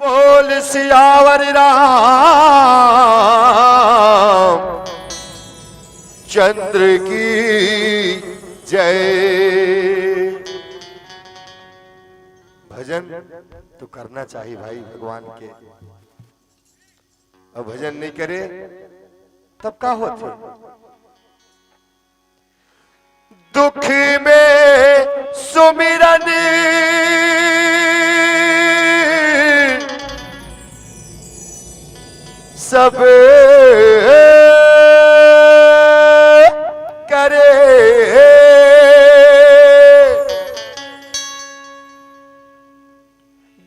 बोल सियावर राम चंद्र की जय। भजन तो करना चाहिए भाई भगवान के, अब भजन नहीं करे तब का होते। दुख में सुमिरन सब करे,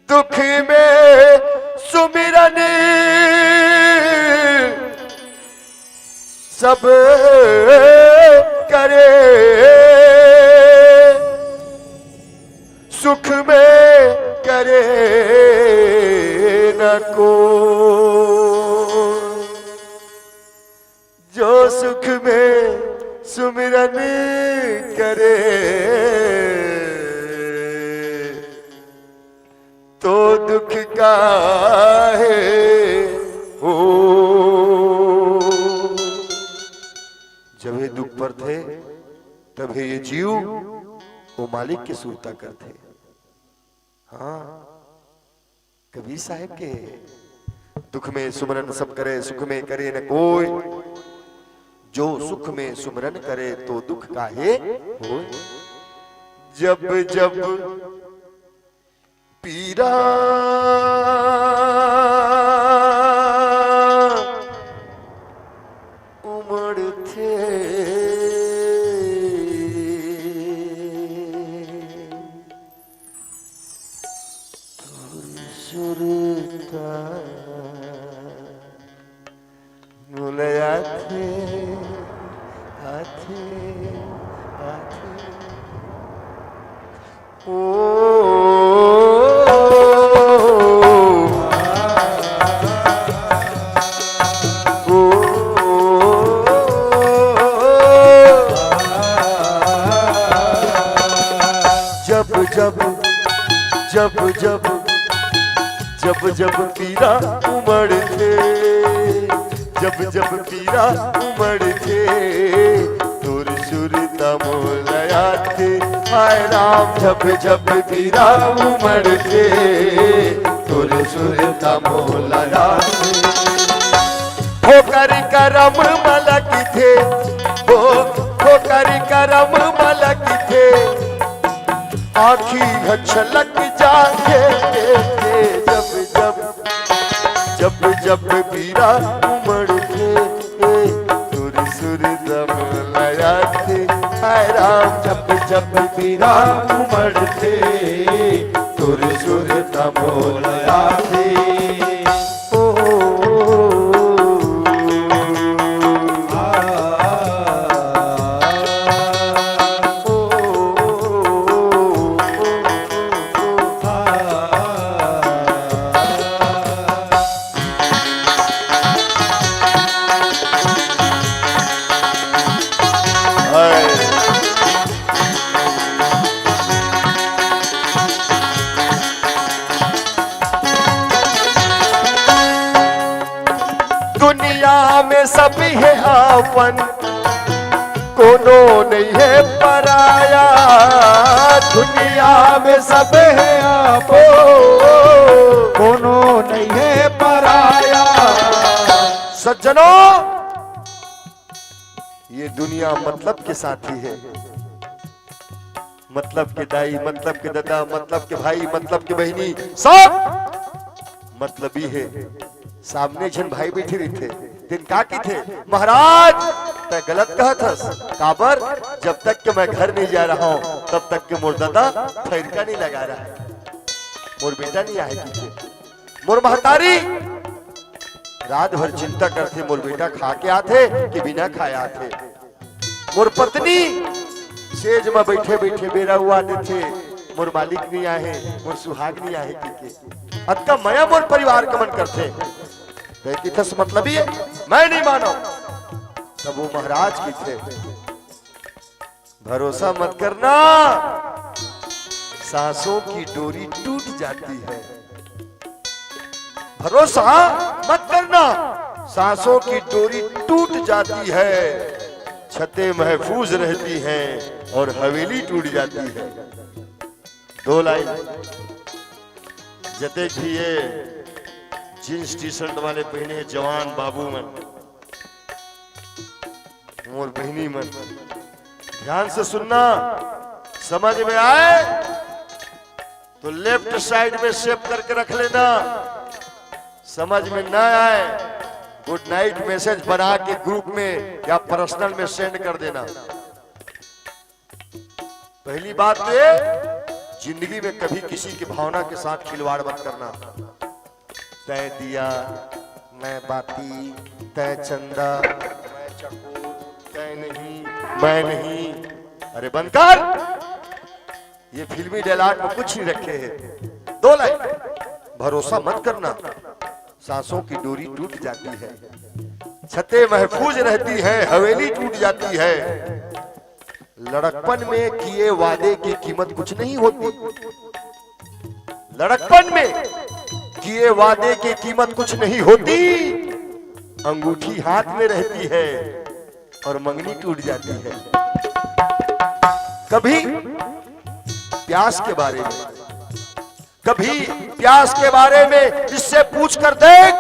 दुख में सुमिरन सब करे, सुख में करे न को, जो सुख में सुमिरन करे तो दुख का है हो। जब ये दुख पर थे तब ये जीव वो मालिक की सुरता करते। हाँ कबीर साहब के दुख में सुमरन सब करे, सुख में करे न कोई, जो सुख में सुमरन करे तो दुख काहे हो। जब जब पीरा उमड़ते सुरता मुलया थे आथे आथे ओ जब जब जब जब पीरा उमड़ते, जब जब पीरा उमड़ते तुर सुरता मोलयाते। हाय राम जब जब पीरा उमड़ते तुर सुरता मोलयाते। होकर करम मलक थे वो, होकर करम मलक थे आखी छलक जाके जब जब जब जब पीरा उमड़ते सुर सुर दम लयाते। हाय राम जब जब पीरा उमड़ते सुर सुर दम लयाते। दुनिया में सब है आपन कोनो नहीं है पराया, दुनिया में सब है आपो कोनो नहीं है पराया। सज्जनों ये दुनिया मतलब के साथी है, मतलब के दाई, मतलब के दादा, मतलब के भाई, मतलब के बहनी, सब मतलबी है। सामने जन भाई बैठे रही थे दिन का की थे महाराज तय गलत कहा था काबर, जब तक कि मैं घर नहीं जा रहा हूं तब तक के मोर दादा फैरका नहीं लगा रहा है, मोर बेटा नहीं आए पीछे, मोर महतारी रात भर चिंता करते मोर बेटा खा के आते कि बिना खाए आते, मोर पत्नी सेज में बैठे बैठे बेरा हुआ देते मोर मालिक नहीं आए, मोर सुहाग नहीं आए पीके अतका मया मोर परिवार कमन करते मतलब ही है मैं नहीं मानो। तब वो महाराज की थे भरोसा मत करना, सांसों की डोरी टूट जाती है, भरोसा मत करना, सांसों की डोरी टूट जाती है, छतें महफूज रहती हैं और हवेली टूट जाती है। दो लाइन। जते भी ये जींस टी शर्ट वाले पहने जवान बाबू मन और बहनी मन, ध्यान से सुनना, समझ में आए तो लेफ्ट साइड में सेव करके रख लेना, समझ में ना आए गुड नाइट मैसेज बना के ग्रुप में या पर्सनल में सेंड कर देना। पहली बात तो ये, जिंदगी में कभी किसी की भावना के साथ खिलवाड़ मत करना। तय दिया, मैं बाती, तय चंदा, मैं चकोर, तय नहीं, मैं नहीं। अरे बंद कर, ये फिल्मी डायलॉग में कुछ ही रखे हैं। दो लाइन। भरोसा मत करना, सांसों की डोरी टूट जाती है, छतें महफूज रहती है, हवेली टूट जाती है। लड़कपन में किए वादे की कीमत कुछ नहीं होती, लड़कपन में किए वादे की कीमत कुछ नहीं होती, अंगूठी हाथ में रहती है और मंगनी टूट जाती है। कभी प्यास के बारे में, कभी प्यास के बारे में इससे पूछ कर देख,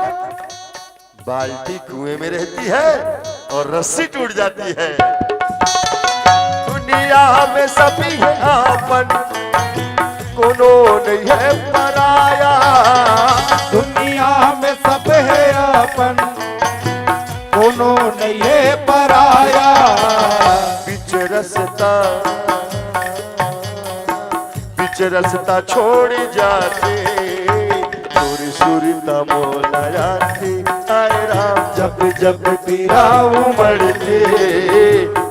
बाल्टी कुएं में रहती है और रस्सी टूट जाती है। दुनिया में सभी है आपन, कोनो नहीं है पराया, दुनिया में सब है अपन, कोनो नहीं है पराया। बीच रसता छोड़ जाते, सुर सुरता मोला जाते, आए राम जब जब पीरा उमड़ते,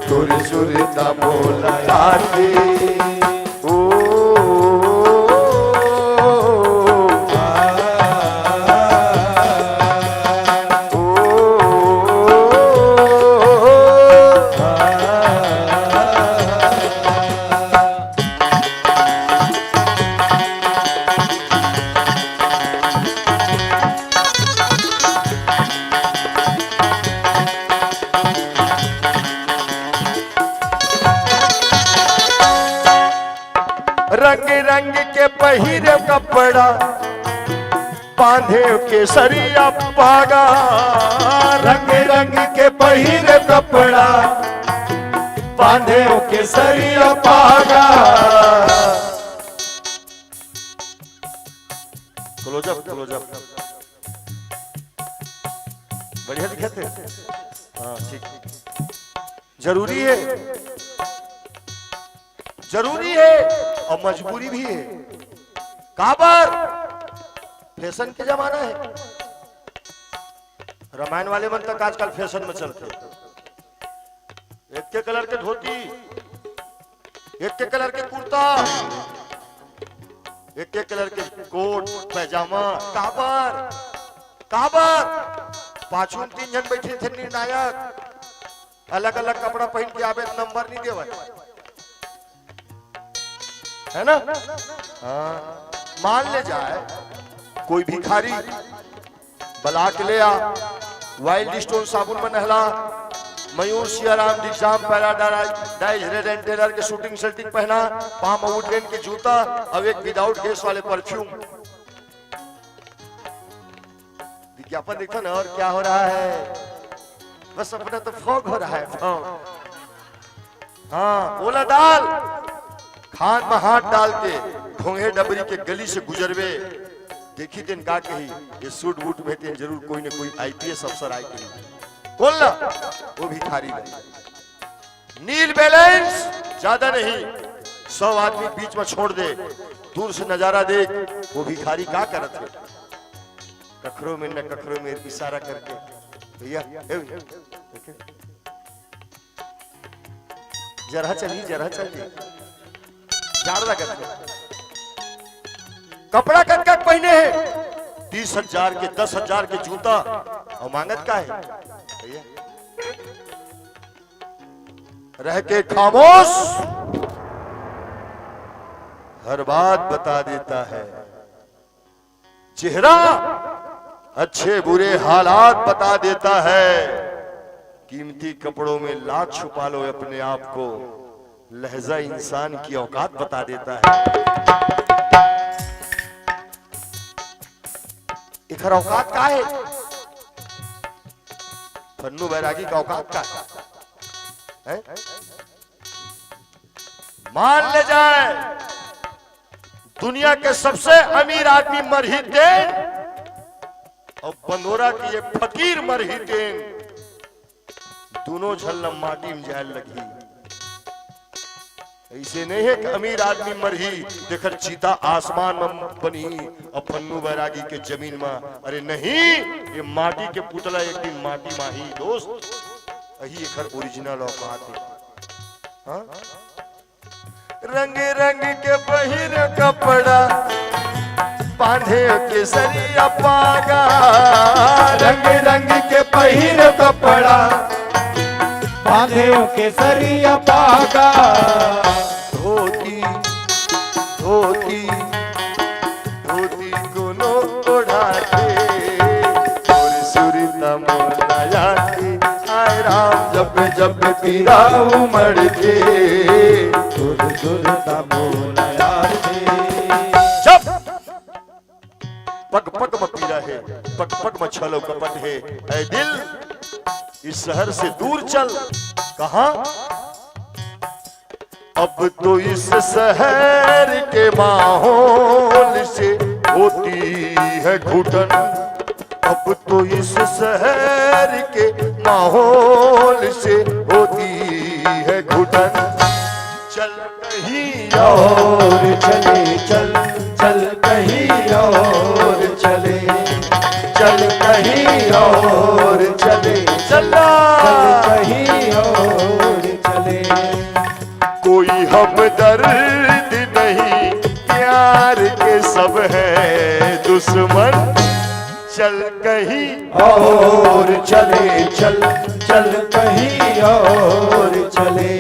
सुर सुरता मोला जाते। रंग रंग के पहिरे कपड़ा, बांधे के सरिया पागा, रंग रंग के पहिरे कपड़ा, बांधे के सरिया पागा। क्लोजअप क्लोजअप बढ़िया दिखाते। हाँ ठीक, जरूरी है, जरूरी है और मजबूरी भी है। काबर फैशन के जमाना है, रामायण वाले मन तक आजकल फैशन में चलते, एक के कलर के धोती, एक के कलर के कुर्ता, एक के कलर के कोट पैजामा। काबर काबर पांचों तीन जन बैठे थे निर्णायक, अलग अलग कपड़ा पहन के आवे, नंबर नहीं देवा, है ना। हाँ, मान ले जाए कोई भिखारी बला के ले आ, वाइल्ड स्टोन साबुन में नहला, Mayur Siyaram Digjam paradise Reid and Taylor के शूटिंग शर्टिंग पहना, पाम वुडलैंड के जूता और एक विदाउट गैस वाले परफ्यूम। विज्ञापन देखो ना, और क्या हो रहा है, बस अपना तो फॉग हो रहा है, फॉग। हाँ, ओला डाल, खान में हाथ डाल के ढोंगे डबरी के गली से गुजरवे, देखी दिन का कही ये सूट बूट में थे, जरूर कोई न कोई आईपीएस अफसर आए कहीं, कौन ला वो भिखारी नहीं। नील बैलेंस ज्यादा नहीं, 100 आदमी बीच में छोड़ दे, दूर से नजारा देख, वो भिखारी क्या करत है, कखरों में न कखरों में इशारा करके, भैया जरा चलिए, जरा चलिए, जाड़ा करके कपड़ा कनका पहने हैं, 30,000 के 10,000 के जूता, और मांगत का है भैया, रह के खामोश, हर बात बता देता है, चेहरा अच्छे बुरे हालात बता देता है। कीमती कपड़ों में लाख छुपा लो अपने आप को, लहजा इंसान की औकात बता देता है। इखर औकात का है? पन्नू बैरागी का औकात का है? मान ले जाए दुनिया के सबसे अमीर आदमी मरहितेन और बंदोरा की ये फकीर मरहितेन, दोनों झल्लम माटी में जाए लगी। ऐसे नहीं है कि अमीर आदमी मरही देखर चीता आसमान में बनी और पन्नू बैरागी के जमीन में। अरे नहीं, ये माटी के पुतला एक दिन माटी माही दोस्त, यही एक ओरिजिनल औकात है। हाँ? रंग रंग के बहिर कपड़ा बांधे केसरिया पागा, रंग रंग के पहिर कपड़ा बांधे केसरिया पागा। धोती धोती धोती कोनो ओढ़ाते और सुरता मोनाया के आए राम जब जब पीरा उमड़ते सुरता मोनाया जब पग पग में पीरा है, पग पग में छलो कपट है। ऐ दिल इस शहर से दूर चल। कहां? अब तो इस शहर के माहौल से होती है घुटन, अब तो इस शहर के माहौल से होती है घुटन। चल कहीं और चले, चल चल कहीं और चले, चल कहीं और चले, चला कहीं और चले। कोई हमदर्द नहीं, प्यार के सब है दुश्मन। चल कहीं और चले, चल चल कहीं और चले,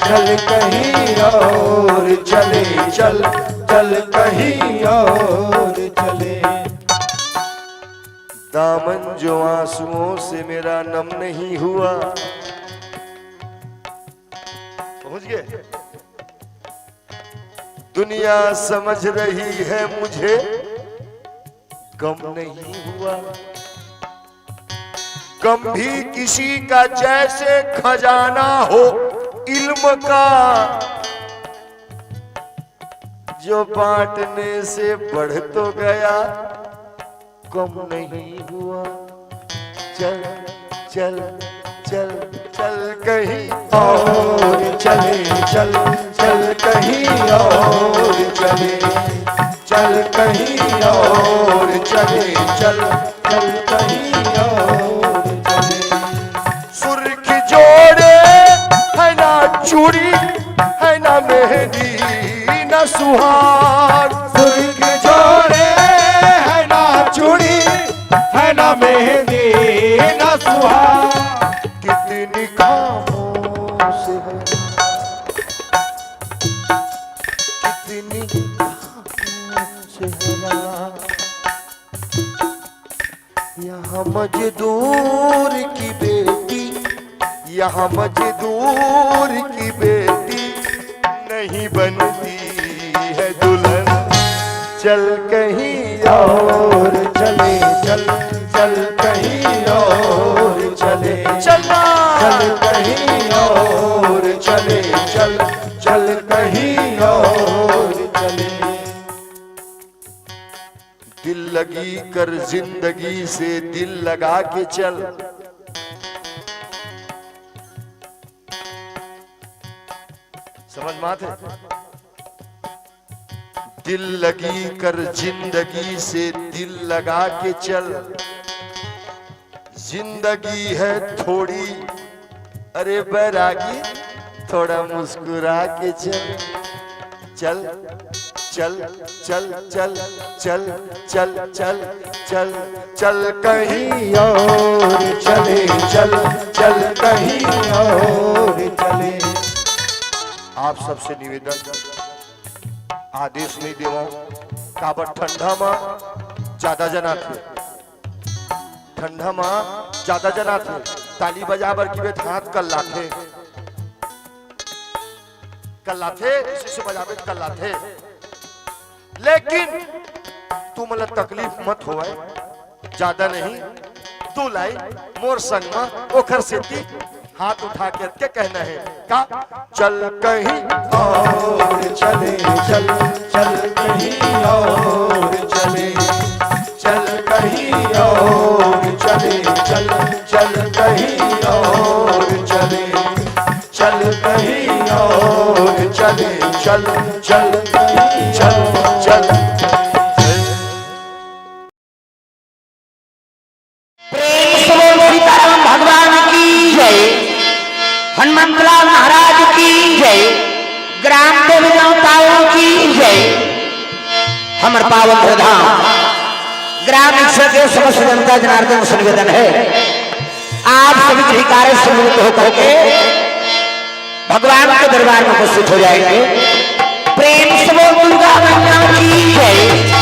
चल कहीं और चले, चल चल कहीं और चले। दामन जो आंसुओं से मेरा नम नहीं हुआ, पहुंच गए। दुनिया समझ रही है मुझे गम नहीं हुआ, गम भी किसी का जैसे खजाना हो इल्म का, जो बांटने से बढ़ तो गया कम नहीं हुआ। चल चल चल चल कहीं और चले, चल चल कहीं और चले, चल कहीं और चले, चल चल कहीं और चले। सुर्ख जोड़े है ना चूड़ी, है ना मेहंदी ना सुहाग, सुर्ख जोड़े है ना चूड़ी, है ना मेहंदी ना सुहाग। कितनी खामोश है, कितनी खामोश है रात। यहाँ मजदूर की बेटी, यहाँ मजदूर की बेटी नहीं बनती है दुल्हन। चल कहीं और चले, चल चल कहीं और चले, चलना चल कहीं और चले, चल चल कहीं और चले। दिल लगी कर जिंदगी से दिल लगा के चल। समझ मात है? दिल लगी कर जिंदगी से दिल लगा के चल। जिंदगी है थोड़ी, अरे बैरागी थोड़ा मुस्कुरा के चल। चल चल चल चल चल चल चल चल चल कहीं और चले, चल चल कहीं और चले। आप सबसे निवेदन, आदेश नहीं देवा काबर ठंडा में ज्यादा जना थे ठंडा माँ ज्यादा जना थे ताली बजाबर की बेत हाथ कल्ला थे इसी से बजाबे कल्ला थे। लेकिन तू मतलब तकलीफ मत होवे ज्यादा नहीं, तू लाई मोर संग में ओखर सेती हाथ उठा के क्या कहना है का चल कहीं और चले चल चल कहीं और चले चल कहीं और चले चल चल कहीं और चले चल कहीं और चले चल चल कहीं चल चल। सीताराम भगवान की जय, हनुमंतलाल महाराज की जय, ग्राम देवी देवताओं की जय। हमर पावन धाम ग्राम ईश्वर के समस्त जनता जनार्दन से निवेदन है आप सभी अधिकारी सम्मिलित होकर के भगवान के दरबार में उपस्थित हो जाएंगे। प्रेम से बोल दुर्गा मैया की जय।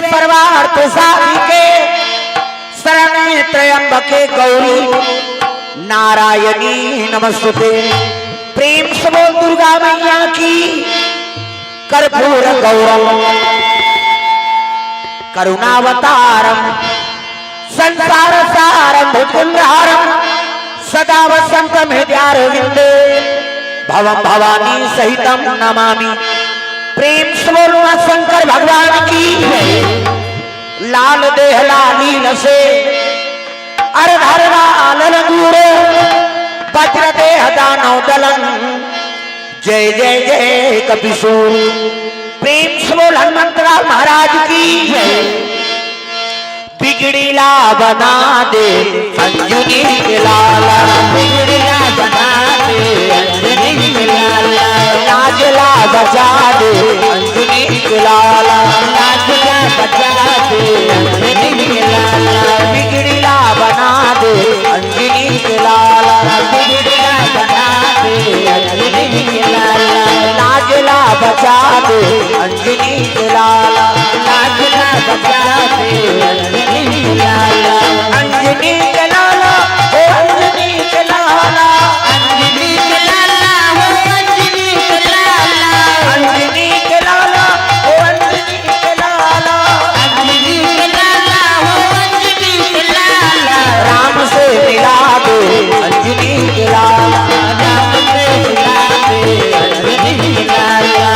सर्वार्थ साधिके शरण्ये त्र्यंबके गौरी नारायणी नमस्तुते। प्रेम से बोल दुर्गा मैया की। कर्पूर गौरम करुणावतारम संसार सारम भुजगंधारम सदा वसंतम हृदयारविंदे भवम भवानी सहितम नमामि। प्रेम से बोलो शंकर भगवान की। लाल देह लालीन से अरधर लाल रंगूर वज्र देह दानव दलन जय जय जय कपिसूर। प्रेम से बोल हनुमंतलाल महाराज की। बिगड़ीला बना दे अंजनी के लाला, बिगड़ीला बना दे अंजनी के लाला, लाजला बचा दे अंजनी के लाला, लाजला बचा दे अंजनी के लाला, बिगड़ीला बना दे अंजनी के लाला, बिगड़ीला बना दे अंजनी के लाला, लाजला बचा दे अंजनी के लाला, लाजला बचा दे अंजनी के लाला, अंजनी के लाला ओ अंजनी के लाला, अंजनी के लाला हो अंजनी के लाला, अंजनी के लाला ओ अंजनी के लाला, अंजनी के लाला हो अंजनी के लाला, राम से मिला दे अंजनी के लाला, राम से मिला दे अंजनी के लाला।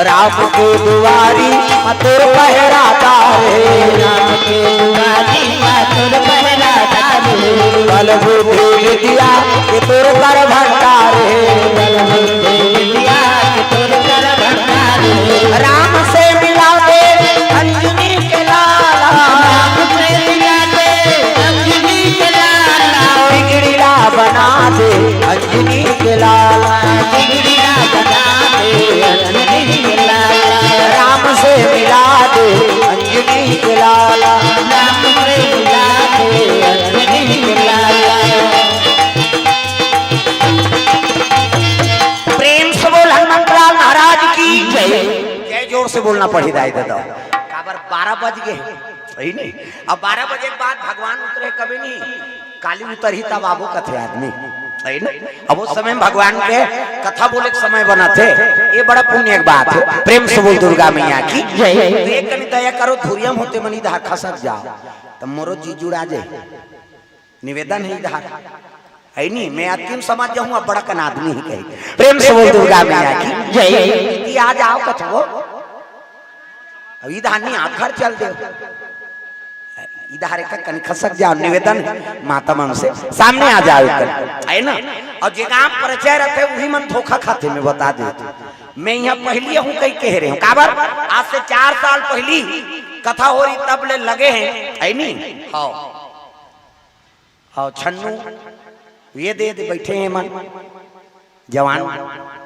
राम के दुआरी मतुर पहराता रे, राम के दुआरी मतुर पहराता रे, बल बुद्धि विद्या के तुर कर भंडार रे, बल बुद्धि विद्या के तुर कर भंडार रे, राम से मिला दे अंजनी के लाला, राम से मिला दे अंजनी के लाला, बिगड़ीला बना दे अंजनी के लाला, बिगड़ीला बना दे अंजनी के लाला, राम से मिला दे अंजनी के लाला, राम से मिला दे अंजनी के लाला। प्रेम से बोल हनुमंतलाल महाराज की जय। जय जोर से बोलना पड़ी दाई दादा। काबर 12 बज गए सही नहीं। अब 12 बजे के बाद भगवान उतरे कभी नहीं, काली उतर ही तब आबो कथे आदमी सही ना। अब उस समय भगवान के कथा बोले के समय बना थे, ये बड़ा पुण्य की बात है। प्रेम से बोल दुर्गा मैया की जय। एक कनी दया करो धुरियम होते मनी धार खसक जाओ तब मोरो जी जुड़ा जाए, निवेदन है धार है नहीं। मैं अंतिम समझ जाऊँ अब बड़ा कन आदमी ही कहे। प्रेम से बोल दुर्गा मैया की जय। आ जाओ कथो अभी धानी आप घर चल दे इधर एक कन खसक जाओ, निवेदन माता मन से सामने आ जाओ है ना। और जगह परिचय रखे वही मन धोखा खाते में बता देते। मैं यहाँ पहली हूँ कहीं कह रहे हूँ काबर आज से 4 साल पहली कथा हो रही तब ले लगे हैं है नहीं। हाँ छन्नू ये दे बैठे हैं मन जवान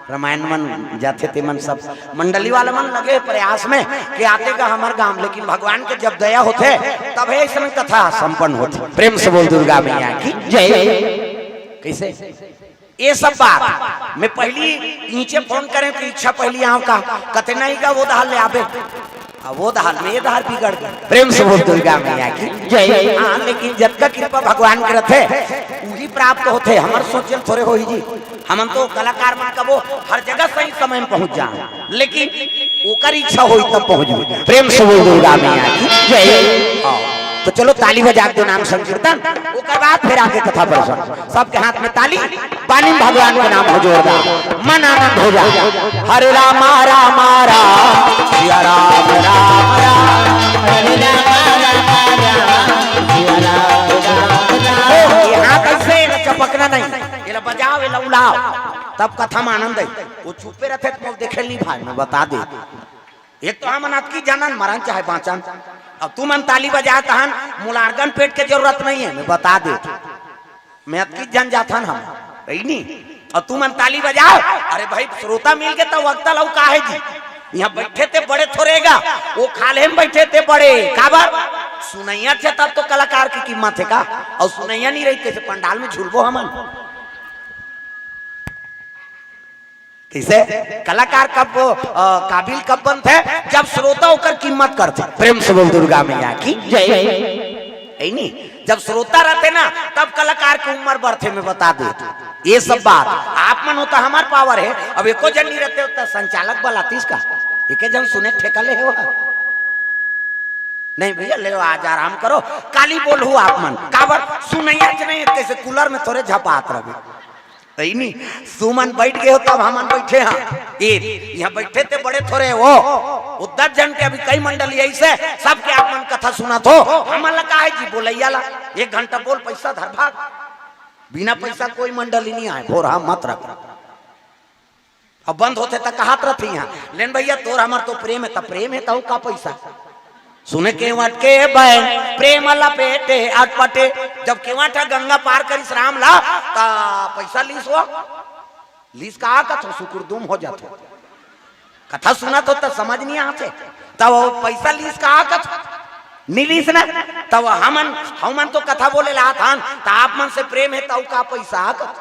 रामायण मन जाते थे मन सब मंडली वाले मन लगे प्रयास में कि आते का हमारे गांव, लेकिन भगवान के जब दया होते तब है इसमें कथा संपन्न होती। प्रेम से बोल दुर्गा मैया की जय। कैसे ये सब बात मैं पहली नीचे फोन करें तो इच्छा पहली यहाँ का कते नहीं का वो दाल ले आवे, वो दाल में ये दाल बिगड़ गई। प्रेम से बोल दुर्गा मैया की जय। हाँ लेकिन जब तक कृपा भगवान के रथे वही प्राप्त होते। हमारे सोचल थोड़े हो जी, हम तो कलाकार मन का वो हर जगह सही समय में पहुंच जाए, लेकिन ओकर इच्छा हो तब पहुंच। प्रेम से बोल दुर्गा मैया की जय। तो चलो ताली बजा दो नाम संकीर्तन, उसके बाद फिर आगे कथा प्रसंग। सबके हाथ में ताली, पानी भगवान के नाम हो जोरदार, मन आनंद हो जाए। हरे राम राम राम सिया राम राम राम, हरे राम राम राम सिया राम राम। यहाँ कैसे चपकना नहीं, ये बजाओ ये उलाओ तब कथा में आनंद है। वो चुपे रहते तो देखे नहीं भाई, मैं बता दे। एक तो हम अनाथ की जानन मरण चाहे बाँचन, अब तू मन ताली बजा तहन मुलारगन पेट के जरूरत नहीं है, मैं बता दे। मैं अतकी जन जाथन हम नहीं, और तू मन ताली बजाओ। अरे भाई श्रोता मिल के तो वक्त लाऊ का है जी, यहाँ बैठे थे बड़े थोड़ेगा, वो खाले में बैठे थे बड़े काबर सुनैया थे तब तो कलाकार की कीमत है का, और सुनैया नहीं रहते थे पंडाल में झुलबो हमन। कैसे कलाकार कब काबिल कब बनते जब श्रोता होकर कीमत करते। प्रेम से बोल दुर्गा मैया की जय। है नहीं, जब श्रोता रहते ना तब कलाकार की उम्र बढ़ते में बता दे ये सब बात। आप मन होता हमार पावर है, अब एको जन नहीं रहते होता संचालक वाला तीस का एक जन सुने ठेका ले हो नहीं भैया, ले आज आराम करो, काली बोल हो आप मन काबर सुनैया नहीं कैसे कूलर में थोड़े झपात रहे नहीं, सुमन बैठ गए हो तब हम बैठे हैं, यहाँ बैठे थे बड़े थोड़े वो 10 जन के अभी कई मंडली ऐसे सबके आप मन कथा सुना तो हम लगा है जी बोलैया ला 1 घंटा बोल पैसा धर भाग, बिना पैसा कोई मंडली नहीं आए, भोर हम मत रख, अब बंद होते तक कहात रहती यहाँ लेन भैया तोर हमार तो प्रेम है, तब प्रेम है तो का पैसा सुने केवट के बैन प्रेम लपेटे अटपटे, जब केवट गंगा पार करिस राम ला ता पैसा लीस हो, लीस का कथा सुकुरदुम हो जाते, कथा सुना तो समझ नहीं आते, तब पैसा लीस का कथा नीलीस ना, तब हमन तो कथा बोले ला थान ता आप मन से प्रेम है तो का पैसा कथा,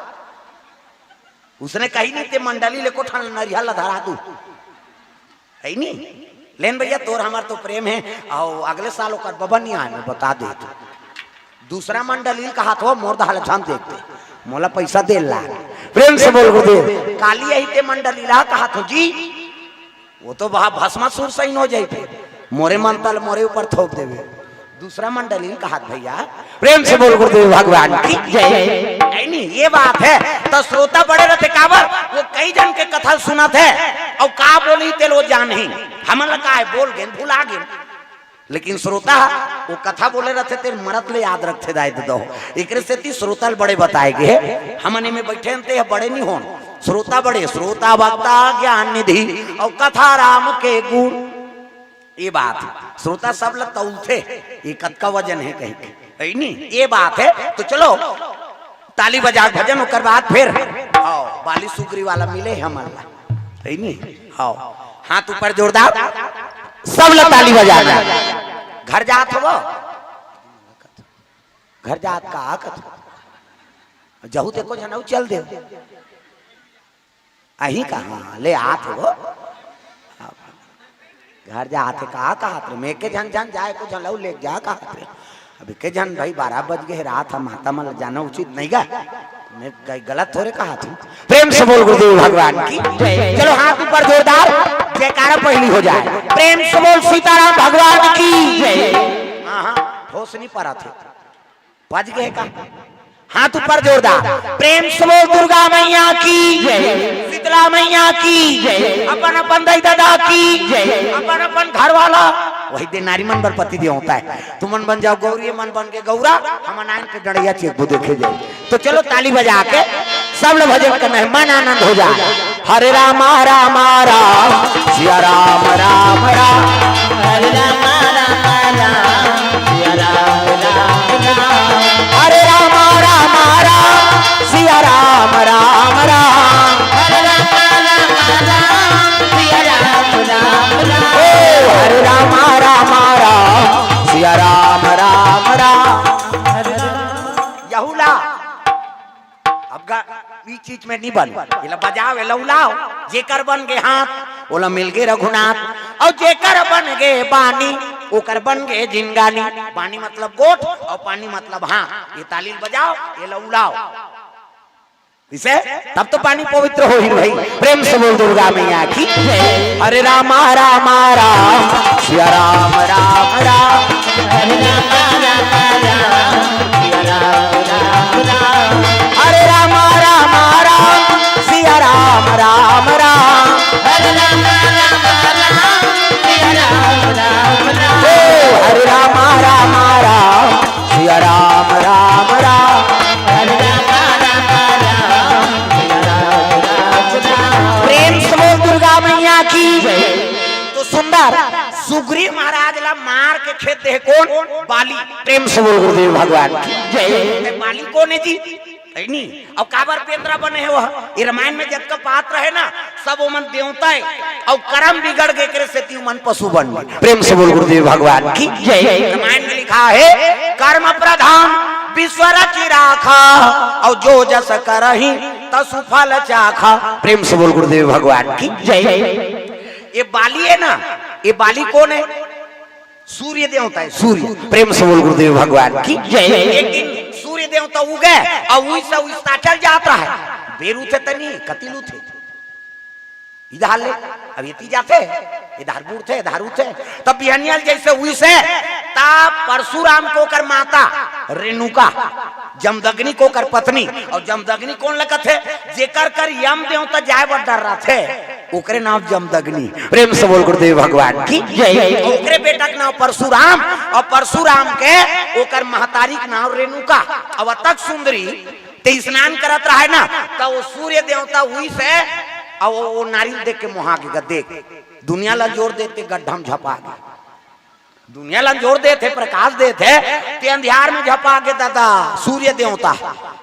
उसने कही नहीं ते मंडली लेको ठान नरिया धरा दू है नहीं, लेन भैया तोर हमार तो प्रेम है और अगले साल ओकर बबन नहीं आए, मैं बता दे तो दूसरा मंडली का हाथ हो मोर दहाल झाम देखते मोला पैसा दे ला, प्रेम से बोल दे काली यही ते मंडली ला का हाथ हो जी, वो तो वहां भस्मासुर सही हो जाते मोरे मन तल मोरे ऊपर थोप देवे, दूसरा मंडली का हाथ भैया प्रेम से बोल गुरुदेव भगवान की जय। नहीं ये बात है तो श्रोता बड़े रहते काबर वो कई जन के कथा सुना थे और का बोली ते लो जान ही हम लगा है बोल गए भुला गए, लेकिन श्रोता वो कथा बोले रहते थे मरत ले याद रखते दायित्व दो एक से ती श्रोता बड़े बताएगे हमने में बैठे थे बड़े नहीं हो श्रोता बड़े, श्रोता वक्ता ज्ञान निधि और कथा राम के गुण, ये बात श्रोता सब लोग तौलते ये कद का वजन है कहीं नहीं, ये बात है तो चलो ताली बजा भजन होकर बाद फिर आओ बाली सुगरी वाला मिले हमारा है नहीं, आओ हाथ ऊपर जोरदार सब लोग ताली बजा घर जात हो घर जात का कथ जहू देखो जनऊ चल दे अही कहा ले आत हो घर जाते कहा मैं के जन जाए को झलऊ ले जा कहा अभी के जन भाई 12 बज गए रात हम माता मल जाना उचित नहीं गा, मैं गलत थोड़े कहा था, प्रेम से बोल गुरुदेव भगवान की चलो हाथ ऊपर जोरदार जयकारा पहली हो जाए, प्रेम से बोल सीताराम भगवान की हाँ ठोस नहीं पड़ा थे बज गए का हाथ ऊपर जोरदार, प्रेम से बोल दुर्गा मैया की शीतला मैया की अपन अपन दाई दादा की अपन अपन घर वाला वही दिन नारी मन पर पति दिया होता है, तुम मन बन जाओ गौरी मन बन के गौरा हम नायन के डड़िया चेक वो देखे जाए, तो चलो ताली बजा के सब लोग भजन करना है मन आनंद हो जाए, हरे राम राम राम सिया राम राम राम हरे राम राम राम सिया राम राम राम हरे राम राम राम सिया राम राम राम हरे राम राम राम सिया राम राम राम हरे राम राम राम सिया राम राम राम यहुला अब ई चीज में नहीं बन इला बजाओ लौलाओ जेकर बन गए हाथ ओला मिल गए रघुनाथ और जेकर बन गए बानी ओकर बन गए जिंगानी, पानी मतलब गोट और पानी मतलब हाँ, ये ताली बजाओ ये लौलाओ इसे तब तो पानी पवित्र हो ही भाई, प्रेम से बोल दुर्गा मैया की हरे राम राम राम सिया राम राम राम हरे राम राम राम सिया राम राम राम हरे राम राम राम सिया राम राम राम हरे राम राम राम सिया राम राम राम हरे राम राम राम सिया राम राम राम हरे राम राम राम सिया राम राम प्रेम से बोल दुर्गा मैया की तो सुंदर सुग्रीव महाराज ला मार के खेत दे कौन बाली, प्रेम से बोल गुरुदेव भगवान की जय, बाली कौन है जी नहीं और काबर पेंद्रा बने है वह ये रामायण में जब का पात्र है ना सब वो मन देवता है और कर्म बिगड़ गए करे से ती मन पशु बन गए, प्रेम से बोल गुरुदेव भगवान की जय। रामायण में लिखा है कर्म प्रधान विश्व रचि राखा और जो जस करहि तसु फल चाखा, प्रेम से बोल गुरुदेव भगवान की जय। ये बाली है ना, ये बाली कौन है सूर्य देवता है, सूर्य। प्रेम से बोल गुरुदेव भगवान की जय। एक दिन सूर्य देवता उगे और वही से उस्ता चल जाता है। बेरू थे तनी कतिलू थे इधर ले, अब ये जाते इधर बूढ़ थे इधर थे। तब बिहनियल जैसे हुई से ता परशुराम को कर माता रेणुका, जमदग्नि को कर पत्नी। और जमदग्नि कौन लगत है? जेकर कर यम देवता जाए बड़ डर रहा थे, ओकरे नाम जमदग्नि। प्रेम से बोल गुरुदेव भगवान की जय। ओकरे बेटा के नाम परशुराम और परशुराम के ओकर महतारी के नाम रेणुका। अब तक सुंदरी ते स्नान करत रहा है ना, तो वो सूर्य देवता हुई से और वो नारियल देख के मुहा के देख दुनिया ला जोर देते गड्ढा में झपा गए, दुनिया ला जोर देते प्रकाश देते ते अंधियार में झपा के दादा सूर्य देवता।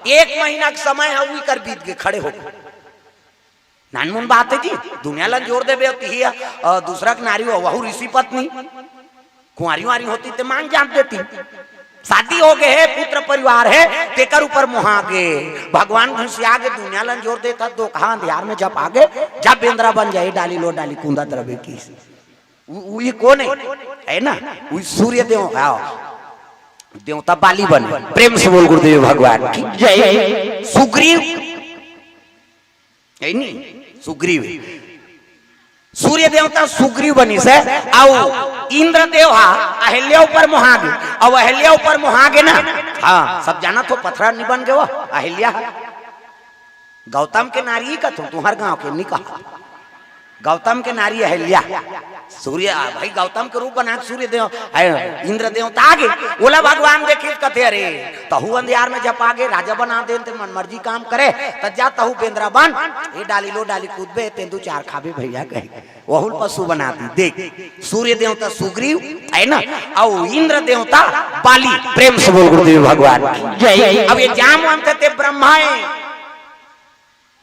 1 महीना का समय है हुई कर बीत के खड़े हो गए। नानमुन बात है जी, दुनिया ला जोर दे बेती दूसरा की नारी हो वहू ऋषि पत्नी कुंवारी वारी होती तो मांग जान देती। शादी हो गए है, पुत्र परिवार है, तेकर ऊपर मुहागे भगवान घुसिया के दुनिया लन जोर देता दो कहा अंधियार में जब आगे जब बेंद्रा बन जाए डाली लो डाली कुंदा तरबे की ये कौन है ना? वही सूर्य देवता बाली बने। प्रेम से बोल गुरुदेव भगवान की जय। सुग्रीव है नी, सुग्रीव सूर्य देवता सुग्रीव बनी से आओ इंद्र देव अहिल्या ऊपर मुहागे और अहिल्या ऊपर मुहागे ना। हाँ सब जाना तो पथरा नहीं बन गए वो अहिल्या गौतम के नारी का तुम हर गांव के नहीं कहा गौतम के नारी अहिल्या सूर्य भाई गौतम के रूप बना सूर्य देव इंद्र देवता आगे बोला भगवान देखे कथे अरे तहु अंधियार में जब आगे राजा बना दे मन मर्जी काम करे तब जा तहु बेंद्रा बन ये डाली लो डाली कूदबे तेंदु चार खाबे भैया कहे वहुल पशु बना दी। देख सूर्य देवता सुग्रीव है ना और इंद्र देवता बाली। प्रेम से बोल गुरुदेव भगवान जय। अब ये जाम थे ब्रह्मा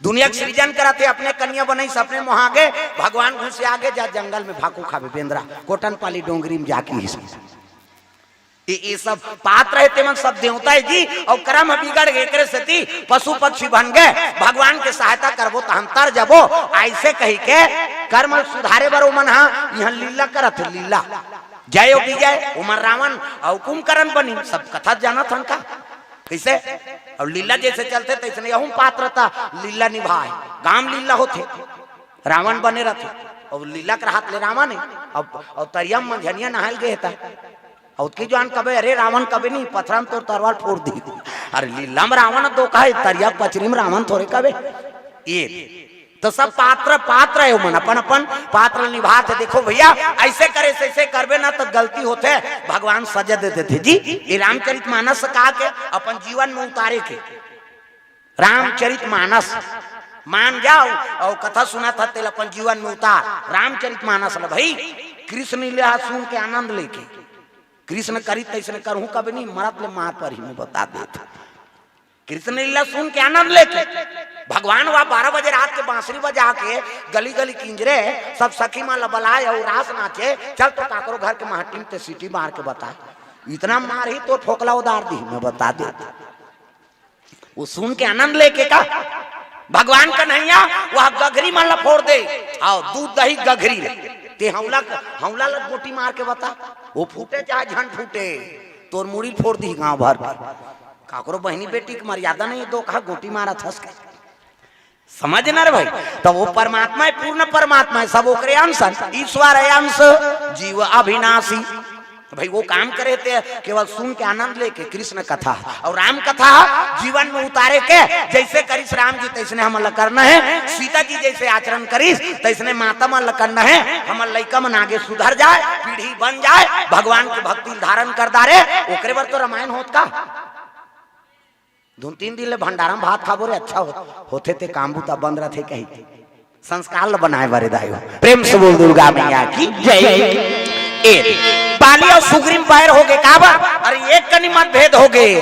दुनिया सृजन कराते अपने कन्या बनाई सपने मुहागे भगवान घुसे आगे जा जंगल में भाकू खावे बेंद्रा कोटन पाली डोंगरी में जाके ये सब पात्र है तेमन सब देवता है जी और कर्म बिगड़ गए सती पशु पक्षी बन गए भगवान के सहायता करबो तो हम तर जबो ऐसे कही के कर्म सुधारे बरो मन यहाँ लीला करत लीला जय विजय उमर रावण और कुंभकर्ण बनी सब कथा जाना था का कैसे और लीला जैसे चलते तैसे यहूं पात्रता लीला निभाए गांव लीला होते रावण बने रहते और लीला कर हाथ ले रावण और तरियम मंझनिया नहाल गए था और उसकी जान कबे अरे रावण कबे नहीं पथरा में तो तरवार फोड़ दी अरे लीला में रावण दो का तरिया पचरी में रावण थोड़े कबे ये तो सब पात्र है मन अपन अपन पात्र निभाते। देखो भैया ऐसे करे ऐसे करबे ना तो गलती होते भगवान सजा देते थे जी। ये रामचरित मानस कहा के अपन जीवन में उतारे के रामचरित मानस मान जाओ और कथा सुना था तेल अपन जीवन में उतार रामचरित मानस भाई कृष्ण लीला सुन के आनंद लेके कृष्ण करी तैसे करूं कभी नहीं मरत ले मार पर ही मैं बता देता कृष्ण लीला सुन के आनंद लेके भगवान वह 12 बजे रात के बांसुरी बजा के गली गली किंजरे सब सखी माला बलाए और रास नाचे चल तो काकरो घर के महटीम ते सीटी मार के बता इतना मार ही तो ठोकला उदार दी मैं बता दे। वो सुन के आनंद लेके का भगवान का नैया वह गघरी माला फोड़ दे आओ दूध दही गघरी ते हमला लग गोटी मार के बता वो फूटे चाहे झन फूटे तोर मुड़ी फोड़ दी गांव भर काकरो बहनी बेटी की मर्यादा नहीं दो कहा गोटी मारा थस के समझ ना रे भाई। तो वो परमात्मा है पूर्ण परमात्मा है सब ओकरे अंश ईश्वर है अंश जीव अविनाशी भाई वो काम करे थे केवल सुन के आनंद लेके कृष्ण कथा और राम कथा जीवन में उतारे के जैसे करिस राम जी तैसने हम करना है सीता जी जैसे आचरण करिस तैसने माता मन करना है हम लइका मन आगे सुधर जाए पीढ़ी बन जाए भगवान के भक्ति धारण कर दारे ओकरे बार तो रामायण होत का 2-3 दिन ले भंडारा में भात खाबो रे अच्छा होते थे काम बुता बंद रहते कही संस्कार बनाए बारे दायो। प्रेम से बोल दुर्गा मैया की जय। बाली और सुग्रीव पैर हो गए काबा और एक कनी मतभेद हो गए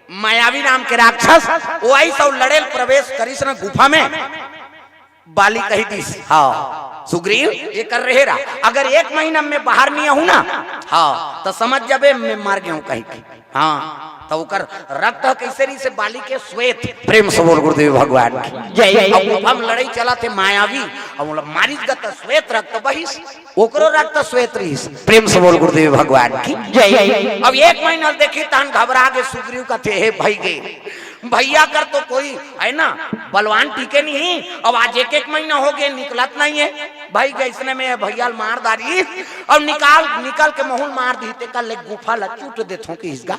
मायावी नाम के राक्षस वो ऐसा लड़ेल प्रवेश करिस न गुफा में बाली कही दिस हाँ सुग्रीव ये कर रहे रहा अगर 1 महीना में बाहर नहीं आऊं ना हाँ तो समझ जाबे मैं मार गया हूं कहीं हाँ तो उकर रक्त कैसे रही से बाली के श्वेत प्रेम से बोल गुरुदेव भगवान जय हम लड़ाई चला थे मायावी और मारिस गत श्वेत रक्त बहिस ओकरो रक्त श्वेत रही प्रेम से बोल गुरुदेव भगवान की जय। अब 1 महीना देखी तहन घबरा के सुग्रीव का थे हे भाई गे भैया कर तो कोई है ना बलवान टीके नहीं अब आज 1 महीना हो गया निकलत नहीं है भाई गैसने में भैया मार दारी और निकाल के महूल मार दी ते कल गुफा ल चूट देथों की इसका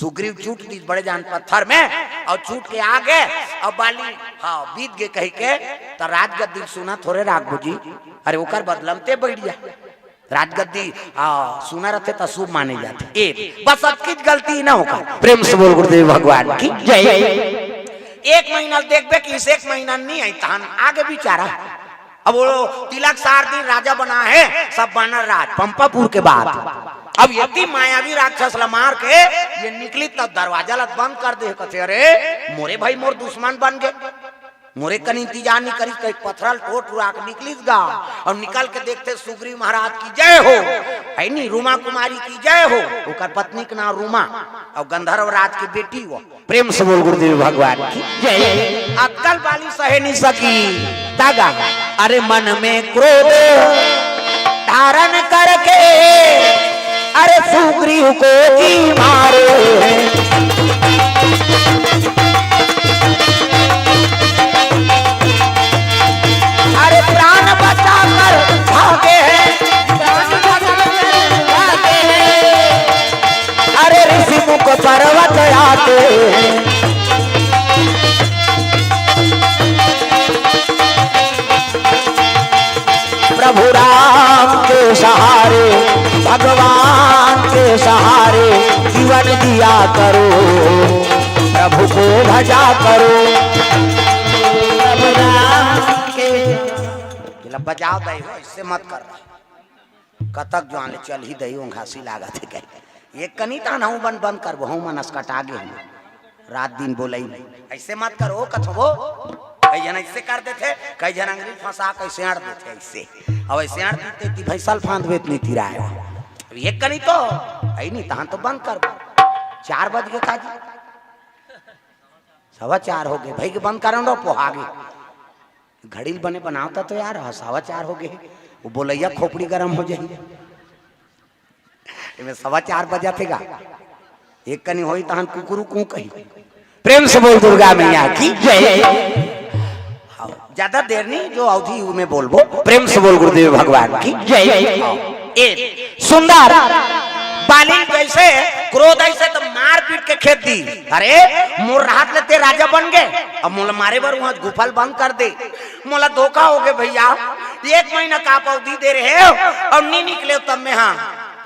सुग्रीव चूट दी बड़े जान पत्थर में और चूट के आ गए और बाली हाँ बीत गए कही के तो राजगद्दी सुना थोड़े राघव जी अरे ओकर बदलमते बैठ जा राजगद्दी सुना रहते तो शुभ माने जाते एक बस अब किस गलती ना होगा प्रेम से बोल गुरुदेव भगवान की जय। 1 महीना देखबे कि इस 1 महीना नहीं आई तहन आगे बिचारा अब वो तिलक 4 दिन राजा बना है सब बनर राज पंपापुर के बाद अब यदि मायावी राक्षस ला मार के ये निकली तब दरवाजा ला बंद कर दे कथे अरे मोरे भाई मोर दुश्मन बन गए मोरे कन इंतजार नहीं करी तो एक पथरल टोट उड़ा के निकलिस गा और निकल के देखते सुग्रीव महाराज की जय हो है नी रूमा कुमारी की जय हो ओकर पत्नी के नाम रूमा और गंधर्व राज की बेटी वो प्रेम से बोल गुरुदेव भगवान की जय। अक्कल वाली सहे नहीं सकी दागा अरे मन में क्रोध धारण करके अरे सुग्रीव को जी मारे अरे प्राण बचाकर भागे हैं अरे ऋषि मुख पर्वत आते हैं प्रभु राम के सहारे भगवान के सहारे जीवन दिया करो प्रभु को भजा करो प्रभु राम के बजाओ दई हो इससे मत कर कतक जो आने चल ही दई घासी लागत है ये कनी तान हूं बंद कर बहु मनस कटा गे रात दिन बोलई ऐसे मत करो कथो कई जन ऐसे कर देते कई जन अंग्रेज फंसा कैसे आड़ देते ऐसे अब ऐसे आड़ देते भैंसल फांद बेत नहीं तिरा ये कनी तो आई नहीं तहां तो बंद कर 4 बज गए काजी 4:15 हो गए भाई के बंद करो पोहा गे घड़ी बने बनावता तो यार 4:15 हो गए वो बोलैया खोपड़ी गरम हो जाएगी 4:15 बजा थे एक कनी होई तहन कुकुरु कू कही प्रेम से बोल दुर्गा मैया की जय। ज्यादा देर नहीं जो अवधि में बोलबो प्रेम से बोल गुरुदेव भगवान की जय। सुंदर बाली जैसे क्रोध ऐसे तो मार पीट के खेत दी अरे मोर राहत लेते राजा बन गए अब मोला मारे बार वहां गुफल बंद कर दे मोला धोखा हो गए भैया 1 महीना का अवधि दे रहे हो और नहीं निकले तब में हाँ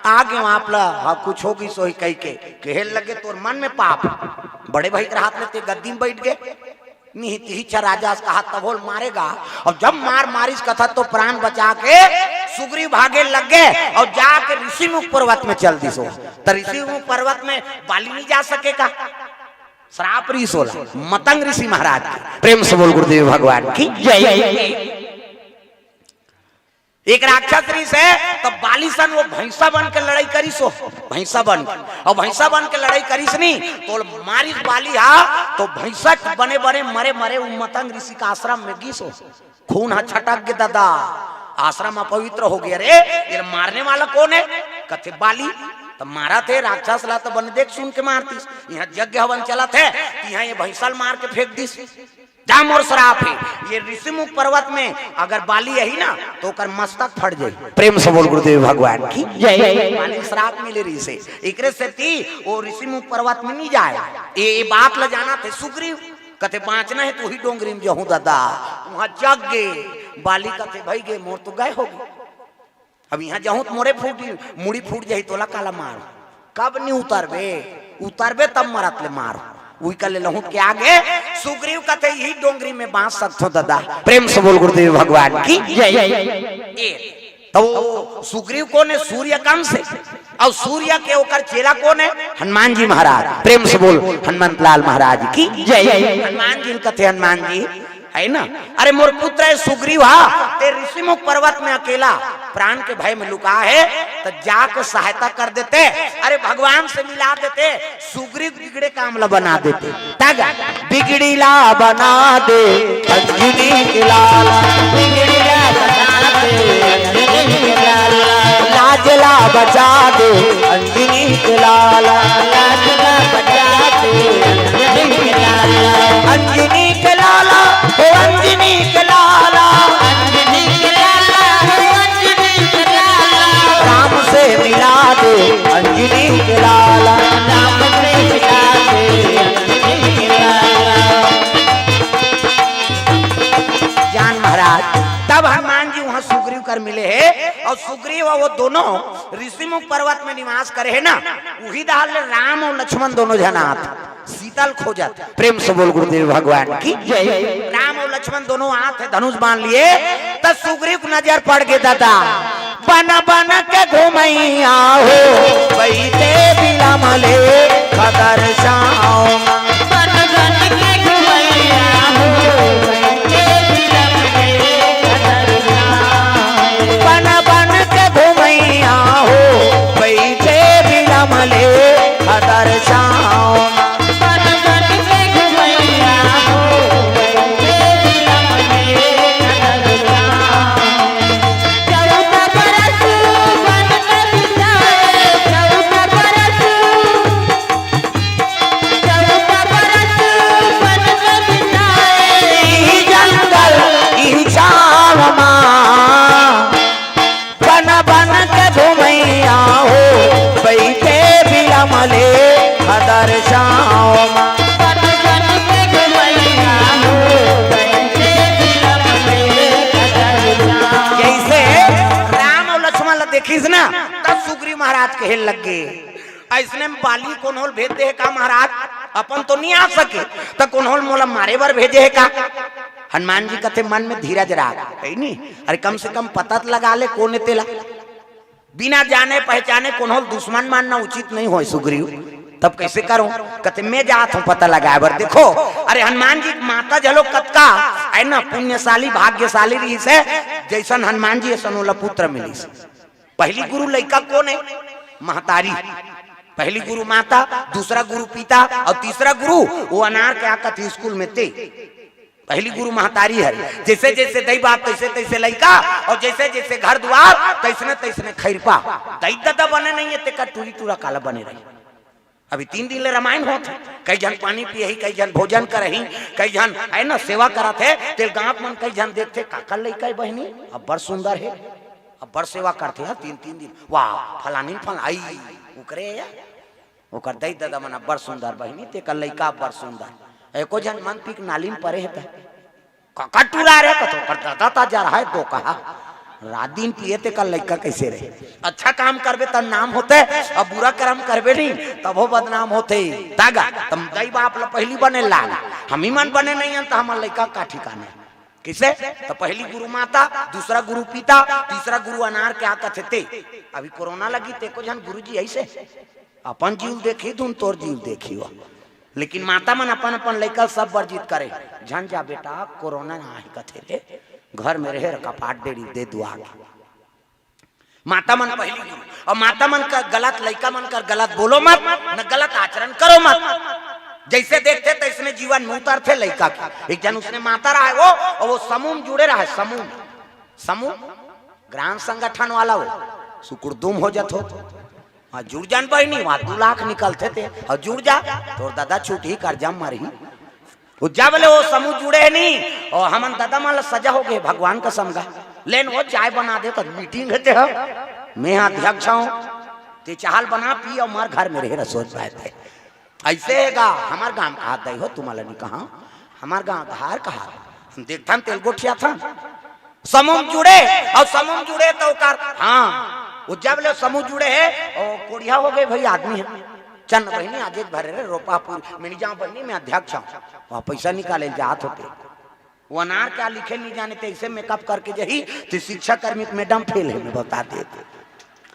आगे आप ला हाँ कुछ होगी सोही कही के कहल लगे तोर मन में पाप बड़े भाई के हाथ लेते गद्दी में बैठ गए निहित ही राजा का हाथ तबोल मारेगा और जब मारिस कथा तो प्राण बचा के सुग्रीव भागे लग गए और जाके ऋषिमुख पर्वत में चल दी सो तो ऋषिमुख पर्वत में बाली नहीं जा सकेगा श्राप ऋषि होला मतंग ऋषि महाराज प्रेम से बोल गुरुदेव भगवान की जय। एक राक्षस ऋषि है तो बालीसन वो भैंसा बन के लड़ाई करी सो भैंसा बन और भैंसा बन के लड़ाई करीस नहीं तो मारिस बाली हा तो भैंसा बने बने मरे मरे मतंग ऋषि का आश्रम में गिसो खून हा छटक गए दादा आश्रम अपवित्र हो गया रे ये मारने वाला कौन है कथे बाली तो मारा थे राक्षस ला तो बन देख सुन के मारतीस यहाँ यज्ञ हवन चला थे यहाँ ये भैंसल मार के फेंक दिस जाम और श्राप है ये ऋषिमुख पर्वत में अगर बाली यही ना तो कर मस्तक फट जाए प्रेम से बोल गुरुदेव भगवान की जय। बाली श्राप मिले ऋषि एकरे से थी वो ऋषिमुख पर्वत में नहीं जाए ये बात ल जाना थे सुग्रीव कथे बाँचना है तू ही डोंगरी में जाऊं दादा वहां जग गे बाली कथे भाई गे मोर तो गए होगी अब यहाँ जाऊं तो मोरे मुड़ी फूट जाही तोला काला मार कब नहीं उतरबे तब मरत ले मारो वही कर ले लहूट के आगे सुग्रीव कथे यही डोंगरी में बांध सकते दादा प्रेम से बोल गुरुदेव भगवान की जय। तो सुग्रीव कौन है सूर्यकांत से और सूर्य के ओकर चेला कौन है हनुमान जी महाराज प्रेम से बोल हनुमंत लाल महाराज की जय। हनुमान जी कथे हनुमान जी है ना। अरे मोर पुत्र है सुग्रीव हा ते ऋषिमुख पर्वत में अकेला प्राण के भय में लुका है, तो जाके सहायता कर देते, अरे भगवान से मिला देते, सुग्रीव बिगड़े कामला बना देते। तागा बिगड़ीला बना दे अंजनी के लाला, बिगड़ीला बना दे अंजनी के लाला, लाजला बचा दे अंजनी के लाला, लाजला बचा दे अंजनी के लाला, अंजनी के लाला हो अंजनी के लाला, अंजनी के लाला हो अंजनी के लाला, राम से मिला दे अंजनी के लाला, राम से मिला दे अंजनी के लाला। जान महाराज तब हनुमान जी वहां सुग्रीव कर मिले है, और सुग्रीव और वो दोनों ऋषिमुख पर्वत में निवास करे है ना, वही दाल राम और लक्ष्मण दोनों जनात शीतल खोजत। प्रेम से बोल गुरुदेव भगवान की जय। राम और लक्ष्मण दोनों हाथ है धनुष बांध लिए, तब सुग्रीव को नजर पड़ गए दादा, बन बन के घूमैया हो बैठे बिला मले खतर शाम, बन बन के घूमैया हो बैठे बिला मले खतर शाम, बन बन के घूमैया हो बैठे बिला मले खतर शाम, जैसे राम और लक्ष्मण देखिस ना, तब सुग्रीव महाराज कहे लग गए, ऐसने में बाली कोनहोल भेज दे का महाराज, अपन तो नहीं आ सके, तो कोनहोल मोला मारे बर भेजे है का। हनुमान जी कहते मन में धीरज रहा है नहीं, अरे कम से कम पता लगा ले कौन तेला, बिना जाने पहचाने कोनहोल दुश्मन मानना उचित नहीं हो सुग्रीव, तब कैसे करूं। कहते मैं जात हूं पता लगाए बर। देखो अरे हनुमान जी माता जलो कतका है ना पुण्यशाली भाग्यशाली रही से, जैसन हनुमान जी ऐसा पुत्र मिली से। पहली गुरु लड़का कौन है, महतारी, पहली गुरु माता, दूसरा गुरु पिता, और तीसरा गुरु वो अनार के आकत स्कूल में थे। पहली गुरु महतारी है, जैसे जैसे दई बाप तैसे तैसे लड़का, और जैसे जैसे घर द्वार तैसने तैसने खैरपा, दई दादा बने नहीं है तेका टूरी टूरा काला बने रही। अभी 3 दिन ले रामायण होते, कई जन पानी पिए, कई जन भोजन करही, कई जन है ना सेवा करत है, तेल गांव मन कई जन देखते काका लड़का बहनी अब बड़ सुंदर है, अब बड़ सेवा करते हैं 3-3 दिन, वाह फलानी फल आई उकरे ओकर दई दादा मन बड़ सुंदर बहनी तेका लड़का बड़ सुंदर। एको जन मन पीक नाली में परे है काका टूरा रहे कतो कर दादा ता जा रहा है दो कहा रात दिन पिए ते कल लड़का कैसे रहे। अच्छा काम करबे तब नाम होते, अब बुरा कर्म करबे नहीं तब वो बदनाम होते। तागा तुम दई बाप ला पहली बने लाल, हम ही मन बने नहीं तो हमारे लड़का का ठिकाना किसे। तो पहली गुरु माता, दूसरा गुरु पिता, तीसरा गुरु अनार के आकत थे। अभी कोरोना लगी ते को जन गुरु जी ऐसे अपन जीव देखी तुम तोर जीव देखी हो, लेकिन माता मन अपन अपन लड़का सब वर्जित करे। झन जा बेटा कोरोना ना कथे रे, घर में रहे कपाट दे दुआ माता मन पहली गुरु। और माता मन का गलत लड़का मन कर गलत बोलो मत, न गलत आचरण करो मत। जैसे देखते तैसने जीवन में उतरते लड़का के। एक जन उसने माता रहा है वो, और वो समूह में जुड़े रहा है, समूह ग्राम संगठन वाला वो सुकुरदुम हो जात हो। जुड़ जान बहनी वहां 2 लाख निकलते थे, और जुड़ जा तो दादा छूटी कर जा मारी जब बोले वो समूह जुड़े है नहीं, और हमन दादा मान सजा हो गए भगवान का समझा लेन वो चाय बना दे तो मीटिंग है हो, मैं अध्यक्ष हूँ ते चाहल बना पी और मार घर में रहे रसोई पाए थे। ऐसे हैगा हमार गांव कहा दे हो तुम्हारा नहीं कहा, हमार गांव धार कहा देखता तेल गोठिया था। समूह जुड़े और समूह जुड़े तो कर हाँ वो जब ले समूह जुड़े है और कोड़िया हो गए भाई आदमी है चंद बहनी आज भरे रे रोपापुर मिनी जाओ बहनी मैं अध्यक्ष हूँ, वहाँ पैसा निकाले जात होते। वो अनार क्या लिखे नहीं जाने थे, इसे मेकअप करके जही तो शिक्षा कर्मी मैडम फेल है बता देते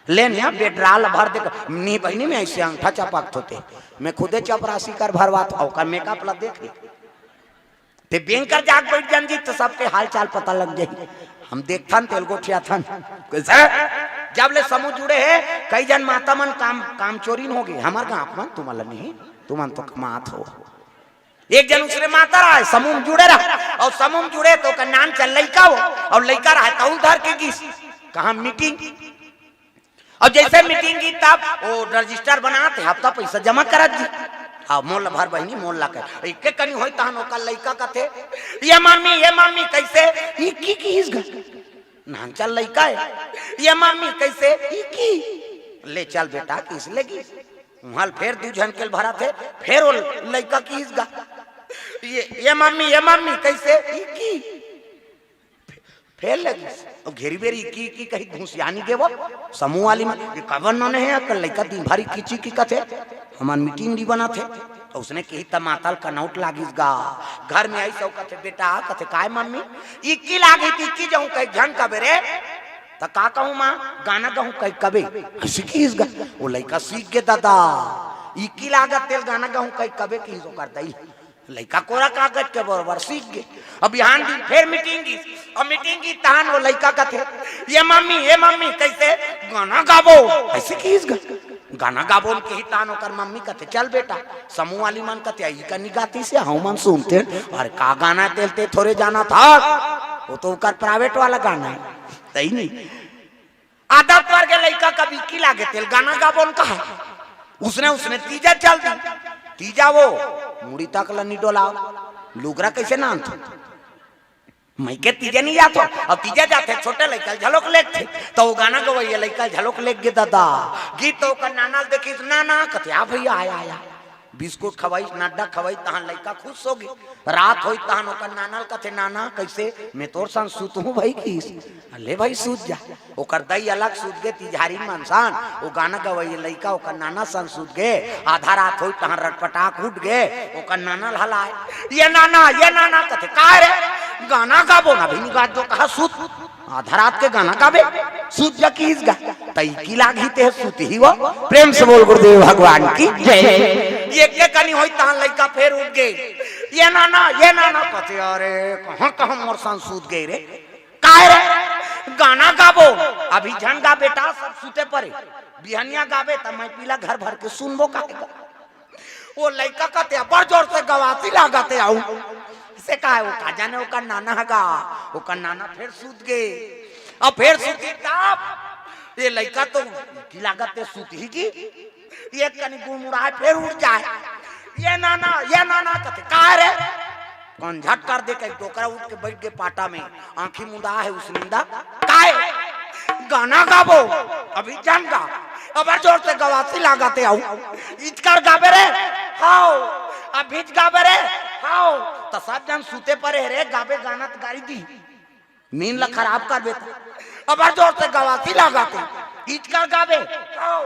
लेन यहाँ बेडराल भर दे नी बहनी में ऐसे अंगठा चपाक होते। मैं खुदे चपरासी कर भरवा था मेकअप ला देख ते बैंकर जाग बैठ जान जी तो सबके हाल चाल पता लग जाए। हम देखथन तेलगो ठियाथन कैसे जब ले समूह जुड़े है कई जन माता मन काम चोरी हो गए हमार गाँव में तुम्हारा नहीं तुम तो कमात हो। एक जन उसने माता रहा है समूह जुड़े रहा और समूह जुड़े तो का नाम चल लड़का हो और लड़का रहा तो उधर के किस कहा मीटिंग और जैसे मीटिंग की तब वो रजिस्टर बनाते हफ्ता पैसा जमा करा दी हाँ मोल भर बहनी मोल ला कर एक कनी होई तहन ओका लइका का थे ये मम्मी कैसे ई की इस घर नान चल लइका है ये मम्मी कैसे ई की ले चल बेटा किस लेगी वहां फिर दू झनकेल भरा थे फिर वो लइका की इस गा ये मम्मी कैसे ई की फेल लगी और घेरी बेरी की कहीं घुसियानी के वो समूह वाली में ये कबर न है कल लइका दिन भरी कीची की कथे हमार मीटिंग नहीं बना थे तो उसने कही टमाटर का नोट लागिस गा घर में आई सब कथे बेटा कथे काय मम्मी इक्की लागी थी इक्की जाऊं कहीं झन कबे रे तो का कहूं मां गाना कहूं कहीं कबे सीखीस गा वो लइका सीख के दादा इक्की लागत तेल गाना कहूं कहीं कबे की सो करता ही लइका कोरा कागज के बराबर सीख गए। अब यहाँ दिन फिर मीटिंग की और मीटिंग की तहन वो लइका का थे ये मम्मी कैसे गाना गाबो ऐसे की इस गाना गाबो के ही तान होकर मम्मी कहते चल बेटा समूह वाली मन कहते आई का निगाती से हम मन सुनते अरे का गाना तेलते थोड़े जाना था वो तो कर प्राइवेट वाला गाना है सही नहीं आदत पर के लइका कभी की लागे तेल गाना गाबो कहा उसने तीजा चल दी तीजा वो मुड़ी तक लनी डोला लुगरा कैसे नाम था मैं के तीजे नहीं जातो अब तीजे जाते छोटे लइका झलोक लेक थे तो वो गाना गवैया लइका झलोक लेक गे दादा गीत तो का नाना देखी नाना कथे आ भैया आया बिस्कुट खवाई नाडा खवाई तहां लइका खुश हो गई रात होई तहां ओकर नाना कथे नाना कैसे मैं तोर संग सूत हूं भाई किस ले भाई सूत जा ओकर दई अलग सूत गे तिजहारी मनसान वो गाना गवैया लइका ओकर नाना संग सूत गे आधा रात होई तहां रटपटाक उठ गे ओकर नाना हलाए ये नाना कथे का रे गाना गाबो ना भी गा दो कहा सूत आधा रात के गाना गाबे सूत जा किस गा तई की लागी ते सूत ही वो प्रेम से बोल गुरुदेव भगवान की जय। ये के कनी होई तहां लइका फेर उठ गए ये नाना कथे अरे कहां मोर सन सूत गए रे काहे रे गाना गाबो अभी झन गा बेटा सब सूते परे बिहनिया गाबे त मैं पीला घर भर के सुनबो काहे वो लइका कथे बड़ जोर से गवाती लगाते आऊ से कहा वो का जाने वो का नाना गा वो का नाना फिर सूत गए अब फिर सूती तब ये लइका तो की लागत है सूत ही की ये कनी गुड़मुड़ा फिर उठ जाए ये नाना कहते का रे कौन झट कर दे कहीं टोकरा उठ के बैठ गए पाटा में आंखी मुंदा है उस निंदा काहे गाना गाबो अभी जान गा अब जोर से गवासी लगाते आऊ इचकर गाबे रे हाओ अब बीच गाबे रे हाओ तो सब जन सूते परे रे गाबे गाना तो गाड़ी दी नींद ला खराब कर देता अब जोर से गवासी लगाते इचकर गाबे हाओ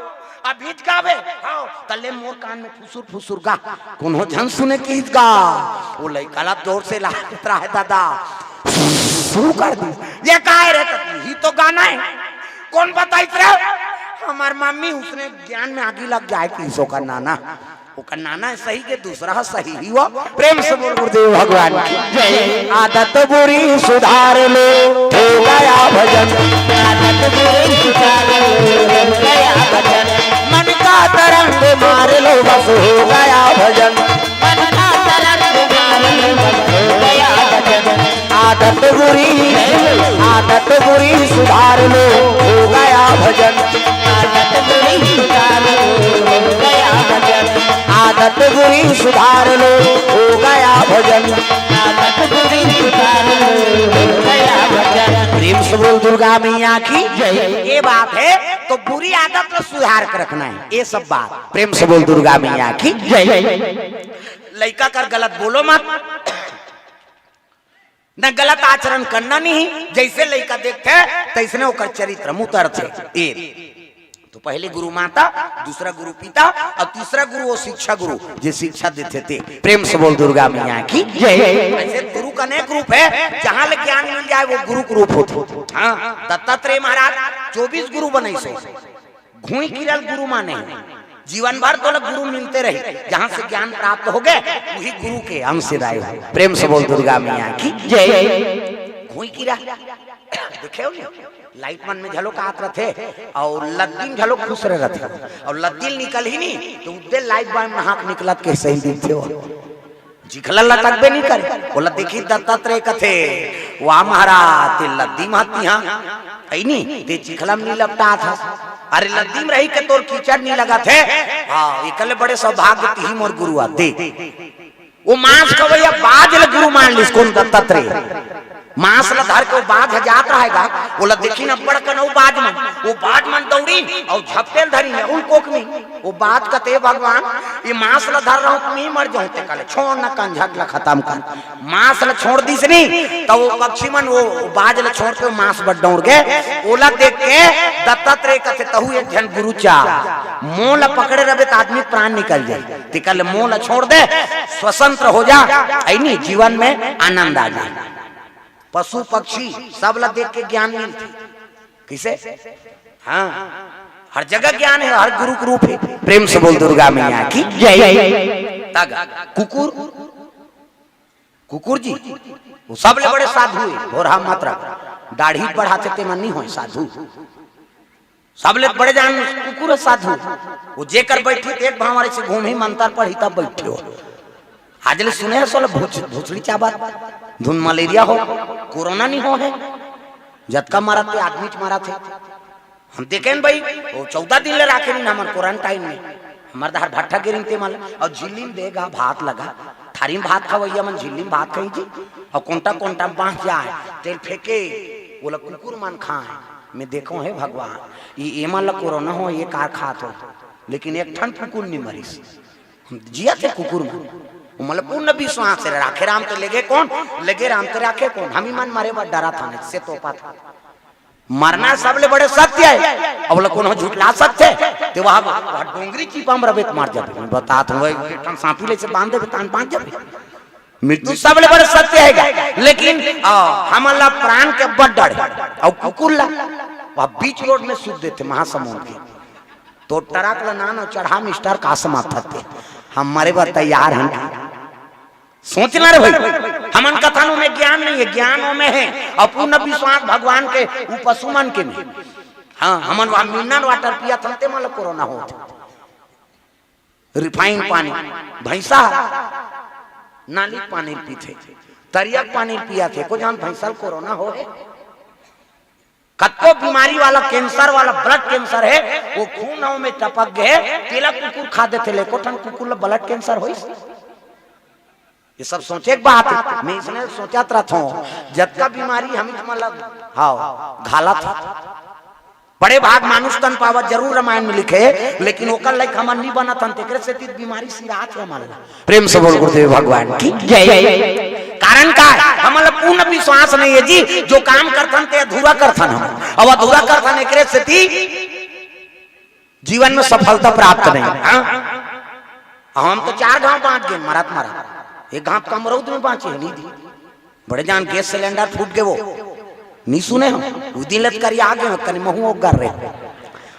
अब बीच गाबे हाओ तले मोर कान में फुसुर गा कोनो जन सुने की गा वो लइका जोर से लागत रहा है दादा शुरू कर दी ये काहे रे ही तो गाना है कौन बताई रे हमार मम्मी उसने ज्ञान में आगे लग जाए किसो का नाना वो का नाना है सही के दूसरा सही ही वो प्रेम से बोल गुरुदेव भगवान की जय। आदत बुरी सुधार लो हो गया भजन आदत बुरी सुधार लो हो गया भजन मन का तरंग मार लो बस हो गया भजन मन का तरंग मार लो बस हो गया भजन आदत बुरी सुधार लो हो गया भजन आदत बुरी सुधार लो हो गया भजन आदत बुरी सुधार लो हो गया भजन आदत बुरी सुधार लो हो गया भजन। प्रेम से बोल दुर्गा मैया की जय। ये बात है तो बुरी आदत को सुधार कर रखना है ये सब बात प्रेम से बोल दुर्गा मैया की जय। लइका कर गलत बोलो मत न गलत आचरण करना नहीं जैसे लइका देखते तैसने होकर चरित्र मुतर थे तो पहले गुरु माता दूसरा गुरु पिता और तीसरा गुरु वो शिक्षा गुरु जो शिक्षा देते थे प्रेम से बोल दुर्गा मैया की जय। ऐसे गुरु का अनेक रूप है जहाँ ले ज्ञान मिल जाए वो गुरु रूप होते हाँ दत्तात्रेय महाराज 24 गुरु बने से घुई किरल गुरु माने जीवन भर तो गुरु मिलते रहे, जहाँ से ज्ञान प्राप्त हो गए वही गुरु के अंश राय। प्रेम से बोल दुर्गा मैया की जय। हुई की देखे हो लाइट मन में झलोक आत रहे और लद्दीन झलोक खुश रहे और लद्दील निकल ही नहीं तो उदे लाइट बाय नहाक निकलत के सही दिन थे जिखला लटकबे नहीं करे बोला देखी दत्तात्रेय कथे वाह महाराज ते लद्दी महती हां आई नहीं ते चिखलम नहीं लपटा था। अरे लद्दीम रही के तोर कीचड़ नहीं लगा थे। हां एकले बड़े सौभाग्य ती मोर गुरु आ दे वो मांस खवैया बाज ल गुरु मान लिस कौन दत्तात्रेय मांस ल धर के बाज जात रहेगा बोला देखी न बड़ कन वो बाज मन दौड़ी और झपटेल धरी है उन कोक में वो बात कते भगवान ये मांस ल धर रहूं तुम ही मर जाऊं ते कले छोड़ न कंझक ल खत्म कर मांस ल छोड़ दिस नहीं तो वो पक्षी मन वो बाज ल छोड़ के मांस बड़ दौड़ गए ओला देख के दत्तात्रेय कथे तहु एक जन गुरु चा मोल पकड़े रहे तो आदमी प्राण निकल जाए ते कले मोल छोड़ दे स्वतंत्र हो जा आई नहीं जीवन में आनंद आ जाए। पशु पक्षी सब ला देख के ज्ञान मिलती किसे हाँ हर जगह ज्ञान है हर गुरु के रूप है। प्रेम से बोल दुर्गा मैया की जय। कुकुर कुकुर जी वो सब ले बड़े साधु है और हम मात्रा दाढ़ी बढ़ाते ते मन नहीं हो साधु सब ले बड़े जान कुकुर साधु वो जेकर बैठी एक भावरे से घूम ही मंत्र पढ़ी तब बैठे हो आज ले सुने हैं सोला भूसड़ी चाबा धुन मलेरिया हो कोरोना नहीं हो है जतका मारा थे आदमी मारा थे हम देखे भाई वो 14 दिन ले राखे नहीं हमारे क्वारंटाइन में हमारे दहर भट्टा गिरी थे माल और झिल्ली में देगा भात लगा थारी में भात खवैया मन झिल्ली में भात खाई जी और कोंटा कोंटा बांध जाए तेल फेंके बोला कुकुर मन खाए मैं देखो है भगवान ये मन ला कोरोना हो ये कार खात हो लेकिन एक ठन कुकुर नहीं मरीस जिया थे कुकुर में मतलब पूर्ण विश्वास से राखे राम तो लेगे कौन लगे राम तो राखे कौन हम ही मन मारे बात डरा था से तोपा था मरना सबले बड़े सत्य है अब कौन झूठला सत्य तो वहां डोंगरी चिपा में रबे मार जाबे बता तो सांपी ले से बांध दे तान बांध जाबे मृत्यु सबले बड़े सत्य है लेकिन हमला प्राण के बड़ डर और कुकुर ला वहां बीच रोड में सूत देते महासमुंद के तो टरक ला नान और चढ़ा मिस्टर का समाप्त थे हमारे बार तैयार हैं सोचना रे भाई हमन कथनों में ज्ञान नहीं है ज्ञानों में है और पूर्ण विश्वास भगवान के उपसुमन के में हाँ हमन वहां मिनरल वाटर पिया थलते मतलब कोरोना हो रिफाइन पानी भैंसा नाली पानी पीते तरियक पानी पिया थे को जान भैंसा कोरोना हो कत्तो बीमारी वाला कैंसर वाला ब्लड कैंसर है वो खून में टपक गए तेला कुकुर खा देते लेको ठन कुकुर ब्लड कैंसर हो ये सब सोचे एक बात है मैं इसने सोचा था जब बीमारी हम मतलब हाँ घाला था बड़े भाग मानुष तन पावत जरूर रामायण में लिखे लेकिन ओकर लाइक हमन नहीं बना तन तेकरे से तीत बीमारी सिरात है हमारा। प्रेम से बोल गुरुदेव भगवान की जय। कारण का हमला पूर्ण विश्वास नहीं है जी जो काम करथन ते अधूरा करथन हम अब अधूरा करथन एकरे से ती जीवन में सफलता प्राप्त नहीं। हम तो 4 गांव बांट गए मारत मारा एक गांव कमरौद में बांचे नहीं दी बड़े जान गैस सिलेंडर फूट गए वो नहीं सुने हम उस दिन लत करी आगे कने महू कर रहे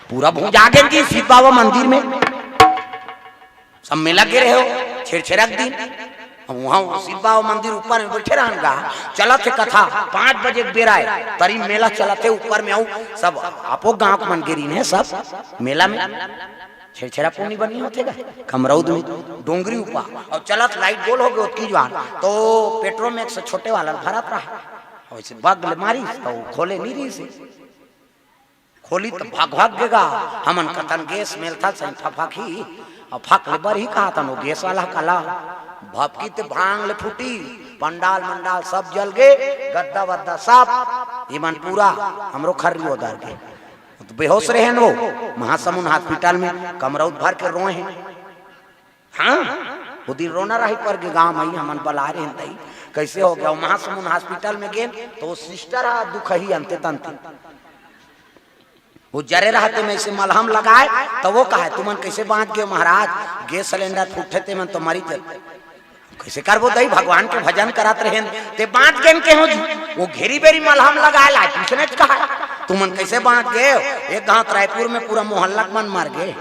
पूरा भूज आगे जी शिव बाबा मंदिर में सब मेला के रहे हो छेड़छेड़क दिन वहां शिव बाबा मंदिर ऊपर में बैठे रहनगा चला थे कथा 5 बजे बेरा है तरी मेला चला थे ऊपर में आऊ सब आपो गांव मन गिरी ने सब मेला में छेड़छेड़ा पूर्णी बनी होते कमरौद में डोंगरी ऊपर और चलत लाइट गोल हो गए उत्की जवान तो पेट्रोल में एक छोटे वाला भरत रहा वैसे बगल मारी तो खोले नहीं रही से खोली तो भाग भाग देगा हमन कतन गैस मेल था सही फफाकी और फक ले बर ही कहा था नो गैस वाला कला भपकी ते भांग ले फूटी पंडाल मंडाल सब जल गए गद्दा वद्दा सब ये मन पूरा हमरो खर्री उधर के तो बेहोश रहे वो महासमुंद हॉस्पिटल में कमरौद भर के रोए हैं। हाँ वो दिन रोना रही पर के गांव में हमन बला रहे हैं कैसे हो गया महासमुंद हॉस्पिटल में गए तो सिस्टर दुख ही अंते तंते वो जरे रहते में इसे मलहम लगाए तो वो कहा तुमन कैसे बांध गए महाराज गैस सिलेंडर फूटे थे मन तो मरी कैसे कर वो दही भगवान के भजन करात रहे ते बांध के के हो वो घेरी बेरी मलहम लगाए ला किसने कहा तुमन कैसे बांध गए एक गांव रायपुर में पूरा मोहल्ला मन मार गए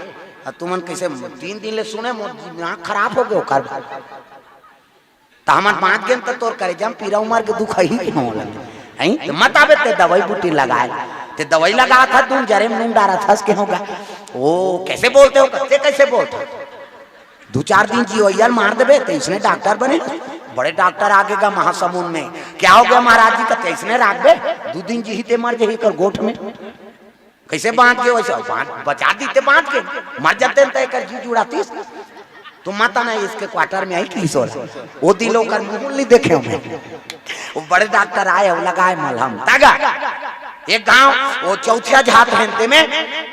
तुमन कैसे 3 दिन ले सुने आँख खराब हो गयो कर तो हमन 5 गेम तो तोर करे जम पीरा उमर के दुख ही क्यों लगे तो मत आवे ते दवाई बूटी लगाए ते दवाई लगा था तुम जरे में डारा था के होगा ओ कैसे बोलते हो कैसे बोलते 2-4 दिन जियो यार मार देवे तो इसने डॉक्टर बने बड़े डॉक्टर आगे का महासमुंद में क्या हो गया महाराज जी का इसने राख दे 2 दिन जी ते मर जाही कर गोठ में कैसे बांध के वैसे बचा दीते बांध के मर जाते कर जी जुड़ाती तुम माता ना इसके क्वार्टर में आई की सोल वो दिलों का मुंह नहीं देखे हमें वो बड़े डॉक्टर आए वो लगाए मलहम तागा एक गांव वो चौथिया झात है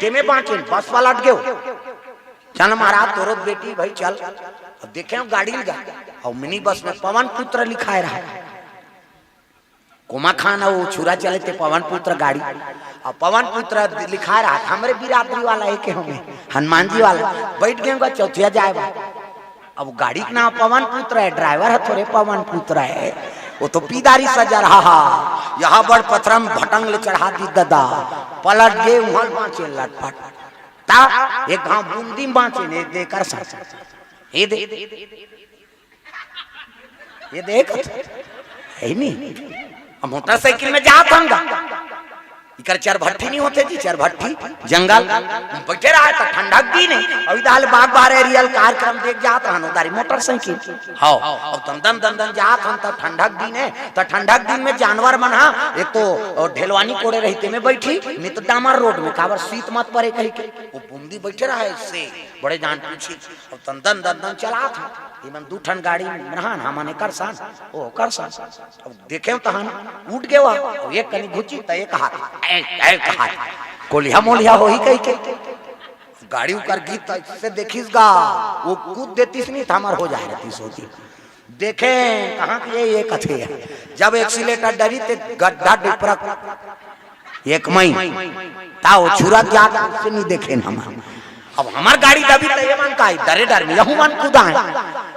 ते में बांटे बस वाला अट गयो चल महाराज तोरो बेटी भाई चल अब देखे हम गाड़ी लगा और मिनी बस में पवन पुत्र लिखाए रहा कोमा खान वो छुरा चले थे पवन पुत्र गाड़ी और पवन पुत्र लिखा रहा हमारे बिरादरी वाला है के हमें हनुमान जी वाला बैठ गए चौथिया जाए अब गाड़ी का नाम पवन पुत्र है ड्राइवर है थोड़े पवन पुत्र है वो तो पीदारी सजा रहा यहाँ बड़ पथरम भटंग ले चढ़ा दी ददा पलट गए वहां बाँचे लटपट ता एक गांव बूंदी बाँचे ने देकर ये देख है नहीं मोटरसाइकिल में जाता इकर चरभट्टी नहीं होते जी चरभट्टी जंगल बैठे रहा तो ठंडा दी नहीं अभी दाल बाग बारे रियल कार्यक्रम देख जात हन उदारी मोटरसाइकिल हां अब दंदन दंदन जात हन तो ठंडक दिन है तो ठंडक दिन में जानवर मन हा एक तो ढेलवानी कोड़े रहते में बैठी नहीं तो डामर रोड में काबर सीत मत परे कही के वो बूंदी बैठे रहा इससे बड़े जान पूछी अब दंदन दंदन चला था इमन 2 ठन गाड़ी रहन हमने करसान ओ करसान अब देखे तो हन उठ गया एक कनी घुची त एक हाथ कोलिया मोलिया हो ही कही के गाड़ी उकर गीत से देखिस गा वो कूद देतीस नहीं हमार हो जाए रहती सोती देखे कहां के ये कथे है जब एक्सीलेटर डरी ते गड्ढा डिपरक एक मई ता वो छुरा जा से नहीं देखे हम अब हमार गाड़ी दबी त ये मन काई डरे डर में यहू मन कूदा है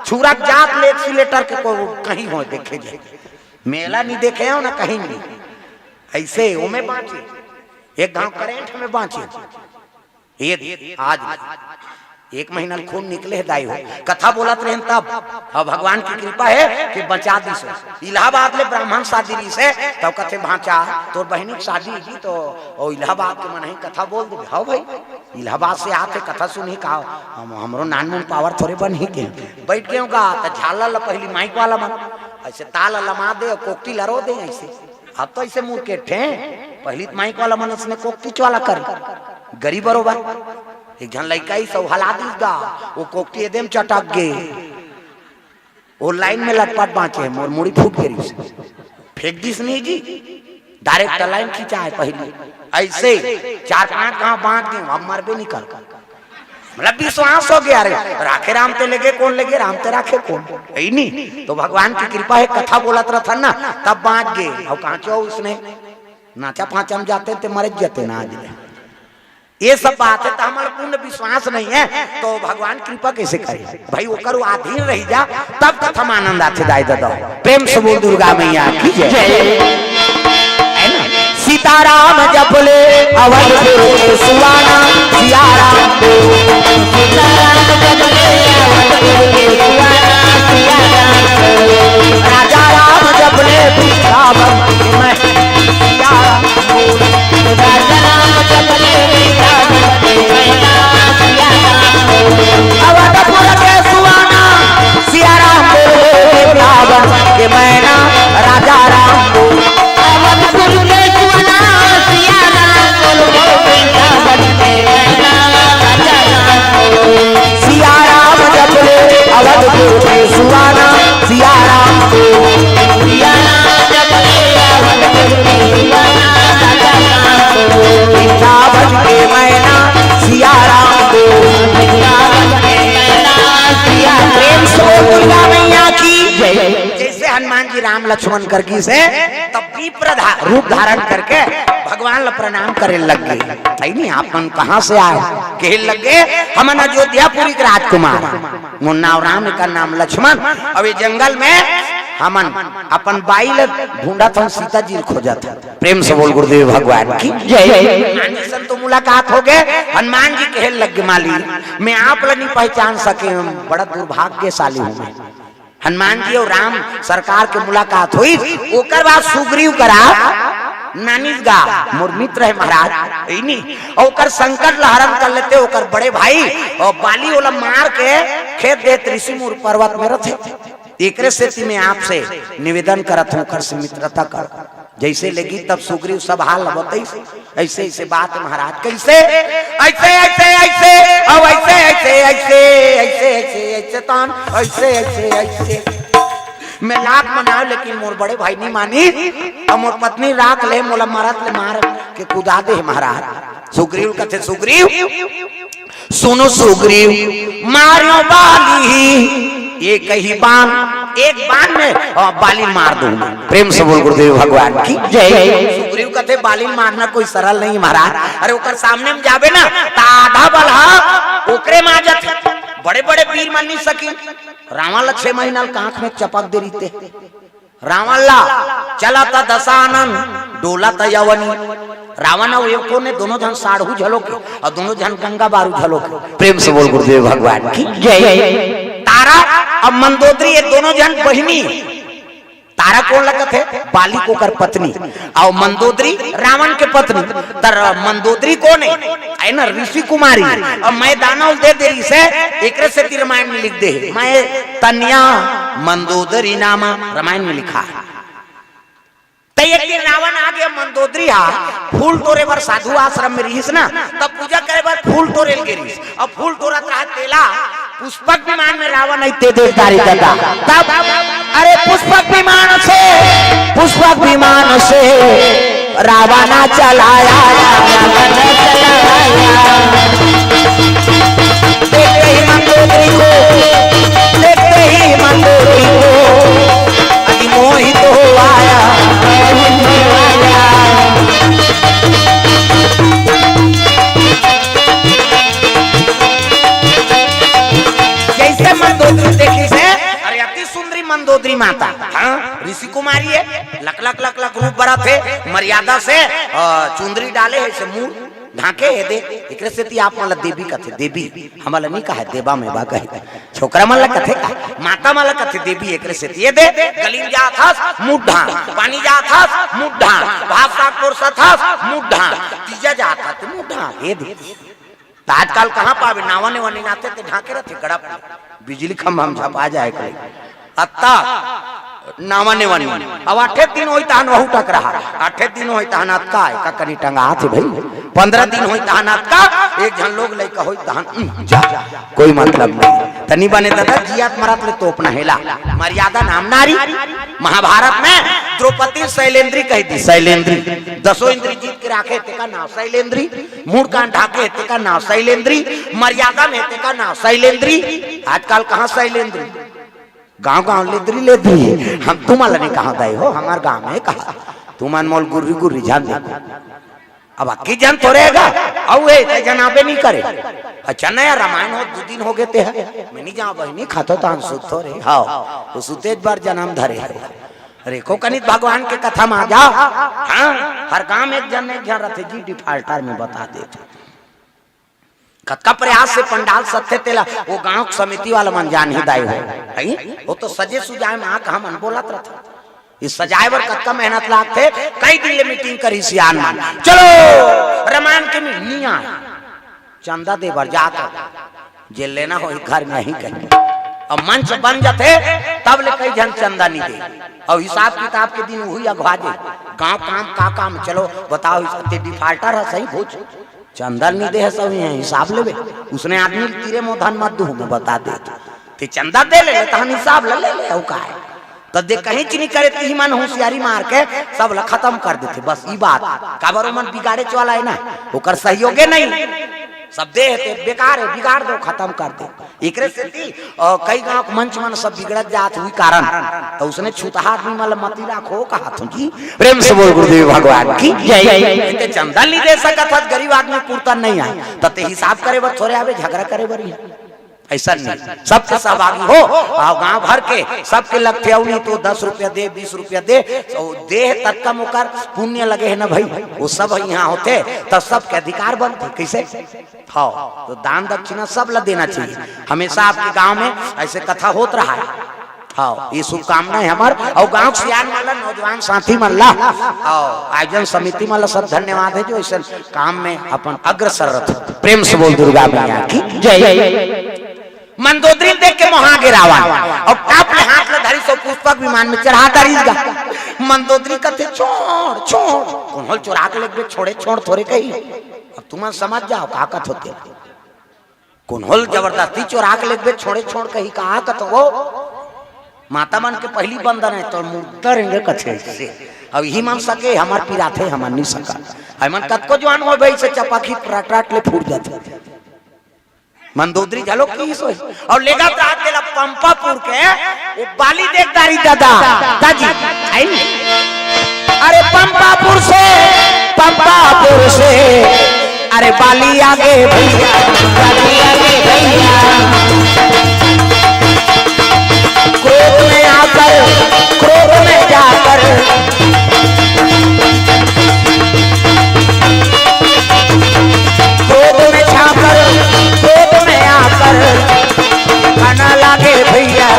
छुरा जात ले एक्सीलेटर के को कहीं हो देखे जाए मेला नहीं देखे हो ना कहीं नहीं ऐसे वो में बाँचे एक गांव करेंट में बाँचे ये आज 1 महीना खून निकले दाई हो कथा बोलत रहे तब अब भगवान की कृपा है कि बचा दी सो इलाहाबाद ले ब्राह्मण शादी से तब कथे भांचा तोर बहनी की शादी जी तो इलाहाबाद के मन ही कथा बोल दे हाँ भाई इलाहाबाद से आते कथा सुनी कहा हमरो नानमुन पावर थोड़े बन ही के बैठ गए गा तो झाला पहली माइक वाला मन ऐसे ताल लमा दे कोकटी लरो दे ऐसे अब तो ऐसे मुड़ के ठे पहली माइक वाला मन उसने कोकटी वाला कर गरीब बरोबर एक जन लड़का ही सब हला दी गा वो कोकटी एकदम चटक गे वो लाइन में लटपट बाँचे मोर मुड़ी फूट गई फेंक दिस नहीं जी डायरेक्ट लाइन खींचा है पहली ऐसे 4-5 गांव बांट दी अब मरबे नहीं कर मतलब विश्वास हो गया राखे राम ते लगे कौन लगे राम ते राखे कौन यही नहीं तो भगवान की कृपा है कथा बोलत रहा था ना तब बांट गए और कहा क्यों उसने नाचा पाँचम जाते थे मर जाते ना आज ये सब बात है तो हमारा पूर्ण विश्वास नहीं है तो भगवान कृपा कैसे करे भाई वो करो आधीन रह जा तब कथा आनंद आते दाई दो प्रेम से बोल दुर्गा मैया की जय सीताराम जपले अवध के सुवाना सियाराम सीताराम जपले अवध के सुवाना सियाराम राजा राम जपले वृंदावन में सियाराम राजा राम जपले वृंदावन में सियाराम अवधपुर के सुवाना सियाराम वृंदावन के मैना राजा राम अवधपुर के सियाराम जपले अवधपुर के सुवाना सियाराम वृंदावन के मैना सियाराम प्रेम से दुर्गा मैया की जैसे हनुमान जी राम लक्ष्मण करके से तब रूप धारण करके भगवान ला प्रणाम करे लग गए सही नहीं आप मन कहाँ से आए कहे लग गए हम अयोध्यापुरी के राजकुमार मुन्ना राम का नाम लक्ष्मण अब ये जंगल में हमन अपन बाइल ढूंढा था सीता जी खोजा था। प्रेम से बोल गुरुदेव भगवान की जय। सन तो मुलाकात हो गए, हनुमान जी कहे लग गए माली मैं आप नहीं पहचान सके, बड़ा दुर्भाग्यशाली हूँ मैं। हनुमान जी और राम सरकार के मुलाकात हुई, ओकर बाद सुग्रीव करा नानीस गा मोर मित्र है महाराज इनी और संकट लहरन कर लेते ओकर बड़े भाई और बाली वाला मार के खेत देत ऋषि मुर पर्वत में रथे। एकरे से मैं आपसे निवेदन करत हूँ कर से मित्रता कर जैसे लगी तब सुग्रीव सब हाल बताई ऐसे ऐसे बात महाराज कैसे ऐसे ऐसे ऐसे अब ऐसे ऐसे ऐसे ऐसे ऐसे ऐसे तान ऐसे ऐसे ऐसे मैं लाख मनाओ लेकिन मोर बड़े भाई नहीं मानी और मोर पत्नी राख ले मोला मारत ले मार के कुदा दे महाराज। सुग्रीव कथे सुग्रीव सुनो सुग्रीव मारियो बाली एक ही बाण एक बाण में बाली मार दूंगा। प्रेम से बोल गुरुदेव भगवान की जय। सुग्रीव कथे बाली मारना कोई सरल नहीं महाराज। अरे ओकर सामने में जाबे ना ता आधा बलहा ओकरे माजत बड़े बड़े वीर मन नहीं सकी। रावण ला 6 महीना कांख में चपक दे रीते रावण ला चला था दशानन डोला था यवनी रावण और एको ने दोनों जन साढ़ू झलोके और दोनों जन गंगा बारू झलोके। प्रेम से बोल गुरुदेव भगवान की जय। तारा अब मंदोदरी ये दोनों जन बहिनी तारा कौन लगत है बाली को कर पत्नी और मंदोदरी रावण के पत्नी तर मंदोदरी कौन है ना ऋषि कुमारी और मैं दानव दे देरी से एक से रामायण में लिख दे मैं तन्या मंदोदरी नामा रामायण में लिखा है। तो एक दिन रावण आ गया मंदोदरी फूल तोरे बार साधु आश्रम में रहीस ना तब पूजा करे बार फूल तोरे गिरीस और फूल तोरा रहा तेला पुष्पक विमान में रावण आते देवदारी दादा तब अरे पुष्पक विमान से रावण चलाया देखते ही मंदोदरी को अति मोहित हो आया। जैसे मंदोदरी देखी से अरे अति सुंदरी मंदोदरी माता हाँ ऋषि कुमारी है लक लक लक लक रूप बड़ा थे मर्यादा से चुंदरी डाले है से मुंह ढाके है दे एक से आप मला देवी कथे देवी हमारा नहीं कहा देवा में बा कहे छोकरा मला कथे माता मला कथे देवी एक से ये दे गलीम जा था मुड्ढा पानी जा था मुड्ढा भाषा कोर्सा था मुड्ढा तीजा जा था तो मुड्ढा ये दे आजकल कहाँ पावे नावा ने वनी नाते ते ढाके रहते गड़ा बिजली खंभा हम झपा जाए करे अत्ता नावा ने वनी अब 8 दिन होई तहन वहु टक रहा 8 दिन होई तहन अतका का कनी टंगा थे भाई 15 दिन होई तहन अतका एक जन लोग लइका होई तहन जा कोई मतलब नहीं तनी बने दादा जियात मरत ले तो अपना हेला मर्यादा नाम नारी महाभारत में द्रौपदी शैलेंद्री कही थी शैलेंद्री 10 इंद्री जीत के राखे ते का नाम शैलेंद्री मुंह कान ढाके ते का नाम शैलेंद्री मर्यादा में ते का नाम शैलेंद्री। आजकल कहाँ शैलेंद्री गांव गांव लेद्री हम तुम्हारा नहीं कहा गए हो हमारे गांव में कहा तुम अनमोल गुर्री गुर्री जान दे अब अक्की जन तो रहेगा औ जनाबे नहीं करे अच्छा नया रामायण हो 2 दिन हो गए थे मैं नहीं जाऊँ बहनी खातो तो सुत रे हाँ तो सुतेज बार जन्म धरे अरे को कनित भगवान के कथा में आ जाओ हाँ हर गांव में एक जन एक जन रथे जी डिफाल्टर में बता देते कतका प्रयास से पंडाल सत्य तेला वो गांव समिति वाला मन जान ही दाई है वो तो सजे सुजाए में आके हम बोलत रहता इस सजाए बर कतका मेहनत लागते कई दिन ले मीटिंग करी सियान मान चलो रामायण के मिनिया चंदा दे बर जाकर जे लेना हो घर में ही कहीं अब मंच बन जाते तब ले कई जन चंदा नहीं दे और हिसाब किताब के दिन हुई अगवा दे गाँव काम का काम चलो बताओ डिफाल्टर है सही पूछ चंदा नहीं दे सब हिसाब ले उसने आदमी तीरे मो धन मत दू मैं बता दे ते चंदा दे ले तहन हिसाब ले ले का है तो देख कहीं चीनी करे ती मन होशियारी मार के सब ला खत्म कर देते बस ई बात काबरो मन बिगाड़े वाला है ना ओकर सहयोगे नहीं सब दे है बेकार है बिगाड़ दो खत्म कर दे एकरे से कई गांव मंच मन सब बिगड़त जात हुई कारण तो उसने छुतहा आदमी मतलब मती राखो कहा तुम जी प्रेम से बोल गुरुदेव भगवान की जय। चंदा नहीं दे सकत गरीब आदमी पूर्ता नहीं आए तते हिसाब करे बर थोड़े आवे झगड़ा करे बरी ऐसा नहीं, सबके सहभागी हो और गांव भर के सबके लगते हो, नहीं तो 10 रुपया दे 20 रुपया दे, तो देह तक का मुकर पुण्य लगे है ना भाई, वो सब यहाँ होते तब सबके अधिकार बनते। कैसे? हाँ, तो दान दक्षिणा सब ला देना चाहिए। हमेशा आपके गांव में ऐसे कथा होत रहा है। हाँ, ये शुभकामना है हमार और गांव सियान वाला नौजवान साथी मल्ला और आयोजन समिति वाला सब धन्यवाद है जो इस काम में अपन अग्रसर रथ। प्रेम से बोल दुर्गा मैया की जय। मंदोदरी देख के मोहा गिरावा और टाप में हाथ में धरी सो पुष्पक विमान में चढ़ा दरीगा। मंदोदरी कहते छोड़ छोड़ कौन चुरा के लेके छोड़े छोड़ थोड़े कही। अब तुम समझ जाओ काकत होते कौन होल जबरदस्ती चुरा के लेके छोड़े छोड़ कही कहा कत वो माता मन के पहली बंधन है तो मुद्दा रहेंगे कथे से। अब यही मन सके हमार पीरा थे हमार नहीं सका हमन कत को जवान हो भाई से चपाखी राट ले फूट जाते। मंदोदरी झलो की सोई और लेगा रात के पंपापुर के वो बाली देखदारी दादा दादी आई। अरे पंपापुर से अरे बाली आगे भैया बाली आगे भैया क्रोध में आकर क्रोध में जाकर क्रोध में जाकर क्रोध में आकर खाना लागे भैया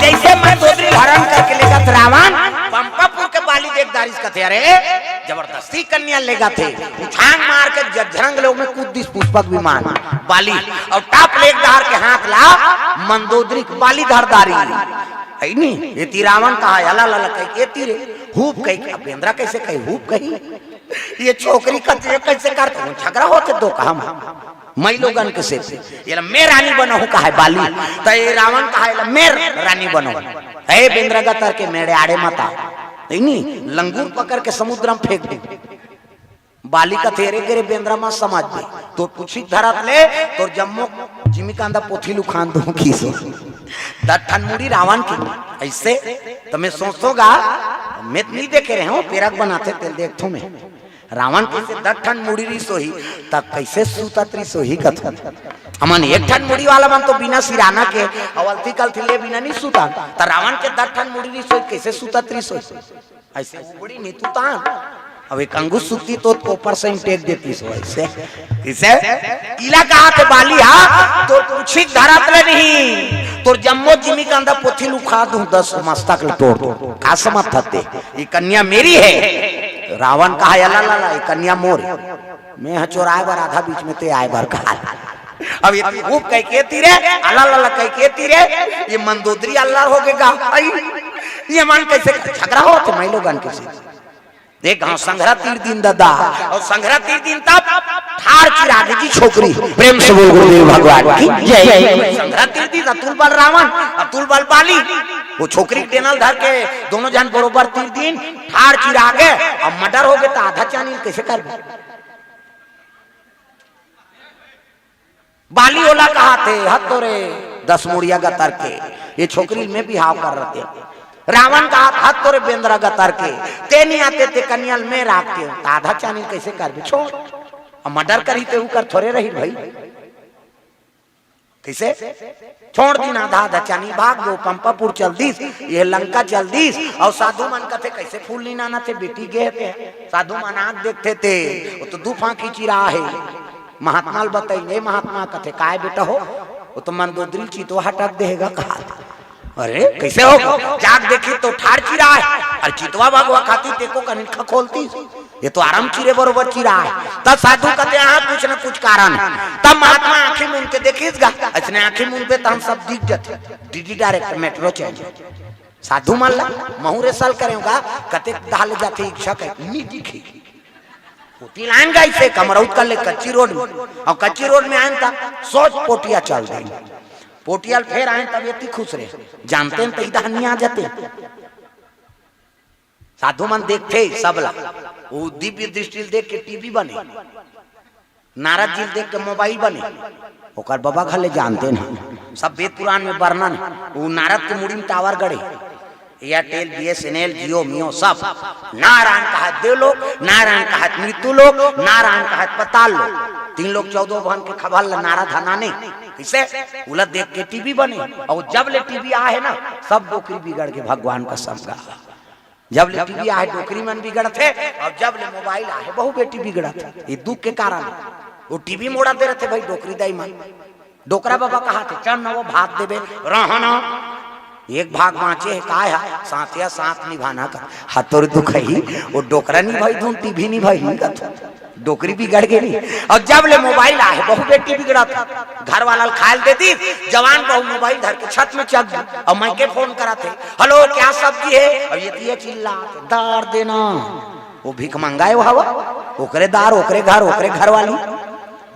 जैसे मंदोदरी धारण करके लेगा रावण पंपापुर के बाली देखदारी कथे। अरे जबरदस्ती कन्या लेगा थे छांग मार के जझरंग लोग में कूद दिस पुष्पक विमान बाली और टाप लेगदार के हाथ ला मंदोदरी बाली धारदारी है नहीं। ये तीरावन कहा अला लला कह ये तीरे हुप कही बेंद्रा कैसे कही हुप कही ये छोकरी का कैसे करते झगड़ा होते दो काम मई लोगन के से ये मैं रानी बनो हूं कहा बाली तो ये रावण कहा मैं रानी बनो है बेंद्रा गतर के मेरे आड़े माता नहीं लंगूर पकड़ के समुद्र में फेंक दे बाली का तेरे गिरे बेंद्रा में समाज दे तो कुछ धरत ले तो जम्मो जिमी कांदा पोथी लुखान दो खीसो दठन मुड़ी रावण की ऐसे तो मैं सोचोगा मैं नहीं देखे रहे हूं पेरक बनाते तेल देखो मैं रावण कैसे दठन मुड़ी री सोही तब कैसे सूतत्री सोही कथा हमन एक ठन मुड़ी वाला मन तो बिना सिराना के अवलती कल थिले बिना नहीं सूता तो रावण के दठन मुड़ी री सोही कैसे सूतत्री सोही ऐसे बड़ी नहीं तू तान अब एक अंगूर सूती तो ऊपर से टेक देती सो ऐसे इसे किला कहा थे बाली हा तो कुछ धरात ले नहीं तो जम्मो जिमी का अंदर पोथी लुखा दूं 10 मस्तक तोड़ का समझ थते ये कन्या मेरी है। रावण कहा अला ला कन्या मोर मैं चोराए बार आधा बीच में ते आए बार कहा अब ये खूब कह के तीरे अला ला कह के तीरे ये मंदोदरी अल्लाह हो गएगा ये मन कैसे झगड़ा हो तो मैं लोगन के से देख गांव संघरा तीर दिन दादा और संघरा तीर दिन तब ठार चिरागे की छोकरी प्रेम से बोल गुरुदेव भगवान की जय। संघरा तीर दिन अतुल बल रावण अतुल बल बाली वो छोकरी टेनल धर के दोनों जन बरोबर तीर दिन ठार चिरागे और मर्डर हो गए तो आधा चानी कैसे कर बाली ओला कहा थे हद तो रे 10 मुड़िया गतर के ये छोकरी में भी हाव कर रहे थे। रावण का हाथ तोरे बेंद्रा गतर के ते नहीं आते ते कन्याल में राखते आधा चानी कैसे कर छोड़ और मर्डर करी ते कर थोड़े रही भाई कैसे छोड़ दी आधा आधा चानी भाग दो पंपापुर चल दीस ये लंका चल दीस और साधु मन का थे कैसे फूल नहीं नाना थे बेटी गए थे साधु मन आंख देखते थे वो तो दूफा खींची रहा है महात्मा बताइए महात्मा कथे काय बेटा हो वो तो मंदोदरी चितवा हटक देगा कहा अरे कैसे हो जाग देखी तो ठार चिरा है और चितवा भगवा खाती देखो कनिखा खोलती ये तो आराम चिरे बरोबर चिरा है तब साधु कहते हैं कुछ न कुछ कारण तब महात्मा आंखें मूंद के देखिएगा इसने आंखें मूंद पे तो हम सब दिख जाते डीडी डायरेक्ट मेट्रो चेंज साधु मान ला महुरे साल करेगा कते डाल जाते इच्छा नहीं दिखी लाइन गई से कमरौत कर ले कच्ची रोड में और कच्ची रोड में आए था सोच पोटिया चल गई पोटियाल फिर आए तब ये खुश रहे जानते हैं तो इधर नहीं आ जाते साधु मन देखते सबला वो दिव्य दृष्टि देख के टीवी बने नारद जी देख के मोबाइल बने ओकर बाबा खाले जानते ना सब वेद पुराण में वर्णन वो नारद के मुड़ी में टावर गड़े एयरटेल, BSNL, जियो, मियो सब। नारायण कहा देवलोक, नारायण कहा मृत्युलोक, नारायण कहा पताल लोक। 3 लोग 14 भवन के खबर नारा धना नहीं किसे उलट देख के टीवी बने। और जब ले टीवी आए ना सब डोकरी बिगड़ के भगवान का समझा। जब ले टीवी आए डोकरी मन बिगड़ थे और जब ले मोबाइल आए बहु बेटी बिगड़ा थे। ये दुख के कारण वो टीवी मोड़ा दे रहे थे भाई डोकरी दाई मन। डोकरा बाबा कहा थे चल न वो भात देवे रहना एक भाग बाँचे है का है साथिया साथ निभाना कर हाथों दुख ही वो डोकरा नहीं भाई दूं टीवी नहीं भाई नहीं का डोकरी बिगड़ गई नहीं। और जब ले मोबाइल आए बहु बेटी बिगड़ा था घर वाला खायल दे दी जवान बहु मोबाइल धर के छत में चक दी और मैं के फोन करा थे हेलो क्या सब्जी है और ये चिल्ला दार देना वो भीख मंगाए हवा ओकरे दार ओकरे घर वाली।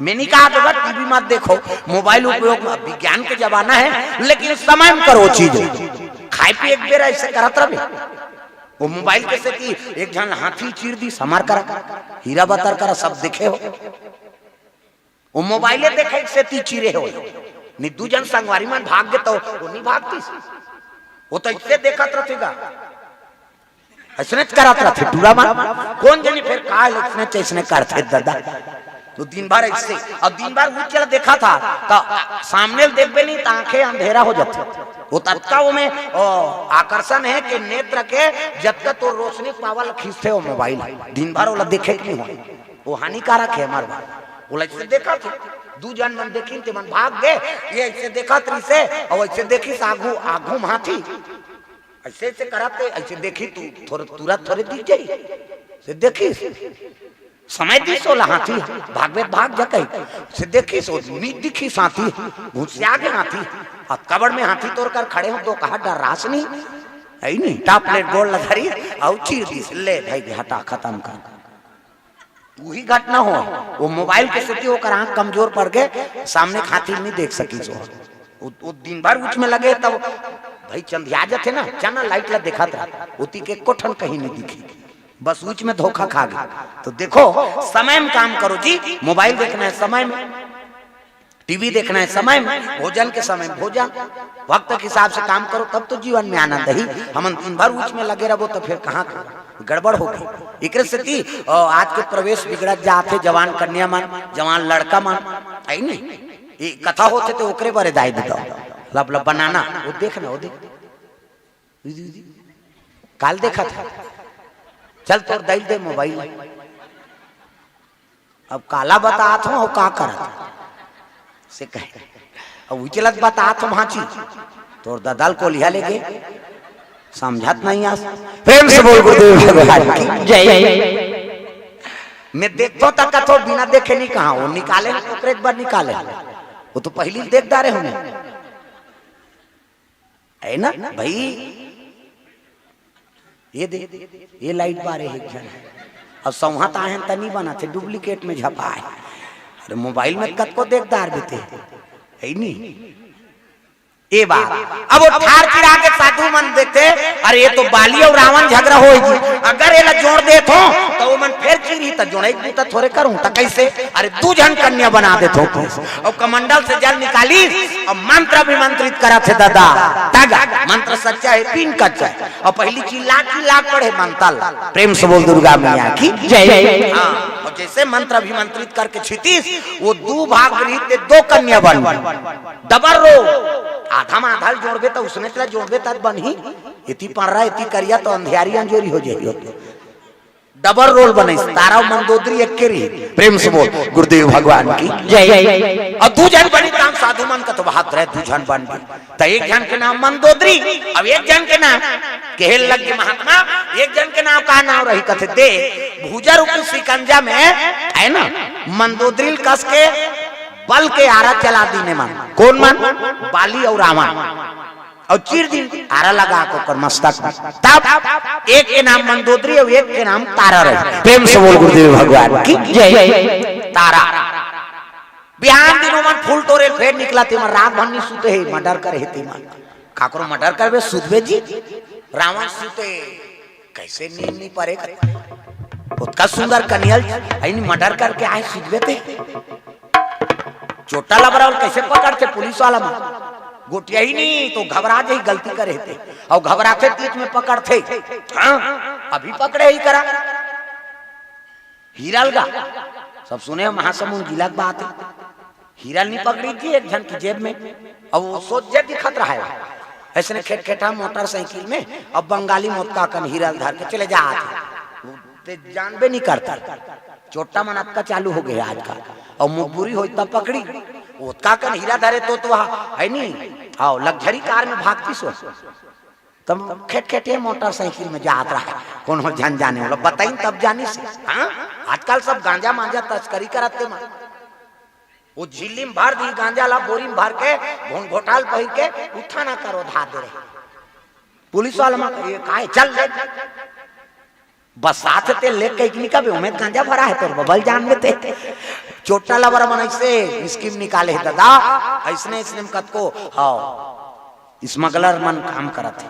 मैंने कहा तो टीवी मत देखो मोबाइल उपयोग विज्ञान के जमाना है लेकिन समय में करो चीज खाए पे एक बेर ऐसे करत रहे। वो मोबाइल कैसे की एक जन हाथी चीर दी समार करा हीरा बतर करा सब देखे हो वो मोबाइले देखे से ती चीरे हो नहीं दू जन संगवारी में भाग गए तो वो नहीं भागती वो तो इससे देखत रहेगा ऐसने करत रहे पूरा मन कौन जनी फिर काल इसने करते दादा तो दिन भर ऐसे अब दिन भर वो चला देखा था तो सामने देखबे नहीं तो आंखें अंधेरा हो जाती वो तत्का वो में आकर्षण है कि नेत्र के जब तक तो रोशनी पावल खींचते हो मोबाइल दिन भर वो देखे कि नहीं हो वो हानिकारक है हमारे वो ऐसे देखा थे दू जन मन देखी थे मन भाग गए ये ऐसे देखा त्री से और ऐसे देखी आगू आगू हाथी ऐसे ऐसे कराते ऐसे देखी तू तुरंत थोड़े दिख जाई से देखी समय दी सोला हाथी भागवे भाग जके से देखी सो नी दिखी साथी घुस आगे हाथी और कबर में हाथी तोड़ कर खड़े हो तो कहा डर रास नहीं ऐ नहीं टॉप प्लेट गोल लथरी और चीर दी ले भाई हटा खत्म कर वही घटना हो वो मोबाइल के स्थिति होकर आंख कमजोर पड़ गए सामने हाथी नहीं देख सकी सो वो दिन भर उच में लगे तब भाई चंदिया थे ना चना लाइट ला देखा था उती के कोठन कहीं नहीं दिखी बस उच में धोखा खा गए। तो देखो समय में काम करो जी मोबाइल देखना है समय में टीवी देखना है समय में भोजन के समय भोजन वक्त के हिसाब से काम करो तब तो जीवन में आनंद ही हम दिन भर उच में लगे रहो तो फिर कहाँ गड़बड़ होगी। एक स्थिति आज के प्रवेश बिगड़ जाते जवान कन्या मन जवान लड़का मन आई नहीं कथा होते तो ओकरे बारे दाई देता लब लब बनाना वो देखना वो देख काल देखा था चल तोर दैल दे मोबाइल अब काला बतात हूं और का करत से कहे अब उचलत बतात हूं भांची तोर ददल को लिया लेके समझत नहीं आस प्रेम से बोल गुरुदेव भगवान की जय। मैं देखतो तक कथो बिना देखे नहीं कहा वो निकाले ओकरे एक बार निकाले वो तो पहली देखदा रहे हमें है ना भाई ये दे ये लाइट बारे है अब संहत आए तनी बना थे डुप्लीकेट में झपाए अरे मोबाइल में कत को देखदार भी थे है नहीं ये बात अब वो ठार चिरा के साधु मन देखते अरे ये तो बाली और रावण झगड़ा होगी अगर ये जोड़ दे तो वो मन फिर चिरी तो जोड़े तो थोड़े करूं तो कैसे अरे तू जन कन्या बना दे तो और कमंडल से जल निकाली और मंत्र भी मंत्रित करा थे दादा तागा मंत्र सच्चा है तीन कच्चा है और पहली चिल्ला पड़े मंतल प्रेम से बोल दुर्गा मैया की जय। और जैसे मंत्र अभिमंत्रित करके छितीस वो दो भाग रही दो कन्या बन डबल रो आधा में आधा जोड़बे तो उसने तेरा जोड़बे तब बनी इति पढ़ रहा इति करिया तो अंधियारी अंजोरी हो जाएगी डबल रोल बने तारा मंदोदरी एक के रही प्रेम से बोल गुरुदेव भगवान की जय। और दू जन बनी काम साधु मन का तो बात रहे दू जन बन तो एक जन के नाम मंदोदरी अब एक जन के नाम केहल लग के महात्मा एक जन के नाम का नाम रही कथे दे भूजा रूपी सिकंजा में है ना मंदोदरी कस के बल के आरा चला दीने मन कौन मन बाली और रावण और चीर दिन आरा लगा को कर मस्तक तब एक के नाम मंदोदरी और एक के नाम तारा रहे प्रेम से बोल गुरुदेव भगवान की जय। तारा बिहान दिनों मन फूल तोरे फेर निकला ते मन रात भर नहीं सुते है मर्डर करे ते मन काकरो मर्डर करबे सुतबे जी रावण सुते कैसे नींद नहीं पड़े उसका सुंदर कन्यल आई मर्डर करके आए सुतबे थे चोटा लबरा कैसे पकड़ते पुलिस वाला में गोटिया ही नहीं तो घबरा जाई गलती करे थे और घबराते बीच में पकड़ थे। हाँ अभी पकड़े ही करा हीराल का सब सुने महासमुंद जिला की बात है। हीराल नहीं पकड़ी थी एक जन की जेब में और वो सोच जे दिखत रहा है ऐसे खेट खेटा मोटरसाइकिल में अब बंगाली मोटका कन हीराल धर के चले जा जानबे नहीं करता चोटा मनात का चालू हो गया आज का और मुखबुरी हो तब पकड़ी उसका कन हीरा धरे तो है नहीं। हाँ लग्जरी कार में भागती सो तब खेट खेटे मोटरसाइकिल में जात रहा कौन हो जान जाने वाला बताई तब जानी से। हाँ आजकल सब गांजा मांजा तस्करी कराते मां वो झिल्ली में भर दी गांजा ला बोरी में भर के घोटाल पहिर के उठा ना करो धा दे रहे पुलिस वाला मां कहा चल ले बस साथ ते लेके निका भी उम्मीद गांजा भरा है तो बबल जान में थे चोटा लवर मन ऐसे स्कीम निकाले है दादा ऐसने इसने कत को हाँ स्मगलर मन काम करत है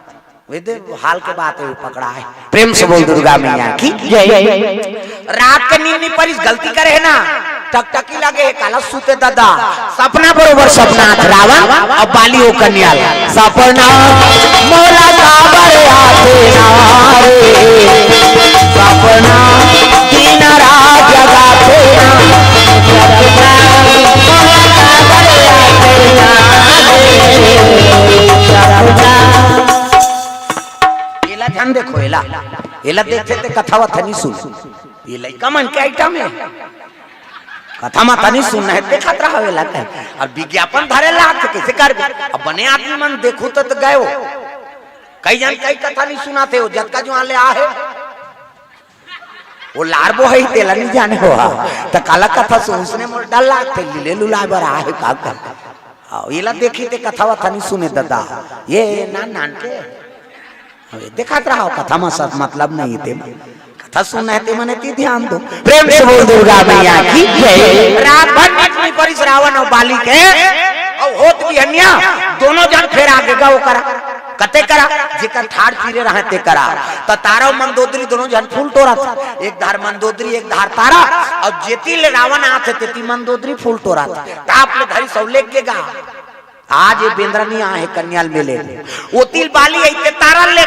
वे दे हाल के बात है पकड़ा है। प्रेम से बोल दुर्गा मैया की जय। रात के नींद पर इस गलती करे है ना टकटकी लगे काला सूते दादा सपना बरोबर सपना रावण और बाली हो कन्या सपना मोला काबर आते नारे सपना दिन रात जगाते एला ध्यान देखो एला एला देखते ते कथा वथा नहीं सुन ये लड़का मन के आइटम है कथा माता नहीं सुनना है देखत रहा वेला का और विज्ञापन धरे लाख कैसे कर अब बने आदमी मन देखो तो गए हो कई जन कई कथा नहीं सुनाते हो जद का जो आले आ है वो लारबो है तेला नहीं जाने हो तो काला कथा सुन उसने मोर डल लागते लीले लुला बरा है का येला देखी ते कथा वथा नहीं सुने दादा ये नान नान के देखत रहा कथा में सब मतलब नहीं थे कथा सुनना है ते मने ती ध्यान दो। प्रेम से बोल दुर्गा मैया की जय। रात भर पत्नी पर रावण और बाली के और होत भी हन्या दोनों जन फिर आगे का वो करा कते करा जेकर ठाड़ चीरे रहा ते करा तो तारा मंदोदरी दोनों जन फूल तोड़ा था एक धार मंदोदरी एक धार तारा और जेती ले रावण आते तेती मंदोदरी फूल तोड़ा था ताप ले धरी सौले के गा आज ये बेंद्रनी आ है कन्याल मेले वो तिल बाली है तारा ले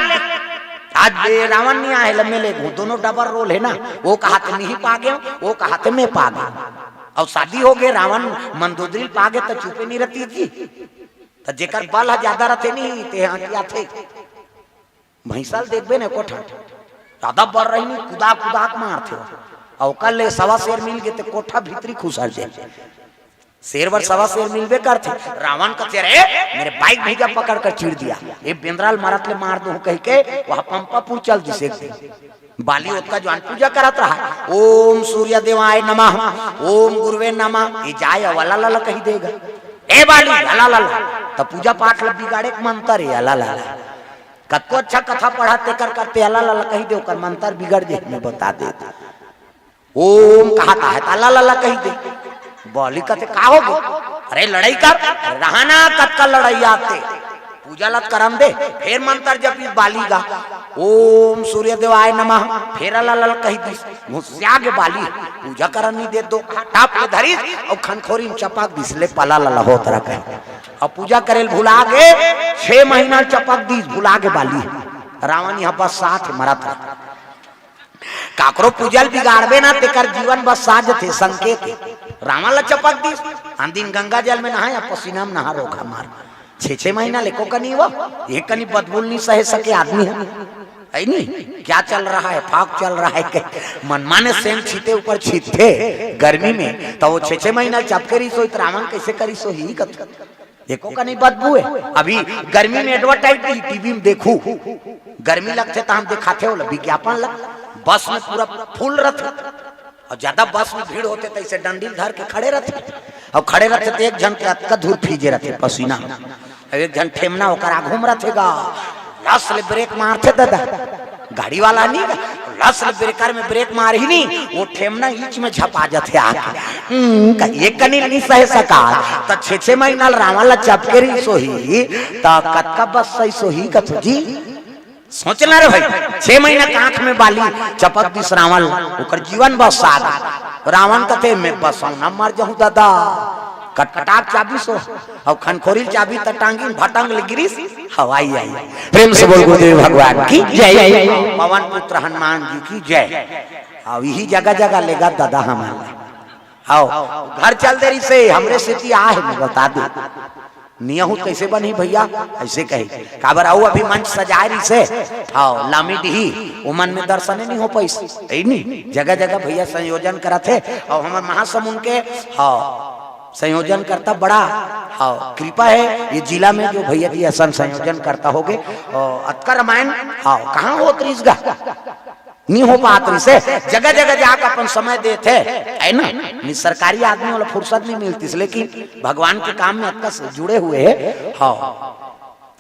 आज रावण नहीं आए लम्बे ले दोनों डबल रोल है ना वो कहा थे नहीं पा गए वो कहा थे मैं पा गया और शादी हो गए रावण मंदोदरी पा गए तो चुपे नहीं रहती थी तो जेकर बल ज्यादा रहते नहीं ते क्या थे भैंसल देखबे ने कोठा ज्यादा बढ़ रही नहीं कुदा कुदा मार थे और कल सवा शेर मिल गए तो कोठा भीतरी खुसर जाए शेर वर सवा शेर मिलबे करते रावण का तेरे मेरे बाइक भैया पकड़ कर चिड़ दिया ये बेंद्राल मारत ले मार दो कह के वहां पंपापुर चल दिसे बाली उसका ज्ञान पूजा करत रहा ओम सूर्य देवाय नमः ओम गुरुवे नमः ये जाए वाला लाला कही देगा ए बाली लाला लाला तो पूजा पाठ लब बिगाड़े मंत्र है लाला लाला कतो अच्छा कथा पढ़ाते कर करते लाला लाला कही दे कर मंत्र बिगड़ दे मैं बता दे ओम कहा है लाला लाला कही दे बाली कहते का हो अरे लड़ाई कर रहना कत का लड़ाई आते पूजा लत करम दे फिर मंत्र जब इस बाली का ओम सूर्य देवाय नमः फिर अल्लाह कही दिस मुस्या के बाली पूजा करन नहीं दे दो टाप ले धरी और खनखोरी चपक दिसले पला लला होत रखे और पूजा करेल भुला के 6 महीना चपक दिस भुला के बाली रावण यहां बस साथ मरत काकरो पूजल बिगाड़बे ना तेकर जीवन बस साज थे संकेत रावण ला चपक दिस अंदिन गंगा जल में नहाया पसीना में नहा रोका मार 6 महीना लेको कनी वो ये कनी बदबूल नहीं सह सके आदमी है नहीं क्या चल रहा है फाक चल रहा है के मनमाने सेम छीते ऊपर छीते गर्मी में तो वो 6 महीना चपकरी सो रावण कैसे करी सो ही देखो का नहीं बदबू है अभी गर्मी में एडवर्टाइज टीवी में देखू गर्मी लगते तो हम दिखाते हो विज्ञापन लग बस में पूरा फुल रहते और ज्यादा बस में भीड़ होते तो इसे डंडील धर के खड़े रहते और खड़े रहते तो एक जन के अतका धूल फीजे रहते पसीना एक जन ठेमना होकर घूम रहेगा लस ले ब्रेक मारते दादा गाड़ी वाला नहीं लस ले ब्रेकर में ब्रेक मार ही नहीं वो ठेमना ईच में झपा जाते आके एक कनी नहीं सह सका तो 6 महीना रावण चपकेरी सोही तो कतका बस सही सोही कथ जी सोचना रे भाई 6 महीना के आंख में बाली चपक दिस रावण ओकर जीवन बस सादा रावण कथे मैं बस न मर जाऊं दादा कटकटाक चाबी सो और खनखोरी चाबी तटांगी भटंग गिरीश हवाई आई। प्रेम से बोल गुरुदेव भगवान की जय। पवन पुत्र हनुमान जी की जय। और यही जगह जगह लेगा दादा हमारे आओ घर चल देरी से हमरे से आ है बता दे नियहू कैसे बनी भैया ऐसे कहे काबर आओ अभी मंच सजाए रही से आओ लामी डी उमन में दर्शन नहीं हो पैसे नहीं जगह जगह भैया संयोजन करा थे और हमारे महासमुंद के हाँ संयोजन करता बड़ा हाँ कृपा है ये जिला में जो भैया जी ऐसा संयोजन करता होगे अतका रामायण हाँ कहाँ हो त्रिसगा नहीं हो पाती से जगह जगह जाकर अपन समय देते है ना नहीं सरकारी आदमी वाला फुर्सत नहीं मिलती लेकिन भगवान के काम में अतका जुड़े हुए है हाँ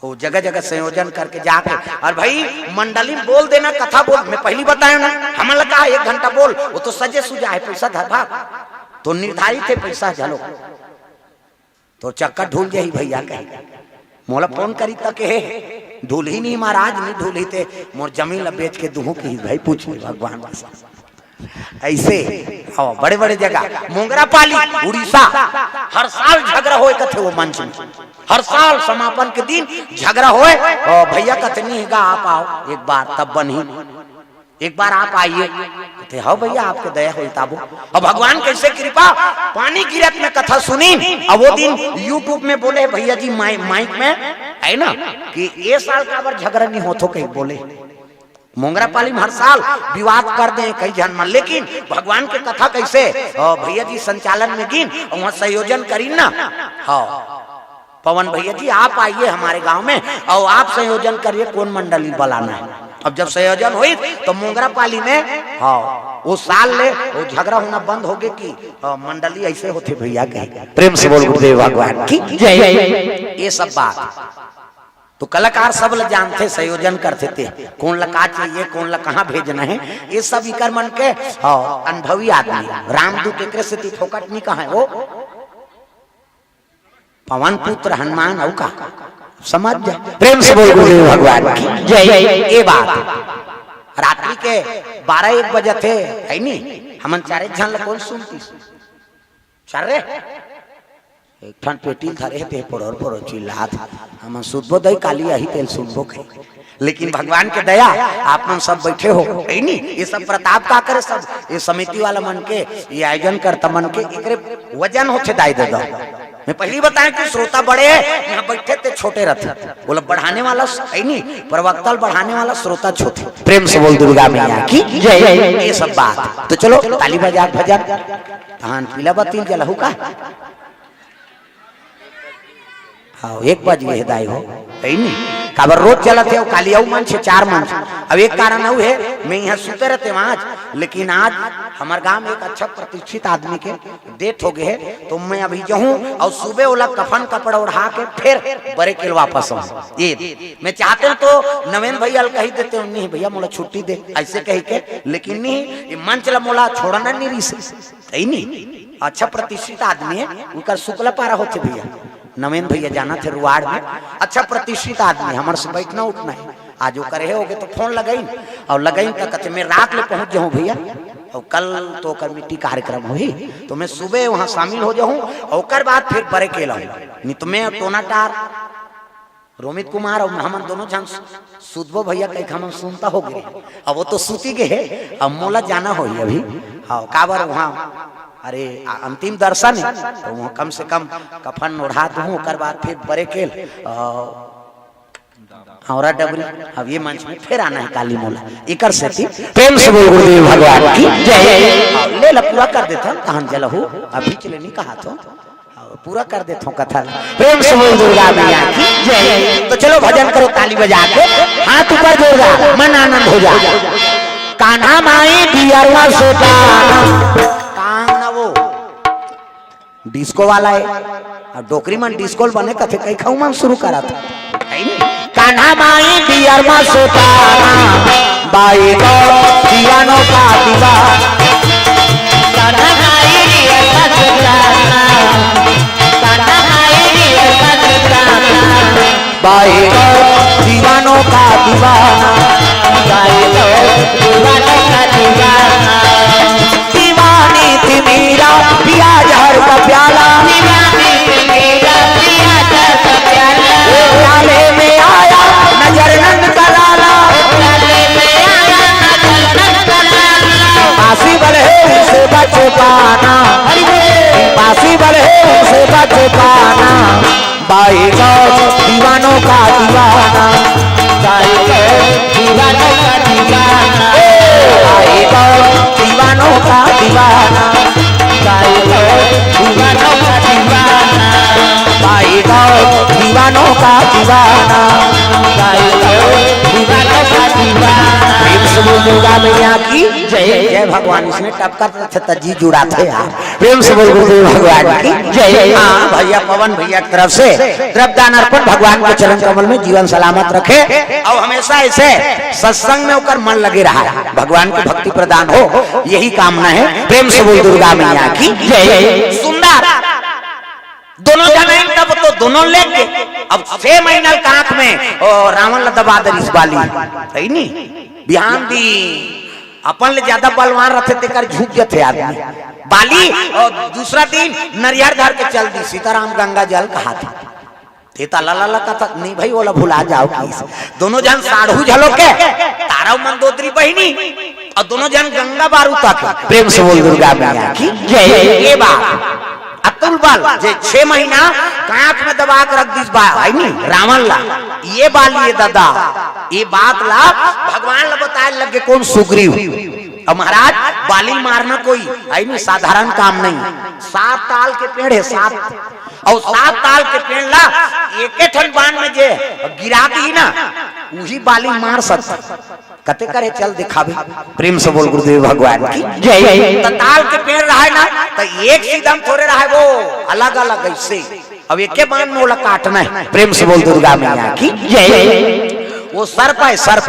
तो जगह जगह संयोजन करके जाके और भाई मंडली बोल देना कथा बोल मैं पहली बताया ना हमारा कहा 1 घंटा बोल वो तो सजे सुजा है पैसा धरभा तो निर्धारित है पैसा चलो तो चक्कर ढूल जाही भैया कहे मोला फोन करी तक है ढूल ही नहीं महाराज नहीं ढूल ही थे मोर जमीन बेच के दूह की भाई पूछ भगवान ऐसे बड़े बड़े जगह मोंगरा पाली उड़ीसा हर साल झगड़ा होए कथे वो मंच में हर साल समापन के दिन झगड़ा होए भैया कथे नहीं गा आप आओ एक बार तब बनी एक बार आप आइए कहते हाँ भैया आपके दया हो ताबो और भगवान कैसे कृपा पानी गिरत में कथा सुनी और वो दिन यूट्यूब में बोले भैया जी माइक में है ना कि ये साल का बार झगड़ा नहीं हो तो कहीं बोले मोंगरा पाली में हर साल विवाद कर दे कई जन मन लेकिन भगवान के कथा कैसे भैया जी संचालन में गिन और वहाँ संयोजन करी ना हाँ पवन भैया जी आप आइए हमारे गांव में और आप संयोजन करिए कौन मंडली बुलाना है अब जब संयोजन हुई तो मोंगरा पाली में हाँ वो साल ले वो झगड़ा होना बंद हो गए कि मंडली ऐसे होते भैया कहे प्रेम से बोल गुरुदेव भगवान की जय। ये सब बात तो कलाकार सब लोग जानते संयोजन करते थे कौन लगा चाहिए कौन ला कहाँ भेजना है ये सब इकर मन के अनुभवी आदमी रामदूत एक से फोकट नहीं कहा है वो पवन पुत्र हनुमान औ का समझ जा प्रेम से बोल गुरुदेव भगवान की जय। ये बात रात्रि के 12-1 बजे थे है नहीं हमन चारे जन कौन सुनती चारे एक ठन पेटी धरे थे पोर चिल्लात हम सुनबो दई काली यही तेल सुनबो के लेकिन भगवान के दया आप मन सब बैठे हो है नहीं ये सब प्रताप का करे सब ये समिति वाला मन के ये आयोजन करता मन के एकरे वजन होते दाई दे दो मैं पहली बताया कि श्रोता बड़े हैं यहाँ बैठे थे छोटे रहते बोला बढ़ाने वाला है नहीं प्रवक्ता बढ़ाने वाला श्रोता छोटे प्रेम से बोल दुर्गा मैया की जय। ये सब बात तो चलो ताली बजा भजन धान पीला बत्ती जलहू का हाँ 1 बजे हिदाय हो है नहीं काबर रोज चलत है काली आऊ मन 4 मन अब एक कारण है मैं यहाँ सुते रहते वहां लेकिन आज हमारे गांव में एक अच्छा प्रतिष्ठित आदमी के डेथ हो गए है तो मैं अभी जाऊं और सुबह वाला कफन कपड़ा उड़ा के फिर बड़े के वापस आऊं ये मैं चाहते हूं तो नवीन भैया कही देते हूं नहीं भैया मोला छुट्टी दे ऐसे कही के लेकिन नहीं ये मंच ला मोला छोड़ना नहीं रही नहीं अच्छा प्रतिष्ठित आदमी है उनका शुक्ला पारा होते भैया नवीन भैया जाना थे रुआड़ में अच्छा प्रतिष्ठित आदमी हमारे से बैठना उठना है आज वो करे होगे तो फोन लगाई और लगाई तो कहते मैं रात में पहुंच जाऊं भैया और कल तो कर मिट्टी कार्यक्रम हुई तो मैं सुबह वहां शामिल हो जाऊं और बाद फिर बड़े के लाऊं नहीं तो मैं टोना टार रोमित कुमार और हम दोनों जन सुधबो भैया कहीं हम सुनता हो गए अब वो तो सूती के है अब मोला जाना हो अभी हाँ काबर वहाँ अरे अंतिम दर्शन है तो वहाँ कम से कम कफन ओढ़ा दूं ओकर बाद फिर बड़े केल औरा डबरी अब ये मंच में फिर आना है काली मोला इकर से प्रेम से बोल गुरुदेव भगवान की जय। ले ला पूरा कर देता कहां जलहू अभी चले नहीं कहा तो पूरा कर देता हूँ कथा प्रेम से बोल दुर्गा मैया की जय। तो चलो भजन करो ताली बजा के हाथ ऊपर जोड़ा मन आनंद हो जा कान्हा माई बियरवा सोता वो डिस्को वाला है अब डोकरी मन डिस्को बने कथे कई खाऊ मन शुरू करा था कान्हा माई बियरवा सोता बाई तो पियानो का दीवा कान्हा माई बियरवा सोता कान्हा माई बियरवा सोता बाई तो दीवानों का दीवाना बाई तो दीवानों का दीवाना दीवानी थी मीरा पिया जहर का प्याला बाजे गाना, गाए दीवानों का दीवाना, गाए दीवानों का दीवाना, गाए दीवानों का दीवाना, गाए दीवानों का दीवाना, गाए दीवानों का दीवाना, गाए दीवानों का दीवाना। प्रेम से बोल दुर्गा मैया की जय। जय भगवान। इसमें टपका था जी जुड़ा थे यार। प्रेम से बोल गुरुदेव भगवान की जय। हाँ भैया पवन भैया की तरफ से द्रव्यदान अर्पण भगवान के चरण कमल में जीवन सलामत रखे और हमेशा ऐसे सत्संग में होकर मन लगे रहा, भगवान की भक्ति प्रदान हो, यही कामना है। प्रेम से बोल दुर्गा मैया की जय। सुंदर दोनों जाने तब तो दोनों लेके अब 6 महीना कांख में और रावण ल दबा दे इस बाली है नी बिहान दी अपन ले ज्यादा बलवान रहते तेकर झुक जाते आदमी बाली और दूसरा दिन नरियर धर के चल दी सीताराम गंगा जल कहा था तेता ला का नहीं भाई बोला भुला जाओ किस दोनों जन साढ़ू झलो के तारा मंदोदरी बहिनी और दोनों जन गंगा बारू तक। प्रेम से बोल दुर्गा मैया की जय। ये बात अतुल बल जे 6 महीना कांख में दबा के रख दिस भाई नी रावण ला ये बाली ये दादा ये बात ला भगवान ला बताए लगे कौन सुग्रीव। अब महाराज बाली मारना कोई है नहीं साधारण काम नहीं। 7 ताल के पेड़ है 7 और 7 ताल के पेड़ ला एक ठन बाण में जे गिरा दी ना वही बाली मार सकता कते करे चल दिखावे। प्रेम से बोल गुरुदेव भगवान की जय। ताल के पेड़ रहा है ना तो एक सीधम थोड़े रहा है वो अलग अलग ऐसे अब एक बाण में ओला काटना है। प्रेम से बोल दुर्गा मैया की जय। वो सर्प है सर्प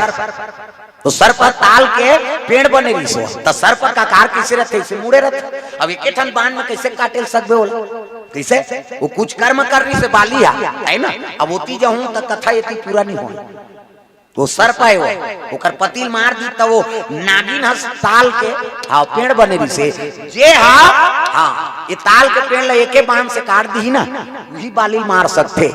तो सर्प ताल के पेड़ बने रही सो तो सर्प का आकार कैसे रहते इसे मुड़े रहते। अब एक ठन बाण में कैसे काटे सकबे बोल कैसे वो कुछ कर्म कर रही से बाली है ना। अब होती जाऊं तो कथा ये पूरा नहीं हो तो सर्प है वो ओकर पतिल मार दी तो वो नागिन ताल के हाँ पेड़ बने रही से जे हाँ ये ताल के पेड़ ला एके बाण से काट दी ना वही बाली मार सकते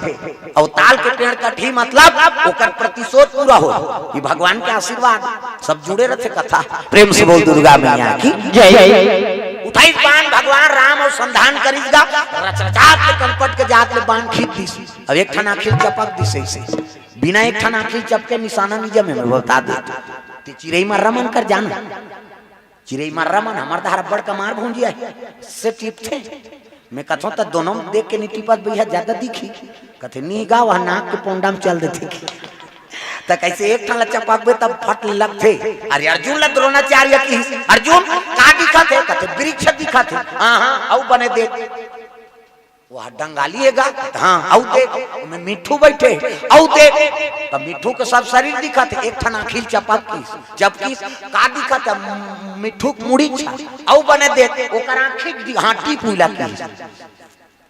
और ताल के पेड़ का ठीक मतलब ओकर प्रतिशोध पूरा हो ये भगवान के आशीर्वाद सब जुड़े रहते कथा। प्रेम से बोल दुर्गा मैया की जय। उठाई बाण भगवान राम और संधान करीगा रचरचात के कनपट के जात ले बाण खींच दी अब एक ठन आखिर चपक दी से बिना एक ठन आखिर चपके निशाना निजे में बता दे चिड़ई मार मन कर जाना चिड़ई मार मन हमार धारा बड़ कमार भूंजिया से टिप थे मैं कथों तो दोनों देख के नहीं टिपत भैया ज्यादा दिखी कथे नहीं गा वह नाक के पोंडा में चल देते तो कैसे एक ठन चपकबे तब फट लगते। अरे अर्जुन ला द्रोणाचार्य की अर्जुन का दिखा थे कथे वृक्ष दिखा थे हाँ औ बने देख वह डंगालिएगा हाँ औ देख मैं मिठू बैठे औ देख तब मिठू के सब शरीर दिखा थे एक ठन आखिल चपक की जबकि का दिखा था मिठू मुड़ी औ बने देख ओकर आखिल हाटी पुइला की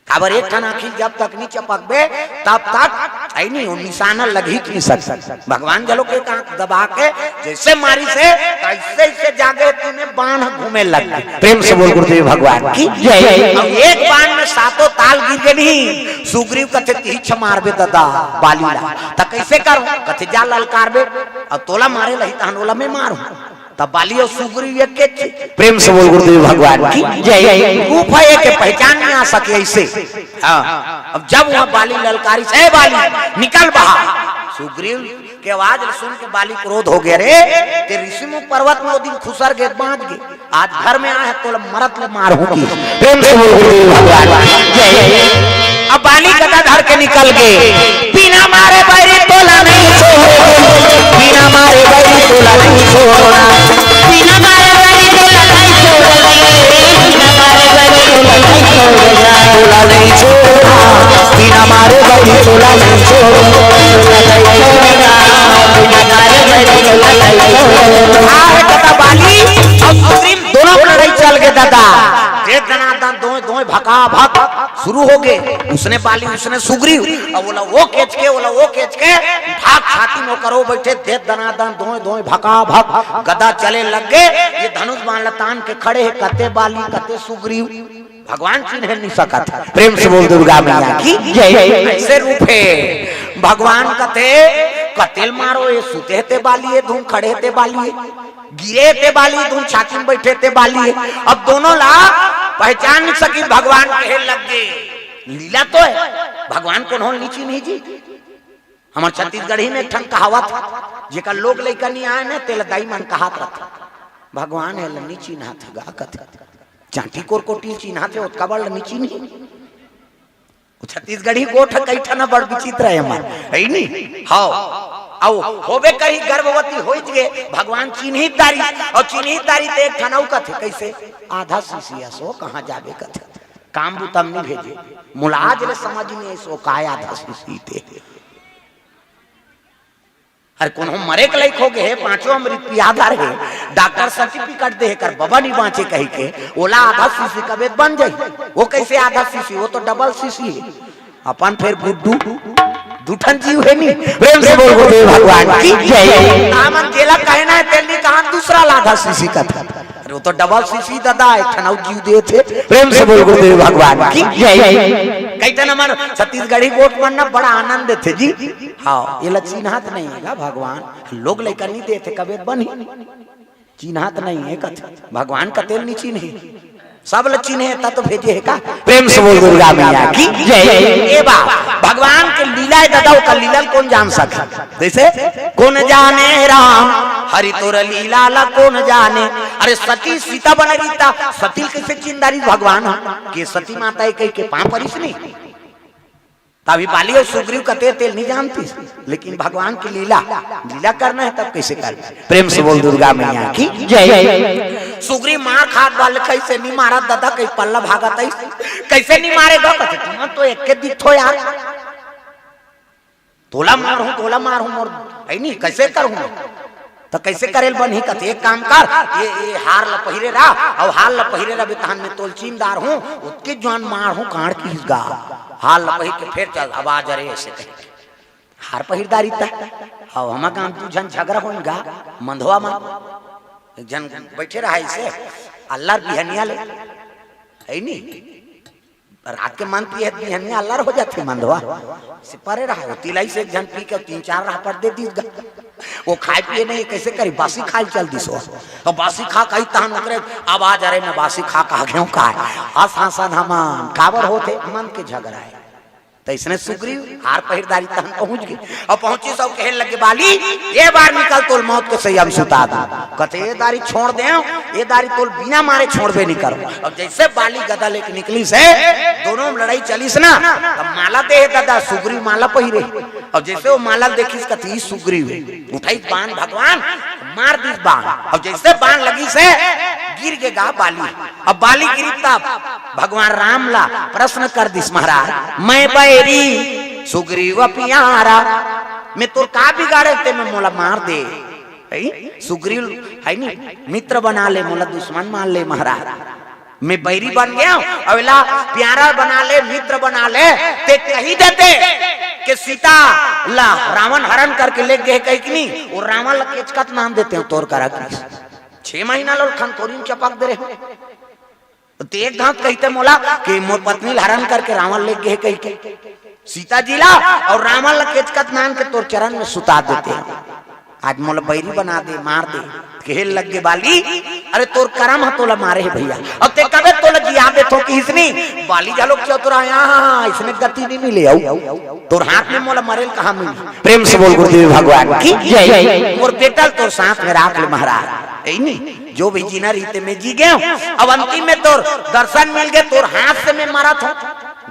खबर एक ठन आखिल जब तक नहीं चपकबे तब तक आई नहीं निशाना लगी नहीं सकता। भगवान जलो के आंख दबा के जैसे मारी से कैसे से जागे तूने बाण घूमे लग गए। प्रेम से बोल गुरुदेव भगवान की जय। अब एक बाण में 7 ताल गिर गए नहीं सुग्रीव कथे तीछ मारबे दादा बाली ला त कैसे करो कथे जा ललकारबे अब तोला मारे लही तहनोला में मारू तब बाली और सुग्रीव एक के। प्रेम से बोल गुरुदेव भगवान की जय। गुफा के पहचान नहीं आ सके ऐसे हाँ। अब जब वहाँ बाली ललकारी से बाली निकल बाहर सुग्रीव के आवाज सुन के बाली क्रोध हो गया रे ते ऋषिमुख पर्वत में वो दिन खुसर गए बांध गए आज घर में आए तो मरत ले मारूंगी। प्रेम से बोल गुरुदेव भगवान जय। अब बाली गदा धर के निकल गए बिना मारे बैरी तोला नहीं छोड़ना बिना मारे बैरी तोला नहीं छोड़ना बिना मारे बैरी तोला नहीं छोड़ना बिना मारे बैरी तोला नहीं छोड़ना तोला नहीं छोड़ना बिना मारे बैरी तोला नहीं छोड़ना बिना मारे बैरी तोला नहीं छोड़ना। आरे कथा बाली और सुग्रीव दोनों लड़ाई चल गए दादा एक दनादन दोए भका भक शुरू हो गए उसने बाली उसने सुग्रीव और बोला वो केच के भाग छाती में करो बैठे दे दनादन दोए भका भक गदा चले लग गए ये धनुष बाण लतान के खड़े है कते बाली कते सुग्रीव भगवान चिन्ह नहीं सका था। प्रेम से बोल दुर्गा मैया की जय। ऐसे रूप है भगवान कते कतेल मारो ये सुते ते बाली धूम खड़े ते बाली गिरे ते बाली धूम छाती में बैठे ते बाली अब दोनों ला पहचान नहीं सकी भगवान कहे लग गए लीला तो है भगवान को नोल नीची नहीं जी। हमारे छत्तीसगढ़ी में एक ठन कहावत जेका लोग लइका नहीं आए ना तेल दाई मन कहात रहता भगवान है लनी चिन्हा था गा कथ चांटी कोटी चिन्हा थे उतका बड़ लनी चिन्ही छत्तीसगढ़ी गोठ कई ठना बड़ विचित्र है हमार है नहीं हां आओ होबे कहीं गर्भवती होई गए भगवान चिन्ही तारी और चिन्ही तारी ते एक ठनऊ कथे कैसे आधा सीसिया सो कहां जाबे कथे काम बुतम नहीं भेजे मुलाज ले समझ नहीं सो काय आधा सीसी थे अरे कौन हम मरे के लायक हो गए पांचों अमृत पियादा रहे डॉक्टर सर्टिफिकेट दे कर बाबा नहीं बाँचे कही के ओला आधा सीसी का वेद बन जाये वो कैसे आधा सीसी वो तो डबल सीसी है अपन फिर गुड्डू दूठन जीव है नहीं प्रेम से बोल गुरुदेव भगवान की जय आमन केला कहना है तेलनी कहा दूसरा आधा सीसी का था अरे वो तो डबल सीसी दादा एक ठनाऊ जीव दे थे प्रेम से बोल गुरुदेव भगवान की जय कई तना मन छत्तीसगढ़ी गोट बनना बड़ा आनंद थे जी हाँ ये चिन्हात नहीं है भगवान लोग लेकर नहीं देते कबीर बनी चिन्हात नहीं है कथ भगवान का तेल नीची नहीं सब लच्छी है तो भेजे है का प्रेम से बोल दुर्गा मैया की जय बा भगवान के लीला दादा का लीला कौन जान सके जैसे कौन जाने राम हरि तोर लीला ला कौन जाने अरे सती सीता बन गीता सती कैसे चिंदारी भगवान के सती माता कही के पां परिस नहीं तभी बाली और सुग्रीव का तेल नहीं जानती लेकिन भगवान की लीला लीला करना है तब कैसे कर प्रेम से बोल दुर्गा मैया की जय सुग्रीव मार खाद वाले कैसे नहीं मारा दादा कहीं पल्ला भागा कैसे नहीं मारेगा तुम तो एक के दिखो यार तोला मारू मोर है नहीं कैसे करूँ तो कैसे करेल बन ही कथे एक काम कर ये हार ल पहिरे रहा और हार ल पहिरे रहा बितान में तोल चीनदार हूँ उसके जान मार हूँ कांड की गा हार ल पहिर के फिर चल आवाज अरे ऐसे हार पहिरदारी था और हमारा काम तू जन झगड़ा हो गा मंधवा में जन बैठे रहा इसे अल्लाह बिहनिया ले है नहीं रात के मन पी बिहनिया अल्लाह हो जाती मंधवा से परे रहा तिलाई से एक जन पी के 3-4 राह पर दे दी वो खाए पिए नहीं कैसे करी बासी खाई चल दी सो तो बासी खा कही तहन नकरे आवाज अरे मैं बासी खा कहा क्यों का आसान हमान काबर होते मन के झगड़ा है तो इसने सुग्रीव हार पहिरदारी तहन पहुंच गई और पहुंची सब कहने लगे बाली ये बार निकल तोल मौत के सही हम सुता दा कहते ये दारी छोड़ दे ये दारी तोल बिना मारे छोड़बे नहीं करो और जैसे बाली गदा लेके निकली से दोनों में लड़ाई चलीस ना तब माला दे दादा सुग्रीव माला पहिरे और जैसे वो माला देखी कथी सुग्रीव उठाई बाण भगवान मार दी बाण और जैसे बाण लगी से गिर गएगा बाली अब बाली गिरी तब भगवान राम ला प्रश्न कर दिस महाराज मैं बैरी सुग्रीव प्यारा मैं तो का बिगाड़े ते मैं मोला मार दे सुग्रीव है नहीं मित्र बना ले मोला दुश्मन मान ले महाराज मैं बैरी बन गया अवेला प्यारा बना ले मित्र बना ले ते कही देते कि सीता ला रावण हरण करके ले गए कहीं कि नहीं और रावण केचकत नाम देते हैं तोर करा 6 महीना लोग खनखोरी चपक दे रहे तो एक घात कहते मोला कि मोर पत्नी हरण करके रावण ले गए कहीं के सीता जी ला और रावण केचकत नाम के तोर चरण में सुता देते हैं आज मोला बैरी बना दे मार दे खेल लग गए बाली अरे तोर करम है तोला मारे है भैया अब ते कबे तोला जिया दे तो कि इसने बाली जालो क्यों तोरा यहाँ इसने गति नहीं मिले तोर हाथ में मोला मरेल कहाँ मिली प्रेम से बोल गुरुदेव भगवान की जय मोर बेटा तोर साथ में राख ले महाराज ऐ नहीं जो भी जीना रीते में जी गए अब अंतिम में तोर दर्शन मिल गए तोर हाथ से मैं मारा था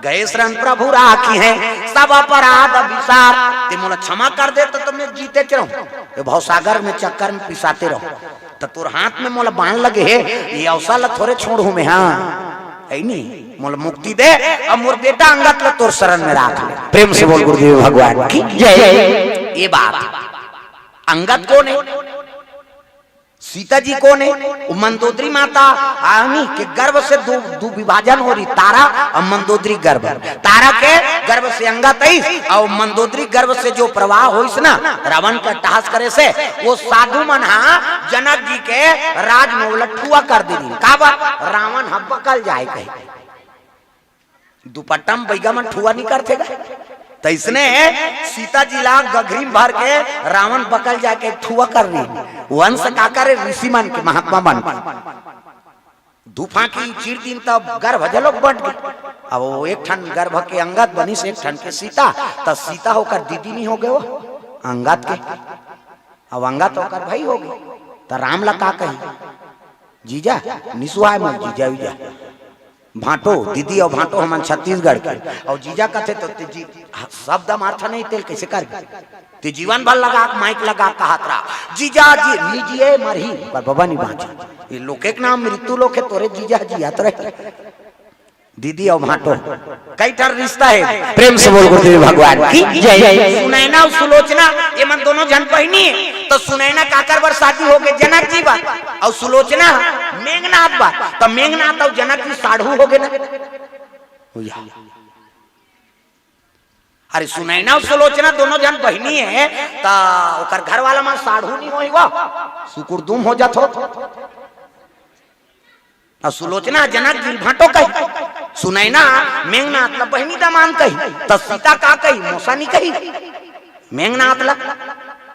गए शरण प्रभु राखी है सब अपराध अभिशाप ते मोला क्षमा कर दे तो मैं जीते चलो भाव सागर में चक्कर में पिसाते रहो तो तोर हाथ में मोला बाण लगे है ये अवसर ला थोड़े छोड़ू मैं हाँ है नहीं मोला मुक्ति दे अब मोर बेटा अंगत ला तोर शरण में राख ले प्रेम से बोल गुरुदेव भगवान की जय ये बात अंगत कौन है सीता जी कौन है मंदोदरी माता आनी के गर्भ से दो विभाजन हो रही तारा और मंदोदरी गर्भ तारा के गर्भ से अंगत और मंदोदरी गर्भ से जो प्रवाह हो ना रावण का टहास करे से वो साधु मन जनक जी के राज में उलटुआ कर दी का रावण हम बकल जाए कहीं दुपट्टा में बैगा मन ठुआ नहीं करते तो इसने सीता जी ला गघरी भर के रावण बकल जाके ठुआ कर रही वंश का करे ऋषि मन के महात्मा मन धूफा की चीर दिन तब गर्भ जलोक बढ़ गई। अब वो एक ठन गर्भ के अंगद बनी से एक ठन के सीता, तब सीता होकर दीदी नहीं हो गए वो अंगद के, अब अंगद होकर भाई हो गए। तो राम ला का कही जीजा निसुआय मत जीजा उजा भाटो दीदी और भाटो हम छत्तीसगढ़ के और जीजा कहते तो शब्द अर्थ नहीं तेल कैसे कर ते जीवन भर लगा माइक लगा कहा जीजा जी लीजिए मरही पर बाबा नहीं बाँचे ये लोके के नाम मृत्यु लोके तोरे जीजा जी याद रहे दीदी और भाटो कई टर रिश्ता है। प्रेम से बोल गुरुदेव भगवान की जय। सुनैना और सुलोचना ये मन दोनों जन बहनी है। तो सुनैना काकर बर शादी हो गए जनक जी बात और सुलोचना मेघनाथ बात। तो मेघनाथ और जनक जी साढ़ू हो गए ना। अरे सुनैना और सुलोचना दोनों जन बहनी है तो ओकर घर वाला मां साढ़ू नहीं होई वो सुकुरदुम हो जात हो। और सुलोचना जनक जी भाटो कही, सुनैना मेघनाथ ला बहनी दामान कही, तो सीता का कही मौसा नहीं कही मेघनाथ ला।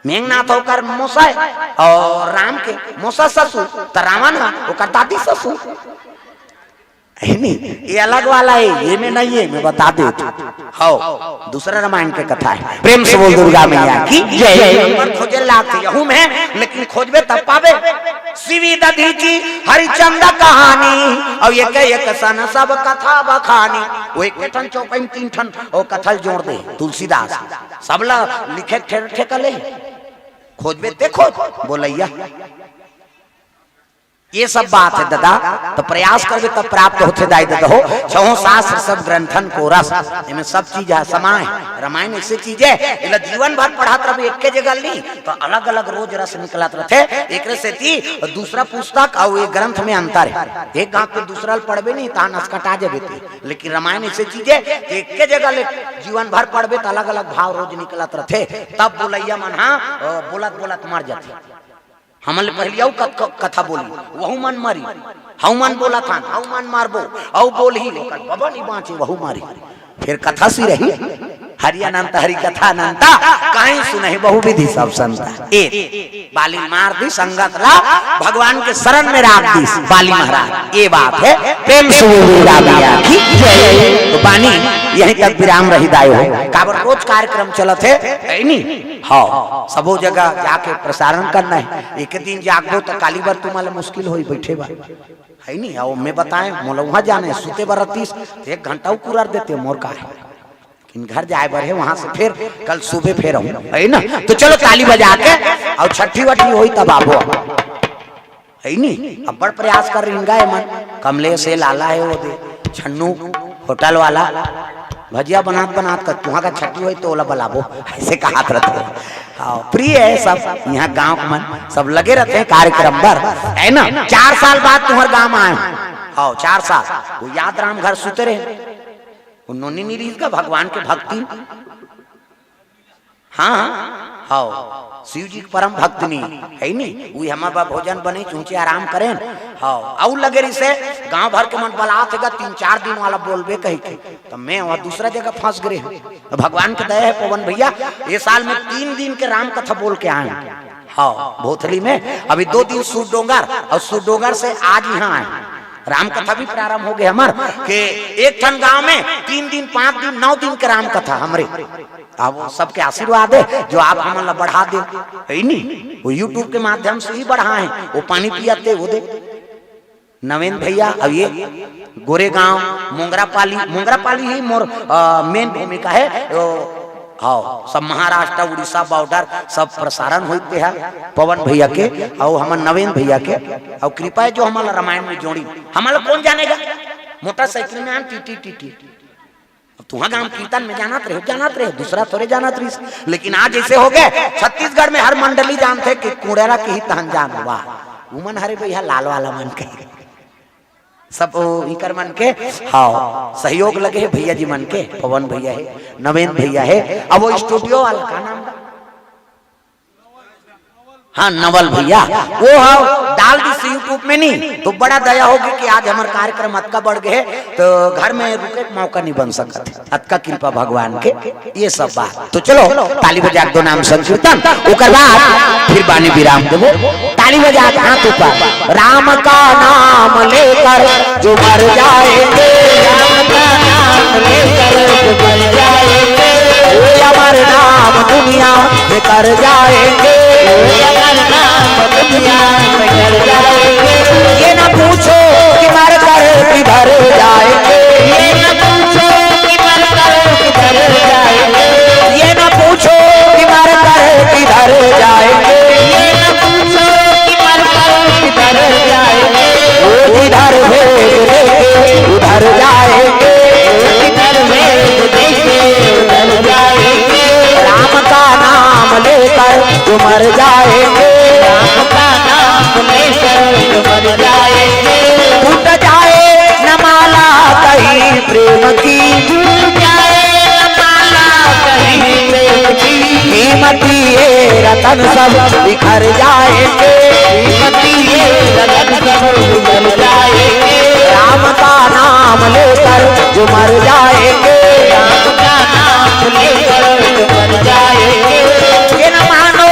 मेघनाथ होकर मौसा है और राम के मौसा ससुर, तो रावण होकर दादी ससुर है नहीं। ये अलग वाला है ये में नहीं है मैं बता दे हाँ दूसरा रामायण के कथा है। प्रेम से बोल दुर्गा मैया की जय। खोजे लाख यहू में लेकिन खोजबे तब पावे शिवी दधीची हरिचंद कहानी और ये के एक सन सब कथा बखानी। वो एक ठन चौपन तीन ठन और कथल जोड़ दे तुलसीदास सबला लिखे ठेर कले खोजबे देखो बोलैया ये सब बात है दादा। तो प्रयास करबे तब प्राप्त होते दाई दादा हो। छहो शास्त्र सब ग्रंथन को रस इनमें सब चीज है समाय रामायण ऐसी चीज है इला जीवन भर पढ़ात रहे एक के जगह नहीं तो अलग अलग रोज रस निकलत रहते। एक से थी दूसरा पुस्तक और एक ग्रंथ में अंतर है। एक गांव के दूसरा पढ़बे नहीं ता नसकटा जाबे लेकिन रामायण ऐसी चीज है एक के जगह जीवन भर पढ़बे तो अलग अलग भाव रोज निकलत रहते। तब बोलैया मन हाँ बोलत बोलत मर जाते। हमले पहले कथा बोली वहु मन मारी हऊ मन बोला था हऊ मन मारबो औ बोल ही बाबा नहीं बाँचे वहु मारी। फिर कथा सी रही हरि अनंत हरि कथा अनंता कहीं सुनहि बहु विधि सब संता। एक बाली मार दी संगत ला भगवान के शरण में राख दी बाली महाराज ये बात है। प्रेम से तो बानी यहीं तक विराम रही दायो हो काबर रोज कार्यक्रम चलत है नहीं हाँ सबो जगह जाके प्रसारण करना है। एक दिन जागो तो काली बार तुम्हारे मुश्किल हो बैठे बा है नहीं और मैं बताएं मोला वहां जाने सुते बर 30 1 घंटा कुरार देते मोर का है किन घर जाए बर है वहां से फिर कल सुबह फिर है ना। तो चलो ताली बजा के और छठी वठी हुई तब आबो है नहीं। अब बड़ प्रयास कर रही गाय मन कमले से लाला है वो दे छन्नू होटल वाला भजिया बनात बनात कर तुहा का छठी हुई तो ओला बलाबो ऐसे कहा रहते। हाँ प्रिय है सब यहाँ गांव मन सब लगे रहते हैं कार्यक्रम पर है ना। 4 साल बाद तुम्हारे गांव आए हाँ 4 साल वो याद राम घर सुते रहे उन्होंने नहीं का भगवान के भक्ति हाँ हाँ शिव जी परम भक्त नहीं है नहीं वही हमारा भोजन बने चूंचे आराम करें हाँ और लगे रही से गांव भर के मन बलात है 3-4 दिन वाला बोलबे कही के तो मैं वहां दूसरा जगह फंस गए। तो भगवान के दया है पवन भैया ये साल में 3 दिन के राम कथा बोल के आए हाँ भोथली में। अभी 2 दिन सूरडोंगर और सूरडोंगर से आज यहाँ आए राम कथा भी प्रारंभ हो गए हमार के एक ठन गांव में 3 दिन 5 दिन 9 दिन के राम कथा हमरे। अब वो सबके आशीर्वाद है जो आप हमारा बढ़ा दे है नहीं वो यूट्यूब के माध्यम से ही बढ़ाए वो पानी पियाते वो दे नवीन भैया। अब ये गोरेगांव मोंगरापाली ही मोर मेन भूमिका है हाँ सब महाराष्ट्र उड़ीसा बॉर्डर सब प्रसारण होते हैं पवन भैया के और हमारे नवीन भैया के और कृपा है जो हमारा रामायण में जोड़ी हमारा कौन जानेगा मोटरसाइकिल में टी तुम्हारा गांव कीर्तन में जाना रहे दूसरा थोड़े जाना रही। लेकिन आज ऐसे हो गए छत्तीसगढ़ में हर मंडली जानते कि कुड़ेरा के ही तहन जान हुआ उमन हरे भैया लाल वाला मन के सब इकर मन के हाँ सहयोग लगे है भैया जी मन के पवन भैया है नवीन भैया है। अब वो स्टूडियो वाला का नाम हाँ नवल भैया वो हाँ डाल दी से यूट्यूब में नहीं तो बड़ा दया होगी कि आज हमारे कार्यक्रम अतका बढ़ गए तो घर में रुके के मौका नहीं बन सकता अतका कृपा भगवान के ये सब बात तो चलो ताली बजा दो नाम संकीर्तन ओकर बाद फिर बानी विराम देवो ताली बजा हाथ ऊपर राम का नाम लेकर जो मर जाएंगे राम का नाम लेकर जो मर जाएंगे अमर नाम दुनिया में कर जाएंगे अमर नाम दुनिया में कर जाएंगे ये न पूछो कि मर कर किधर जाएंगे ये न पूछो कि मर कर किधर जाएंगे ये न पूछो कि मर कर किधर जाएंगे ये न पूछो कि मर कर किधर जाएंगे वो जिधर भेज देंगे उधर जाएंगे जिधर भेज देंगे उधर जाएंगे राम का नाम लेकर जो मर जाएंगे राम का नाम लेकर जो मर जाएंगे टूट जाए न माला कहीं प्रेम की टूट जाए न माला कहीं प्रेम की कीमती ये रतन सब बिखर जाएंगे कीमती ये रतन सब बिखर जाएंगे राम का नाम लेकर जो मर जाएंगे राम का नाम लेकर जो मर जाएंगे ये न मानो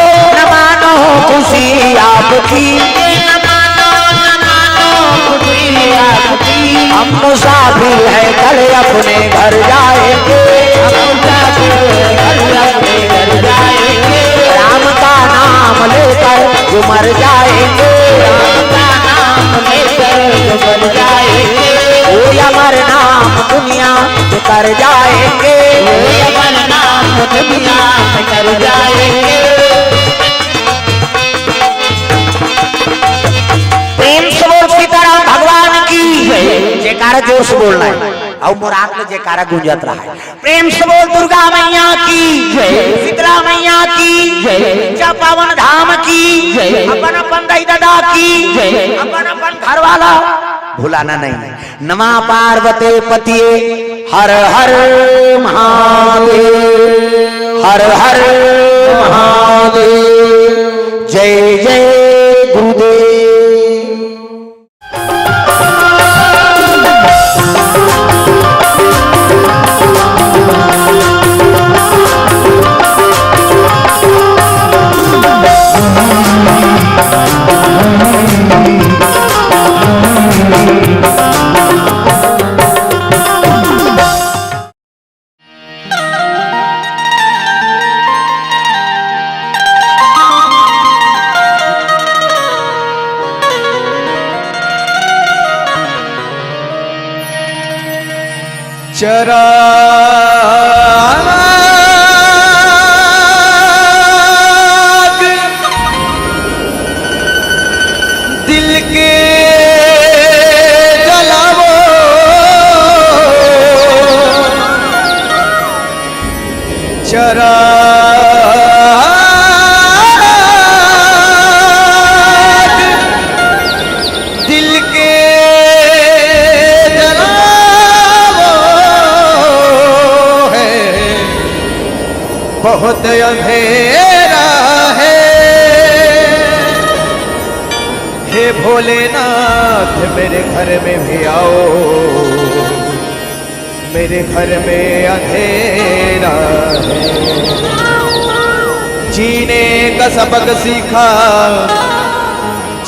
खुशी आपकी ये न मानो खुशी आपकी हम मुसाफिर है कल अपने घर जाएंगे हम मुसाफिर है कल अपने घर जाएंगे राम का नाम लेकर जो मर जाएंगे राम का नाम लेकर जो मर जाएंगे वो अमर नाम दुनिया में कर जाएंगे वो अमर नाम दुनिया में कर जाएंगे प्रेम से बोल सीताराम भगवान की जयकारा जोर से बोलना है और मुराद में जयकारा गूंजत रहा है प्रेम से बोल दुर्गा मैया की शीतला मैया की पावन धाम की अपन अपन दाई दादा की अपन अपन घर वाला भुलाना नहीं नमा पार्वती पतिये हर हर महादेव हर हर महादेव जय जय गुरुदेव चराग दिल के जलावो चराग दिल के बहुत अंधेरा है हे भोलेनाथ मेरे घर में भी आओ मेरे घर में अंधेरा है जीने का सबक सीखा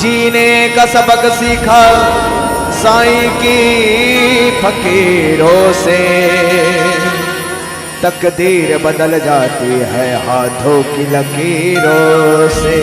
जीने का सबक सीखा साईं की फकीरों से तकदीर बदल जाती है हाथों की लकीरों से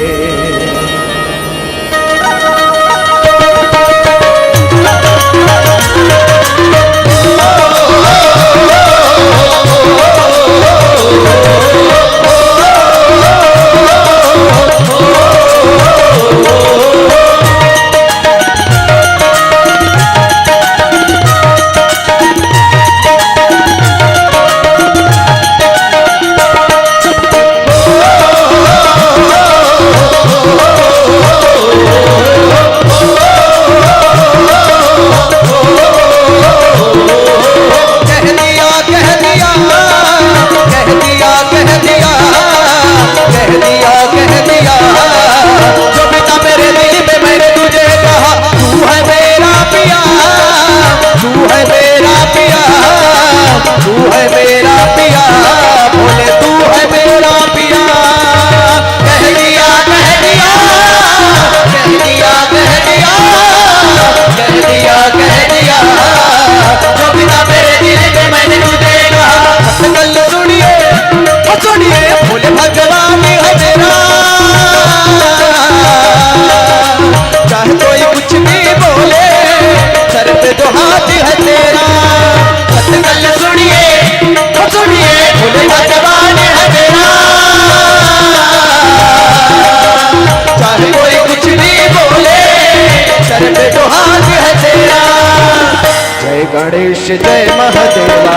Oh गणेश जय महादेवा,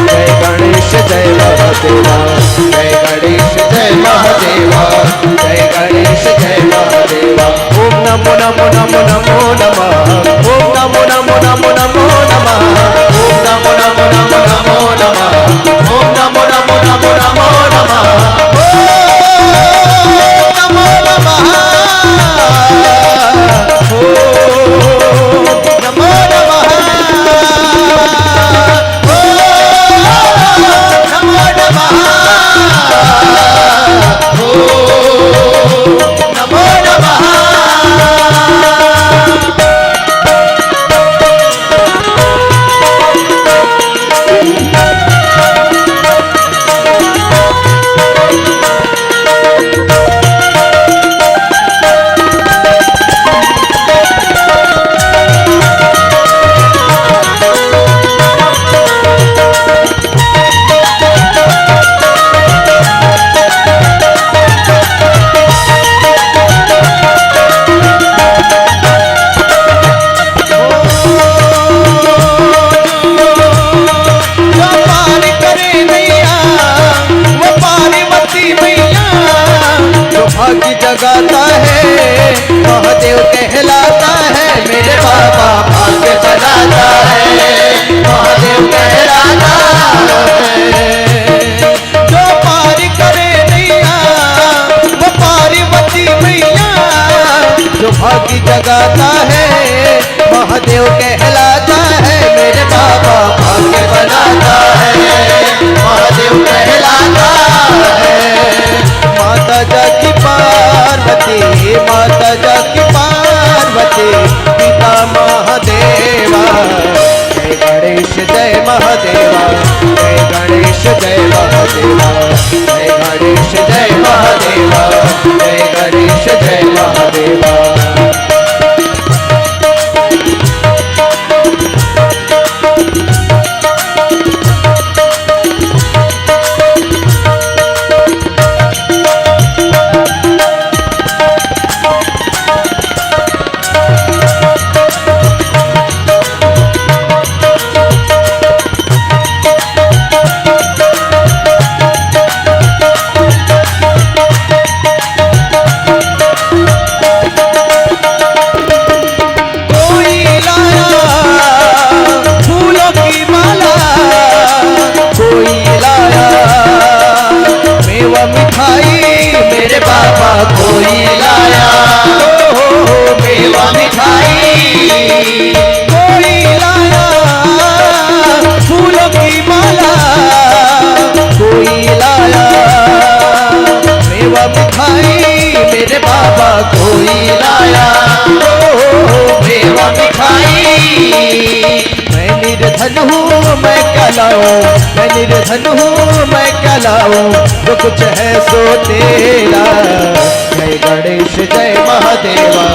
जय गणेश जय महादेवा, जय गणेश जय महादेवा, जय गणेश जय महादेवा। ओम नमो नमो नमो नमो नमः, ओम नमो नमो नमो नमो नमः, ओम नमो नमो नमो नमो नमः, ओम नमो नमो नमो नमो नमः, ओम नमो नमः, ओम नमो नमः, भाग्य जगाता है महादेव कहलाता है, मेरे बाबा भाग्य जगाता है महादेव कहलाता है। जो पार करे नैया वो पार्वती मैया, जो भाग्य जगाता है महादेव कहलाता है, मेरे बाबा भाग्य बनाता है महादेव कहलाता है। माता जाकी पार्वती, माता जाकी पार्वती, पिता महादेवा। जय गणेश जय महादेवा, जय गणेश जय महादेवा, जय गणेश जय महादेवा, जय गणेश जय महादेवा। कोई लाया मेवा मिठाई, कोई लाया फूलों की माला, कोई लाया मेवा मिठाई, मेरे बाबा कोई लाया मेवा मिठाई। मैं निर्धन हूँ मैं क्या लाऊं, मैं निर्धन हूँ मैं क्या लाऊं, जो कुछ है सो तेरा। जय गणेश जय महादेवा,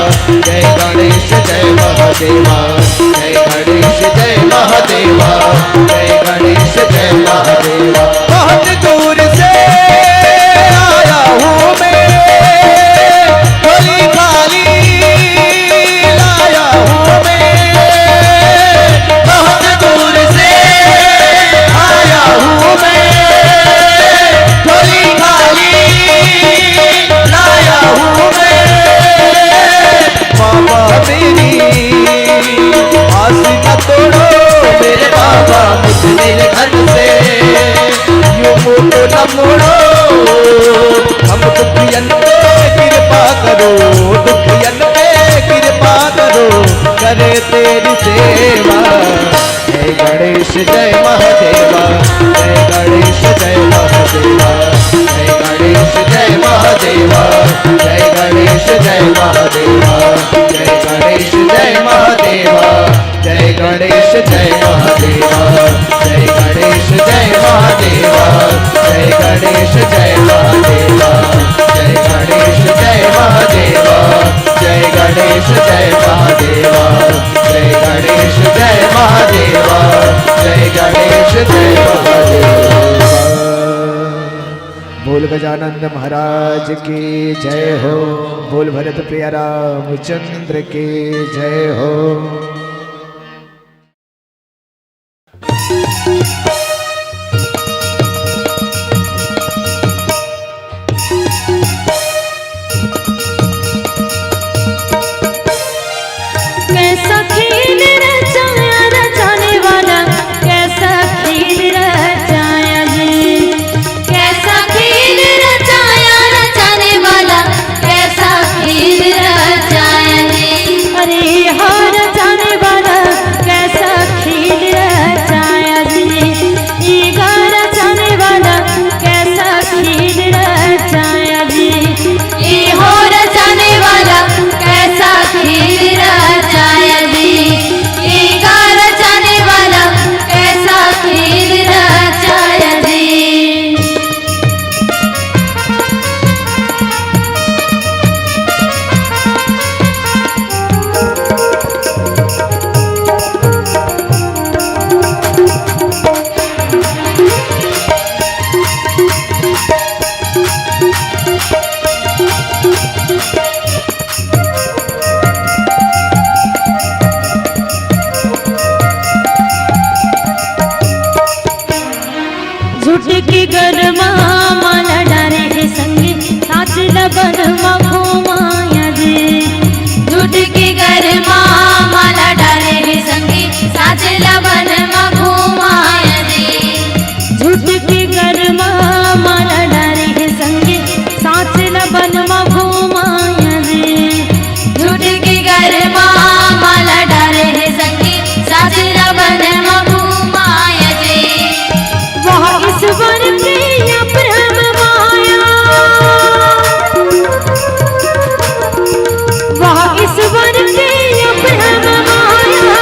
जय गणेश जय महादेवा, जय गणेश जय महादेवा, जय गणेश जय महादेवा। बहुत दूर से आया हूँ मैं, भोली भाली लाया हूँ मैं, बहुत दूर से आया हूँ मैं, भोली भाली लाया हूँ मैं। बाबा मेरी आस न तोड़ो, मेरे बाबा मुझ मेरे घर से यूं मुँह तो न मोड़ो। हम दुखियन पे कृपा करो, दुखियन पे कृपा करो, करे तेरी सेवा। जय गणेश जय महादेवा, जय गणेश जय महादेवा, जय गणेश जय महादेवा, जय गणेश जय महादेवा, जय गणेश जय महादेवा, जय गणेश जय महादेवा, जय गणेश जय महादेवा, जय गणेश जय महादेवा, जय गणेश जय महादेवा, जय गणेश जय महादेवा, जय गणेश जय महादेवा, जय गणेश जय महादेवा। बोल गजानंद महाराज की जय हो, बोल भरत प्रिय रामचंद्र की जय हो। झूठ की गरमा माला डारे है संगे साच लबन घुमाया जी झूठ की गरमा माला डारे है संगे साच लबन घुमाया जी झूठ की गरमा माला डारे है संगे साच लबन घुमाया जी झूठ की गरमा माला डारे है संगे साच लबन घुमाया जी वह ईश्वर के या ब्रह्म माया वह ईश्वर के या ब्रह्म माया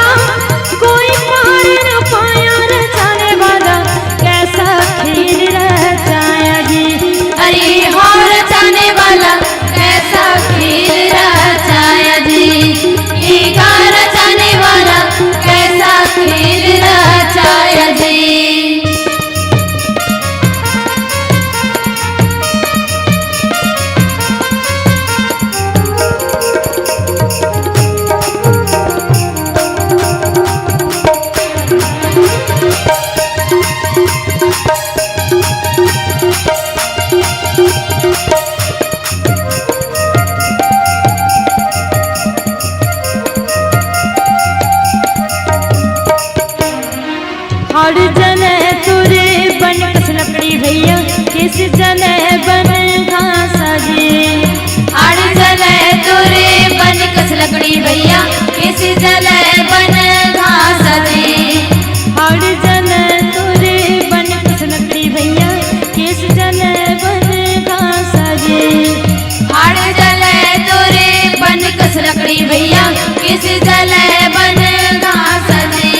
कोई पार न पाया रचाने वाला कैसा खेल रचाया जी अरे हो रचाने वाला कैसा खेल रचाया जी ये गा रचाने वाला कैसा खेल रचाया जी हर जने तुरे बन कस लकड़ी भैया किस जने बन घासा जी हर जने तुरे बन कस लकड़ी भैया किस जने बन घासा जी हर जने तुरे बन कस लकड़ी भैया किस जने बन घासा जी हर जने तुरे बन कस लकड़ी भैया किस जने बन घासा जी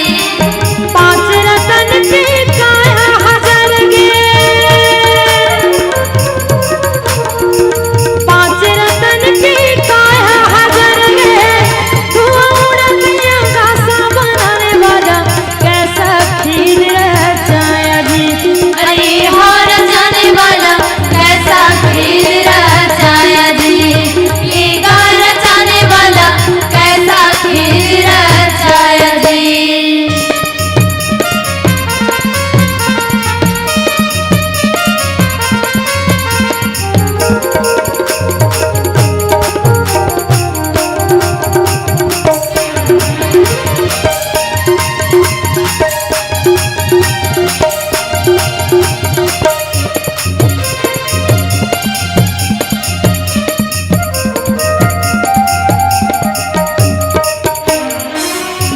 पांच रतन के काया हजार गे पांच रतन के काया हजार गे धुआं उड़तिया घासा बनाने वाला कैसा खेल रचाया जी अरे हो रचाने वाला कैसा खेल रचाया जी ये गा रचाने वाला कैसा खेल रचाया जी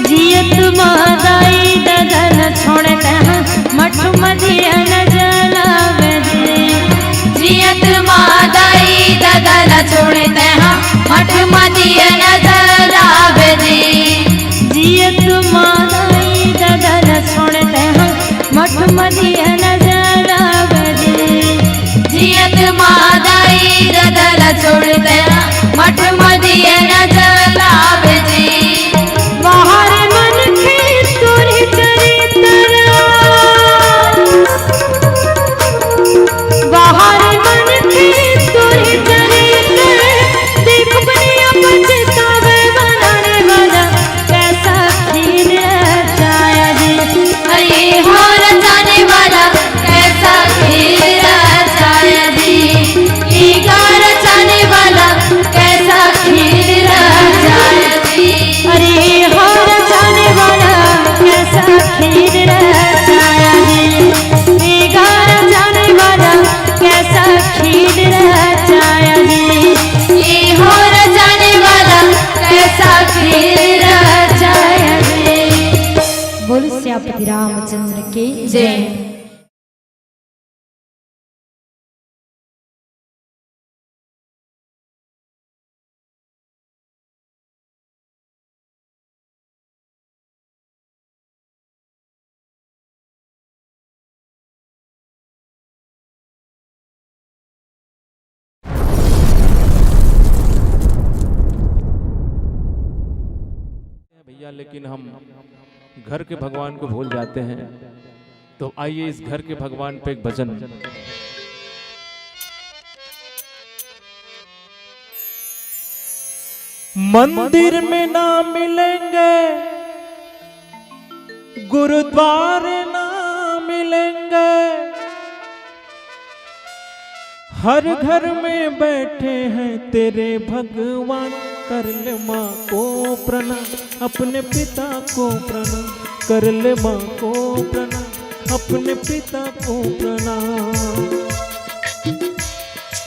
जियत मादाई ददन छोड़ते हैं मठ मदिया न जलावे जी जियत मादाई ददन छोड़ते हैं मठ मदिया न जलावे जी जियत मादाई ददन छोड़ते हैं मठ मदिया न जलावे जी जियत मादाई ददन छोड़ते हैं मठ मदिया न जलावे जी बाहर मन के तोरे चरित्र बाहर मन के तोरे चरित्र देख बनिया पछतावे बनाने वाला कैसा खेल रचाया जी अरे हो रचाने वाला कैसा खेल रचाया जी ये गा रचाने वाला कैसा खेल रचाया जी अरे हो रचाने वाला कैसा खेल रचाया जी ये गा रचाने वाला कैसा खेल रचाया जी ये हो रचाने वाला कैसा खेल रचाया जी बोलो श्यापति रामचंद्र की जय भैया लेकिन हम घर के भगवान को भूल जाते हैं। तो आइए इस घर के भगवान पे एक भजन। मंदिर में ना मिलेंगे, गुरुद्वारे ना मिलेंगे, हर घर में बैठे हैं तेरे भगवान, कर ले माँ को प्रणाम, अपने पिता को प्रणाम, कर ले माँ को प्रणाम, अपने पिता को प्रणाम।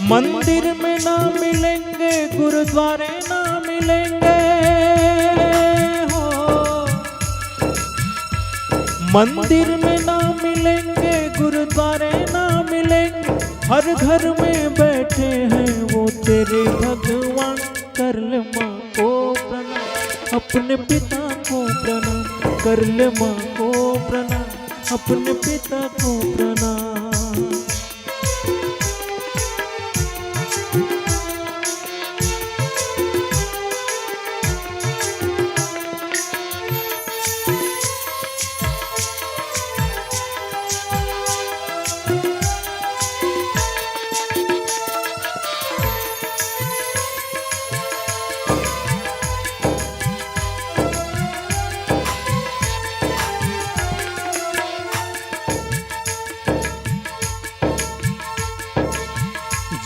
मंदिर में ना मिलेंगे, गुरुद्वारे ना मिलेंगे हो, मंदिर में ना मिलेंगे, गुरुद्वारे ना मिलेंगे, हर घर में बैठे हैं वो तेरे भगवान, कर ले माँ को प्रणाम, अपने पिता को प्रणाम, कर ले माँ को प्रणाम, अपने पिता को प्रणाम।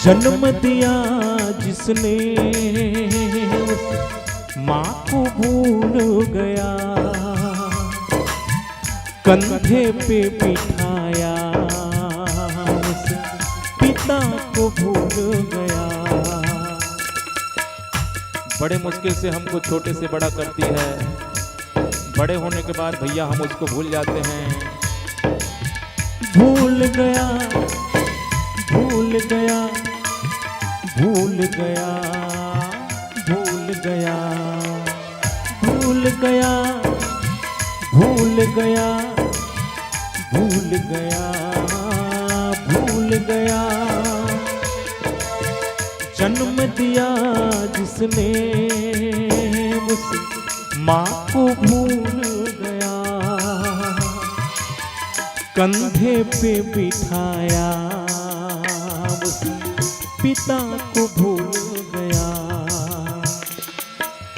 जन्म दिया जिसने उस माँ को भूल गया, कंधे पे बिठाया उस पिता को भूल गया। बड़े मुश्किल से हमको छोटे से बड़ा करती है, बड़े होने के बाद भैया हम उसको भूल जाते हैं। भूल गया, भूल गया, भूल गया, भूल गया, भूल गया, भूल गया, भूल गया, भूल गया। जन्म दिया जिसने उस माँ को भूल गया, कंधे पे बिठाया उस पिता को भूल गया।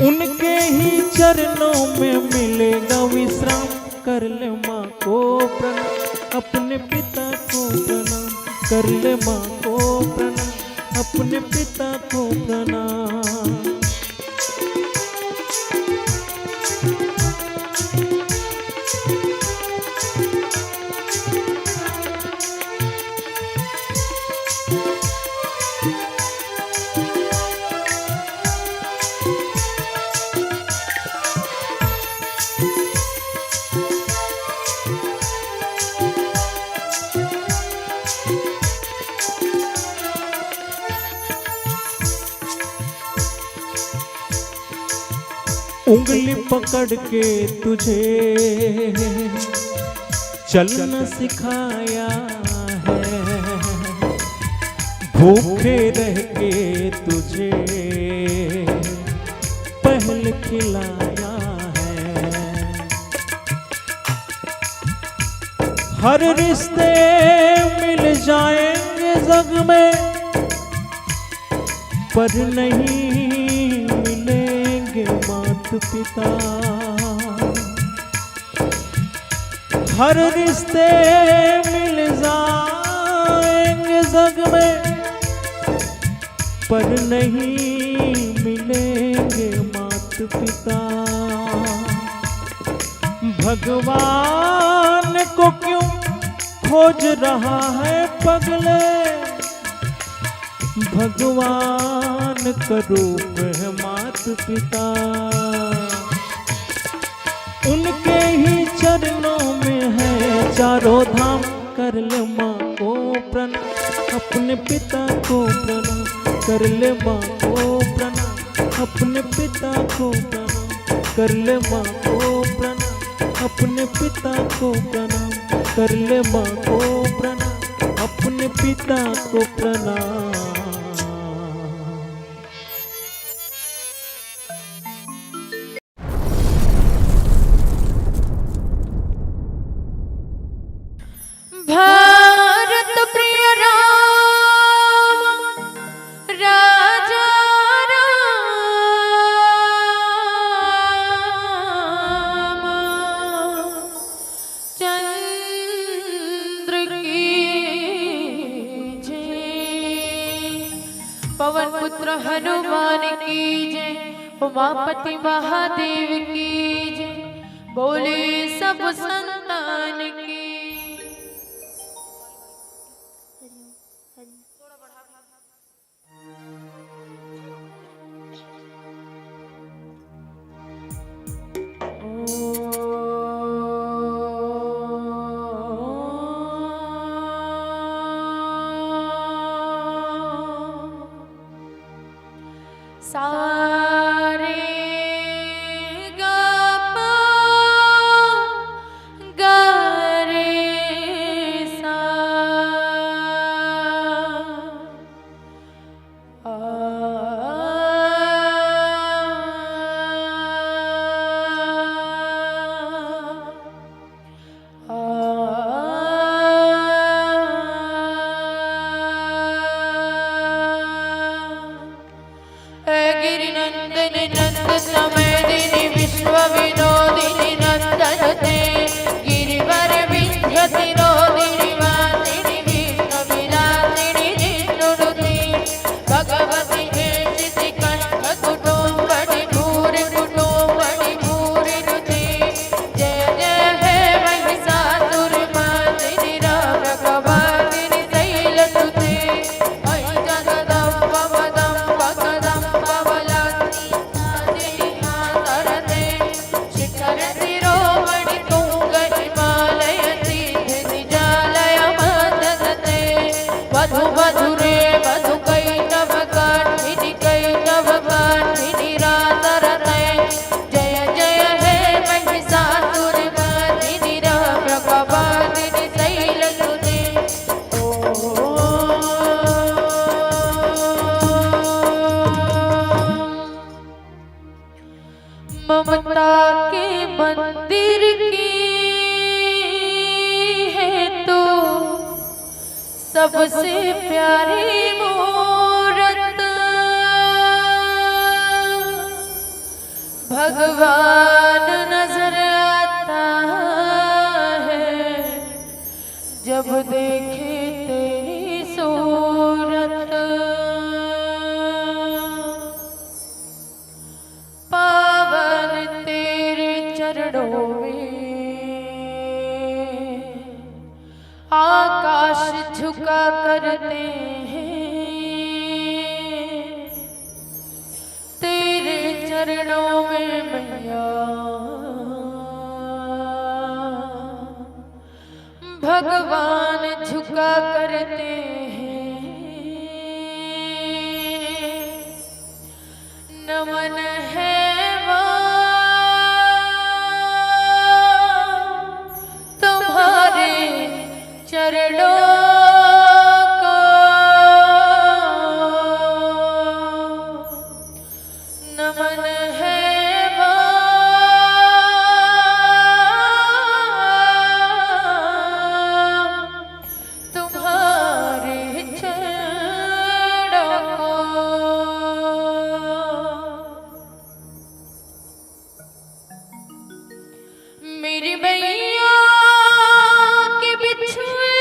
उनके ही चरणों में मिलेगा विश्राम, कर ले माँ को प्रणाम, अपने पिता को प्रणाम, कर ले माँ को प्रणाम, अपने पिता को प्रणाम। उंगली पकड़ के तुझे चलना सिखाया है, भूखे रह के तुझे पहल खिलाया है। हर रिश्ते मिल जाएंगे जग में, पर नहीं मात पिता। हर रिश्ते मिल जाएंगे जग में, पर नहीं मिलेंगे मात पिता। भगवान को क्यों खोज रहा है पगले, भगवान का रूप है मात पिता। उनके ही चरणों में है चारों धाम, कर ले माँ को प्रणाम, अपने पिता को प्रणाम, कर ले माँ को प्रणाम, अपने पिता को प्रणाम, कर ले माँ को प्रणाम, अपने पिता को प्रणाम, कर ले माँ को प्रणाम, अपने पिता को प्रणाम। भारत प्रिय राम राजा रामचंद्र की जय। पवन पुत्र हनुमान की जय, उमापति महादेव की जय, बोले सब संतान की। सारे गा पा गा रे सा गिरिनंदन नंद समेदिनी विश्व विनोदिनी नंदनते गिरिवर विंध्य तिरोदिनी वासिनी विष्णु विलासिनी जिन्नुनुति भगवती हेतिति कंठ कुटुंबनि भूरि कुटुंबनि भूरि नुति। जय जय हे महिषासुरमर्दिनी रम्यकवादिनी शैलसुते अयि जगदम्ब वदम्ब कदम्ब शिखर शिरोमणि तुंग हिमालय तीर्थ निजालय मददते वधु वधुरे वधु कैटभ काठिनि रातरते। जय जय हे महिषासुरमर्दिनी रम्यकवादिनी शैलसुते। ममता के मंदिर की है तो सबसे प्यारी मूरत भगवान नजर आता है जब देखे तेरी सूरत। पावन तेरे चरणों में आकाश झुका करते हैं, तेरे चरणों में मैया भगवान झुका करते हैं। नमन है तुम्हारे चरणों को, नमन है तुम्हारे चरणों को। मेरी मैया के बिछुए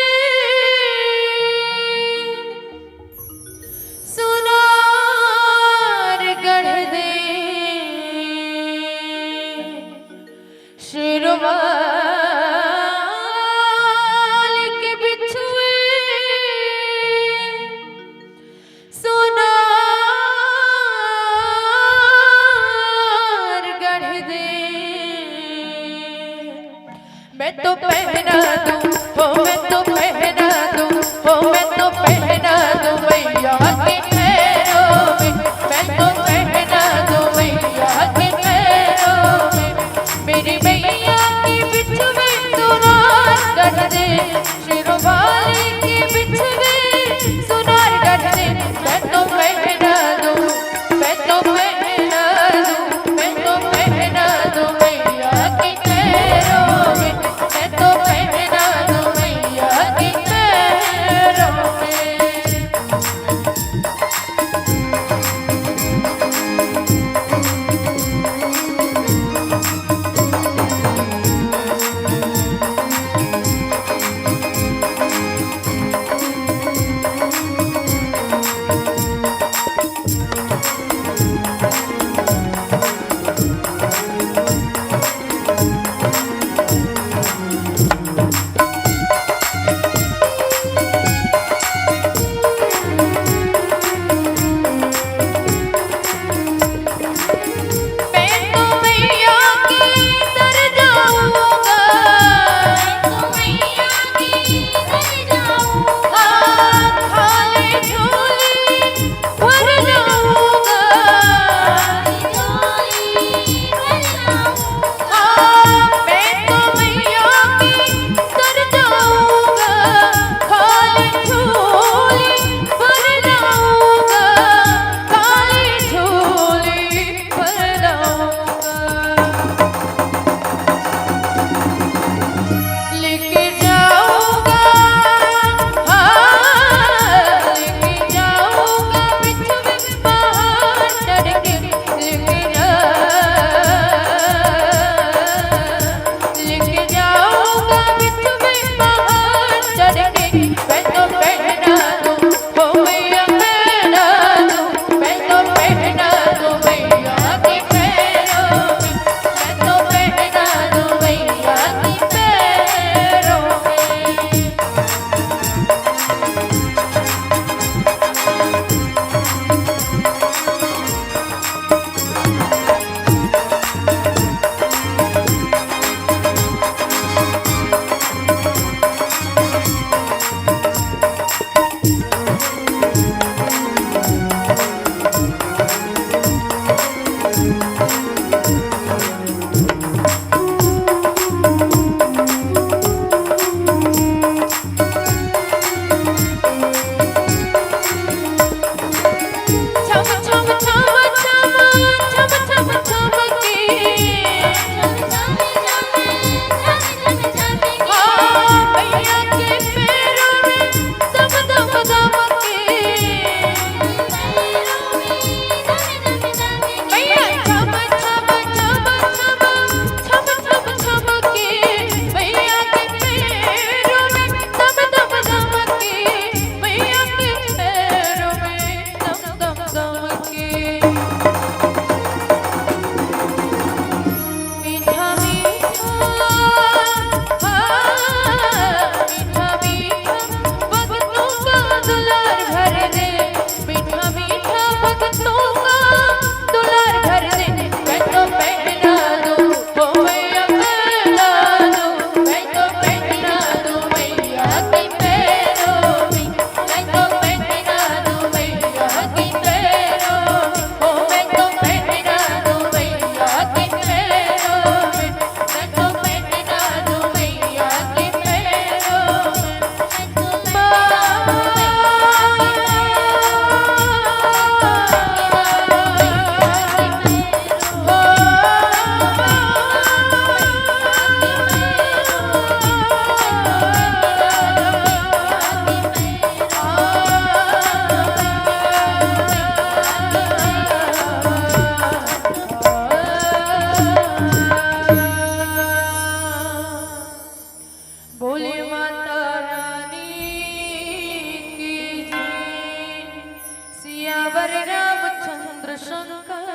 हरे रामचंद्र शंकर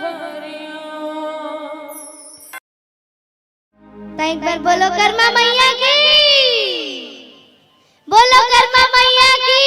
हरिओम। तो एक बार बोलो कर्मा मैया की, बोलो कर्मा मैया की।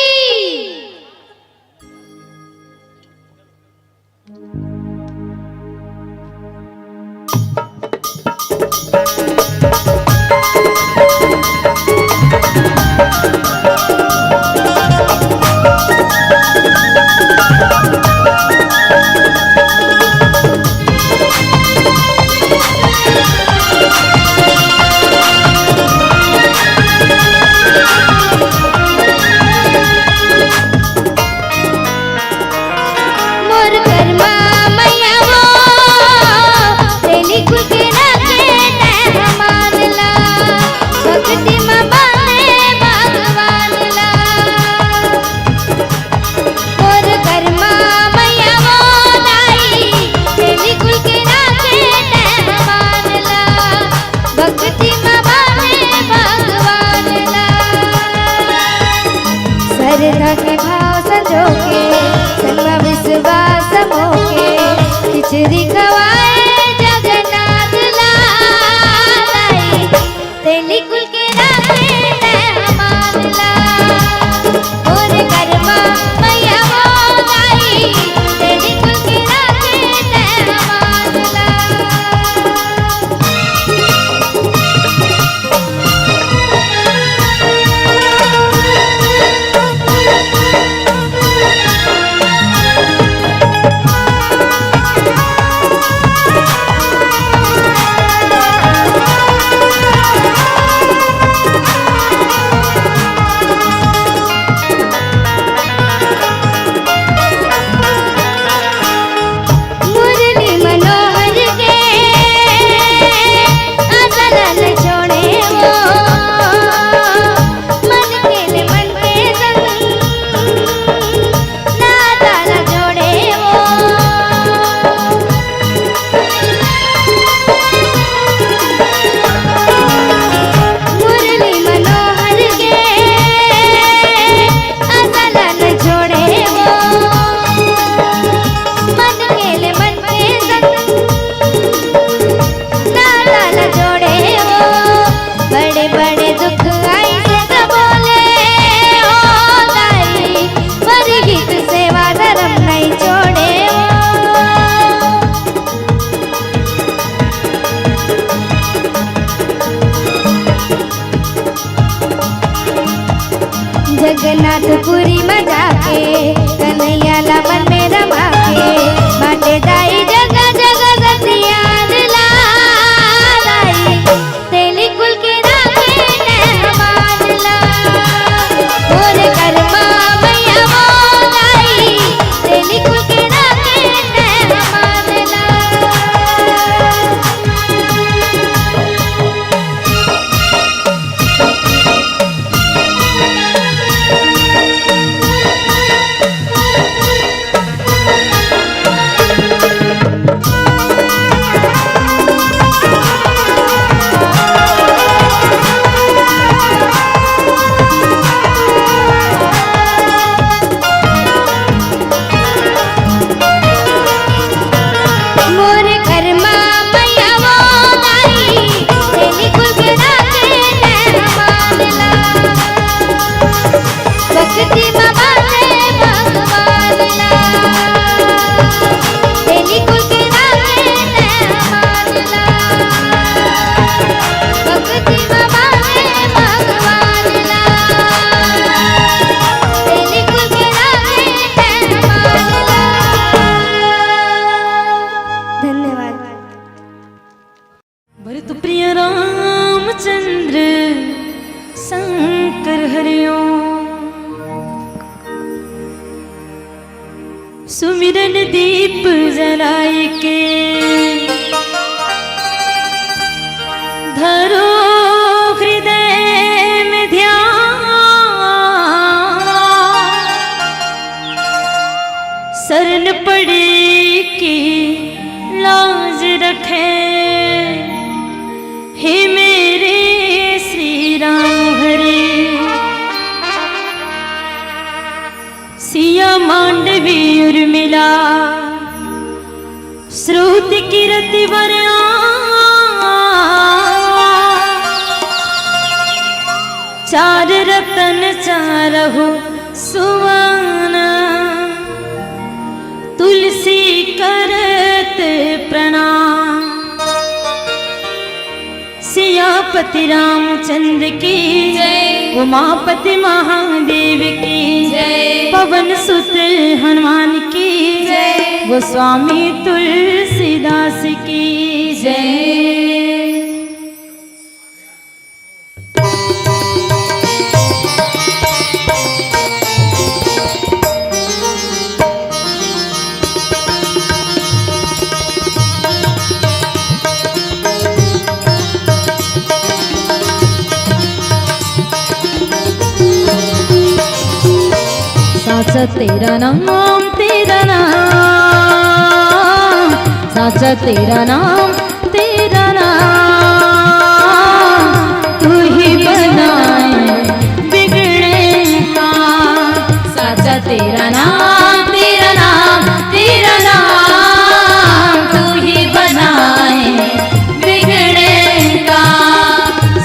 के भाव संजो के संग विश्वास मोके खिचड़ी खवाए जगन्नाथ लाई तेली कुल के राखे मान ला और कर्मा मैया वो लाई तेली कुल के राखे मान ला। जगन्नाथपुरी में जाके कन्हैया ला मन में रमा के बाटे दाई जगह जगह सतियान लाई तेली कुल के राखे मान ला और कर्मा मैया वो लाई तेली कुल के राखे मान ला। भरत प्रिय रामचंद्र शंकर हरिओम। सुमिरन दीप जलाए के धरो हृदय में ध्यान शरण पड़े की लाज रखे हे मेरे श्री राम हरे सिया मांडवी उर्मिला श्रुत कीरति वर्या चार रतन चारहु सुवना तुलसी करत प्रणाम सियापति रामचंद्र की जय उमापति महादेव की जय पवन सुत हनुमान की जय गोस्वामी तुलसीदास की जय। साचा तेरा नाम साचा तेरा नाम तू ही बनाए बिगड़े का साचा तेरा नाम तू ही बनाए बिगड़े का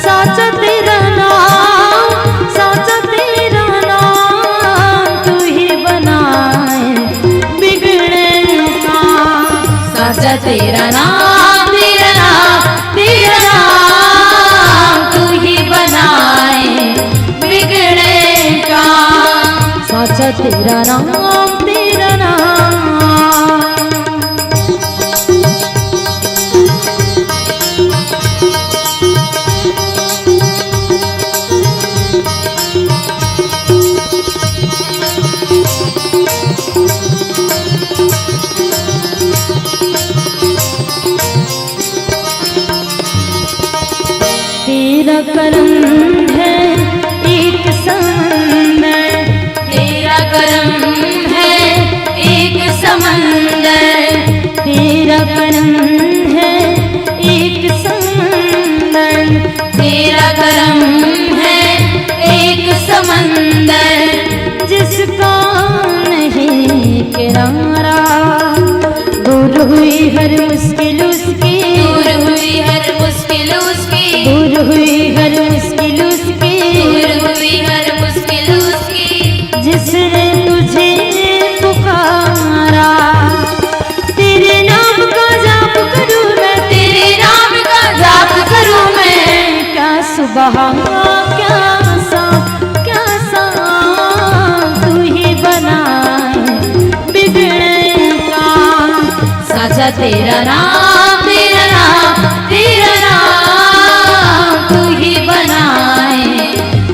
साचा तेरा नाम तू ही बनाए बिगड़े का साचा तेरा नाम तू ही बनाए बिगड़े का साचा तेरा नाम तेरा करम है एक समंदर तेरा करम है एक समंदर तेरा करम है एक समंदर तेरा करम है एक समंदर जिसका नहीं किनारा दूर हुई हर मुश्किल उसकी दूर हुई हर मुश्किल उसकी दूर हुई हर मुश्किल उसकी दूर हुई हर मुश्किल उसकी जिसने तुझे पुकारा तेरे नाम का जाप करूं मैं तेरे नाम का जाप करूं मैं क्या सुबह क्या सा तू ही बनाए बिगड़े का साचा तेरा नाम तू ही बनाए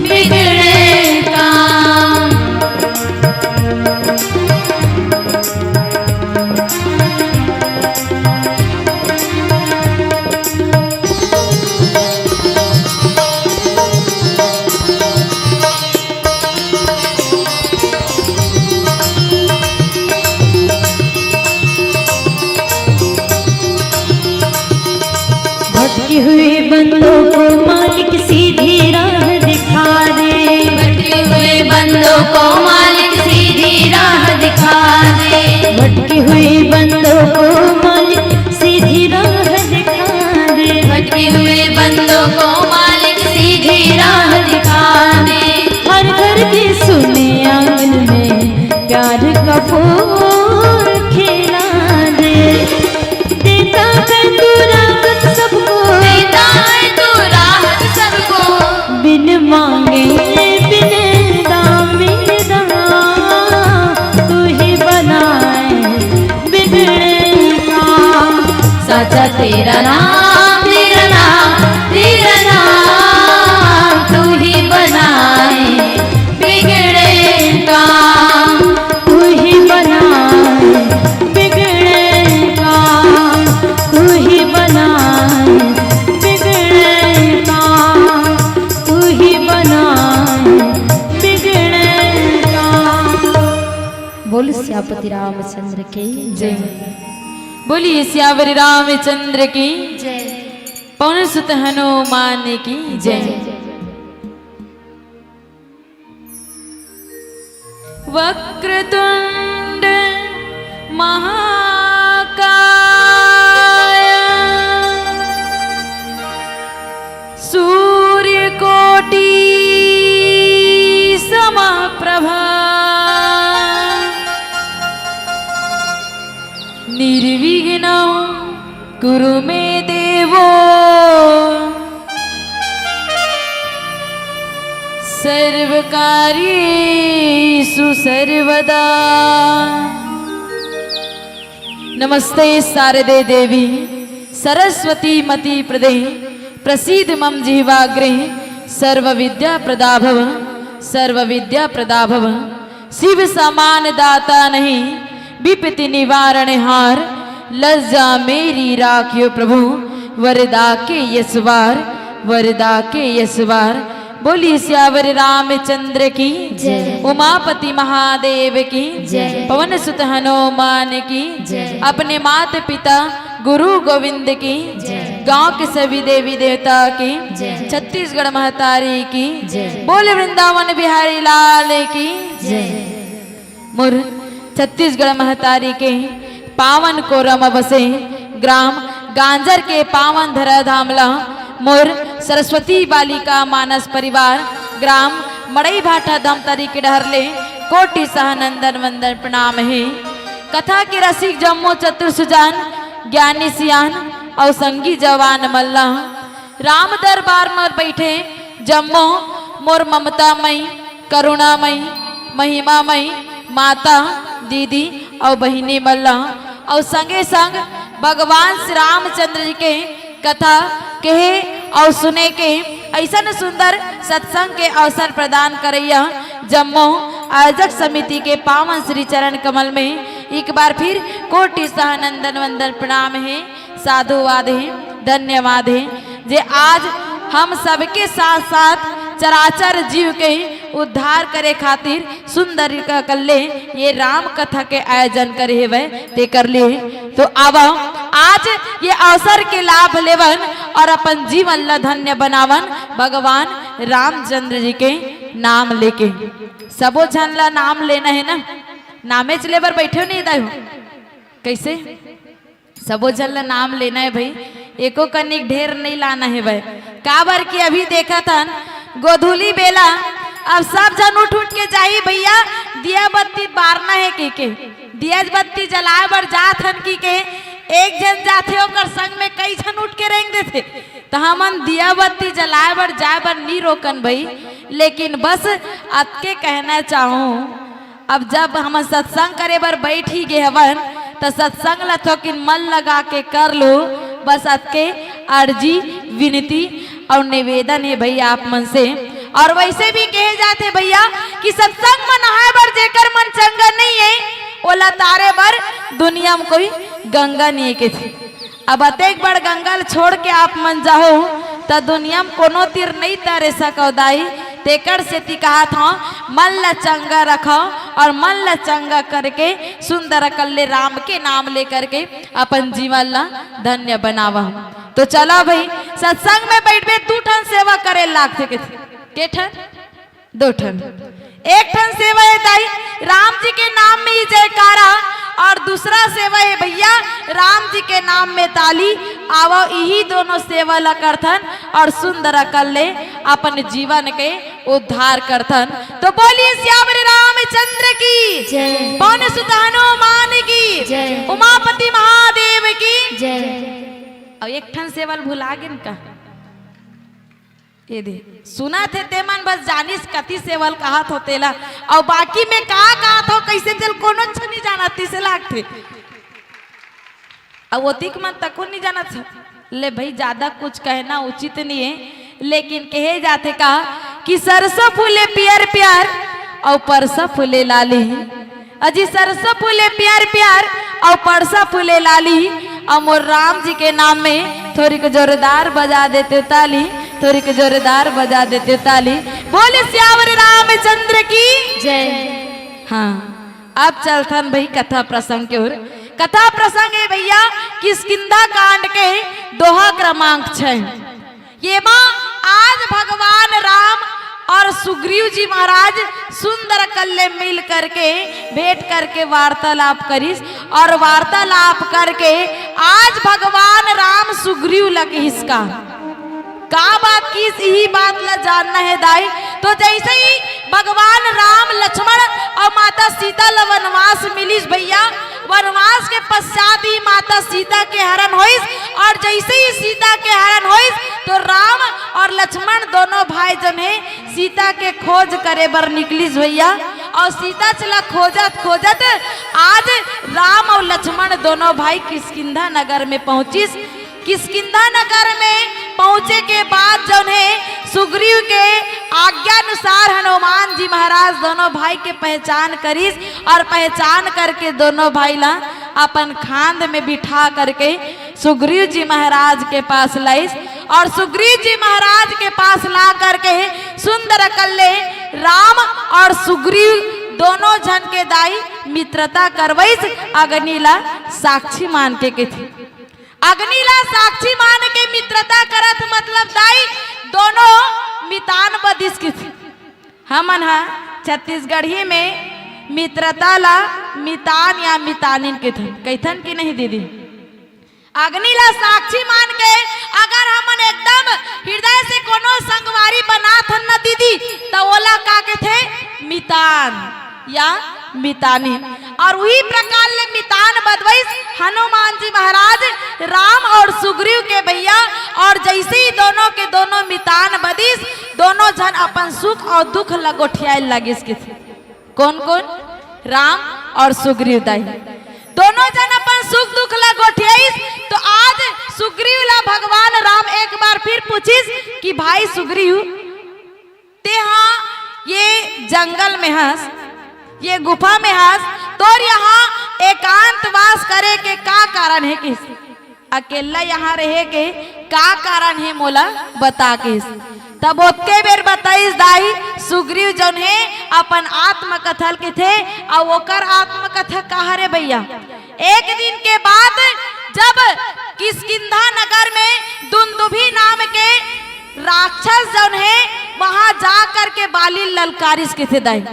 बिगड़े का भटकी हुई बंदों को मालिक सीधी राह दिखा दे भटके हुए बंदों को मालिक सीधी राह दिखा दे भटकी हुई बंदों को मालिक सीधी राह दिखा दे भटके हुए बंदों को मालिक सीधी राह दिखा दे हर घर की सुने आंगन में प्यार का फूल खिला दे देता है तू राहत सबको देता है तू राहत सबको बिन मांगे बिन दामे तू ही बनाए बिगड़े का साचा तेरा नाम तू ही बनाए बिगड़े का तू ही बनाए बिगड़े का तू ही बनाए बिगड़े का तू ही बनाए बिगड़े का। बोल सियापति रामचंद्र की जय। बोलिए सियावर रामचंद्र की जय। पवन सुत हनुमान की जय। वक्रतुंड महाकाय सूर्यकोटि समप्रभा निर्विघ्नं कुरु मे देवो सर्वकार्येषु सर्वदा। नमस्ते शारदे देवी सरस्वती मति प्रदे प्रसीद मम जिह्वाग्रे सर्वविद्या प्रदाभव सर्वविद्या प्रदाभव। शिव समान दाता नहीं विपत्ति निवारण हार लज्जा मेरी राखियो प्रभु वरदा के यसवार वरदा के यसवार। बोली सियावर रामचंद्र की जय। उमापति महादेव की जय। पवन सुत हनुमान की जय। अपने माता पिता गुरु गोविंद की जय। गांव के सभी देवी देवता की जय। छत्तीसगढ़ महतारी की जय। बोले वृंदावन बिहारी लाल की जय। मुर छत्तीसगढ़ महतारी के पावन कोरम बसे ग्राम गांजर के पावन धरा धामला मोर सरस्वती बालिका मानस परिवार ग्राम मड़ई भाटा धमतरी के डहरले कोटि सहनंदन वंदन प्रणाम है। कथा के रसिक जम्मो चतुर सुजान ज्ञानी सियान और संगी जवान मल्ला राम दरबार में बैठे जम्मो मोर ममतामयी करुणामयी महिमामयी माता दीदी और बहिनी मल्ला और संगे संग भगवान श्री रामचंद्र जी के कथा कहे और सुने के ऐसा सुंदर सत्संग के अवसर प्रदान करैया जम्मो आयोजक समिति के पावन श्री चरण कमल में एक बार फिर कोटि सहनंदन वंदन प्रणाम है साधुवाद है धन्यवाद है जे आज हम सबके साथ साथ चराचर जीव के उद्धार करे खातिर सुंदर का कल्ले ये राम कथा के आयोजन करे हुए ते कर लिए। तो अब आज ये अवसर के लाभ लेवन और अपन जीवन ला धन्य बनावन भगवान रामचंद्र जी के नाम लेके सबो जन ला नाम लेना है ना नामे चले बर बैठे नहीं दाऊ कैसे सबो जन ला नाम लेना है भाई एको कनिक ढेर नहीं लाना है भाई काबर की अभी देखा था गोधुली बेला अब सब जन उठ उठ के जाई भैया दिया बत्ती बारना है के दिया बत्ती जलाए बर जात हन की के एक जन जाते ओकर संग में कई जन उठ के रेंग देते तो हमन दिया बत्ती जलाए बर जाए बर नहीं रोकन भाई लेकिन बस अतके कहना चाहूँ अब जब हम सत्संग करे बर बैठ ही गए हवन तो सत्संग ला थोकिन मन लगा के कर लो बस अतके अर्जी विनती और निवेदन है भैया आप मन से। और वैसे भी कहे जाते भैया कि सत्संग में नहाए बर जेकर मन चंगा नहीं है ओला तारे बर दुनिया में कोई गंगा नहीं के थी। अब अतेक बड़ गंगा छोड़ के आप मन जाओ तो दुनिया में कोनो तीर नहीं तारे सको दाई तेकर से ती कहा था मन ला चंगा रखो और मन ला चंगा करके सुंदर कल्ले राम के नाम ले करके अपन जीवन ला धन्य बनावा। तो चला भाई सत्संग में बैठे 2 ठन सेवा करे लागते के ठन 2 ठन एक ठन सेवा है ताई राम जी के नाम में ही जयकारा और दूसरा सेवा है भैया राम जी के नाम में ताली आवो यही दोनों सेवा ला करथन और सुंदर कर ले अपन जीवन के उद्धार करथन। तो बोलिए श्यावर रामचंद्र की जय। पवन सुत हनुमान की जय। उमापति महादेव की जय। और एक ठन सेवल भुला गिन का ये दे सुना थे ते मन बस जानिस कति सेवल कहा थो तेला और बाकी में कहा थो कैसे चल कोनो नहीं जाना तीसे लाग थे अब वो तिक मन तक नहीं जाना था ले भाई ज्यादा कुछ कहना उचित नहीं है लेकिन कहे जाते कहा कि सरसों फूले प्यार प्यार और परसा फूले लाली अजी सरसों फूले प्यार प्यार और परसा फूले लाली और मोर राम जी के नाम में थोड़ी को जोरदार बजा देते ताली थोड़ी को जोरदार बजा देते ताली। बोले श्यावर रामचंद्र की जय। हाँ अब चलथन भाई कथा प्रसंग के ओर। कथा प्रसंग है भैया किष्किंधा कांड के दोहा क्रमांक 6। ये माँ आज भगवान राम और सुग्रीव जी महाराज सुंदर कल ले मिल करके भेंट करके वार्तालाप करिस और वार्तालाप करके आज भगवान राम सुग्रीव लगे इसका का बात की यही बात ला जानना है दाई। तो जैसे ही भगवान राम लक्ष्मण और माता सीता ला वनवास मिलिस भैया, वनवास के पश्चात ही माता सीता के हरण होइस और जैसे ही सीता के हरण होइस तो राम और लक्ष्मण दोनों भाई जन है सीता के खोज करे बर निकलिस भैया। और सीता चला खोजत खोजत आज राम और लक्ष्मण दोनों भाई किष्किंधा नगर में पहुंचिस। किष्किंधा नगर में पहुंचे के बाद जो है सुग्रीव के आज्ञा अनुसार हनुमान जी महाराज दोनों भाई के पहचान करिस और पहचान करके दोनों भाई ला अपन खांद में बिठा करके सुग्रीव जी महाराज के पास लाइस और सुग्रीव जी महाराज के पास ला करके सुंदर कल्ले राम और सुग्रीव दोनों जन के दाई मित्रता करवैस अग्निला साक्षी मान के थे। अग्निला साक्षी मान के मित्रता करत मतलब दाई दोनों मितान बदिस की थी। हमन हा छत्तीसगढ़ी में मित्रता ला मितान या मितानिन के थे कैथन की नहीं दीदी। अग्निला साक्षी मान के अगर हमन एकदम हृदय से कोनो संगवारी बनात हन न दीदी तो ओला का के थे मितान या मितानी। और वही प्रकार ले मितान बदवैस हनुमान जी महाराज राम और सुग्रीव के भैया और जैसे ही दोनों के दोनों मितान बदिस दोनों जन अपन सुख और दुख लगोठियाए लगिस के थे। कौन कौन? राम और सुग्रीव दाई दोनों जन अपन सुख दुख लगोठियाइस। तो आज सुग्रीव ला भगवान राम एक बार फिर पूछिस कि भाई सुग्रीव ते हाँ ये जंगल में हंस ये गुफा में हंस तो यहाँ एकांत वास करे के का कारण है किस अकेला यहाँ रहे के का कारण है मोला बता किस। तब ओके बेर बताइस दाई सुग्रीव जौन है अपन आत्मकथा के थे और ओकर आत्मकथा कहा रे भैया। एक दिन के बाद जब किष्किंधा नगर में दुंदुभी नाम के राक्षस जौन है वहां जा करके बाली ललकारिस के थे दाई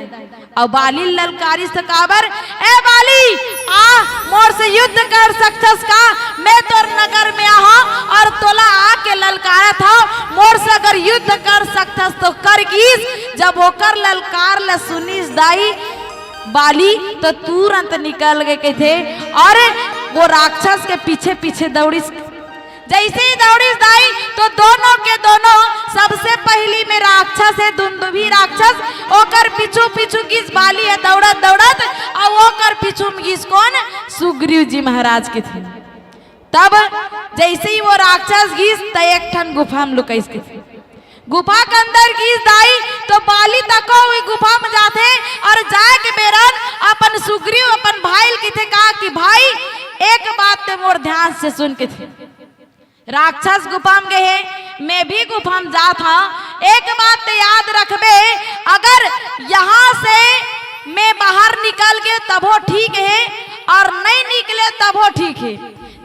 और बाली ललकारिस तो काबर ए बाली आ मोर से युद्ध कर सकथस का मैं तोर नगर में आहा और तोला आके ललकारा था मोर से अगर युद्ध कर सकथस तो कर कीस। जब होकर ललकार ल सुनीस दाई बाली तो तुरंत निकल गए के थे और वो राक्षस के पीछे पीछे दौड़िस। जैसे ही दौड़िस दाई तो दोनों के दोनों सबसे पहली में राक्षस है दुंदुभी राक्षस ओकर पीछू पीछू गिस बाली है दौड़त दौड़त और ओकर पीछू में गिस कौन सुग्रीव जी महाराज के थे। तब जैसे ही वो राक्षस गिस तो एक ठन गुफा में लुकाइस के थे। गुफा के अंदर गिस दाई तो बाली तको हुई गुफा में जाते और जाए के बेरन अपन सुग्रीव अपन भाई के थे कहा कि भाई एक बात ते मोर ध्यान से सुन के थे। राक्षस गुफा में गए मैं भी गुफा में जा था एक बात याद रखबे अगर यहाँ से मैं बाहर निकल गए तब वो ठीक है और नहीं निकले तब वो ठीक है।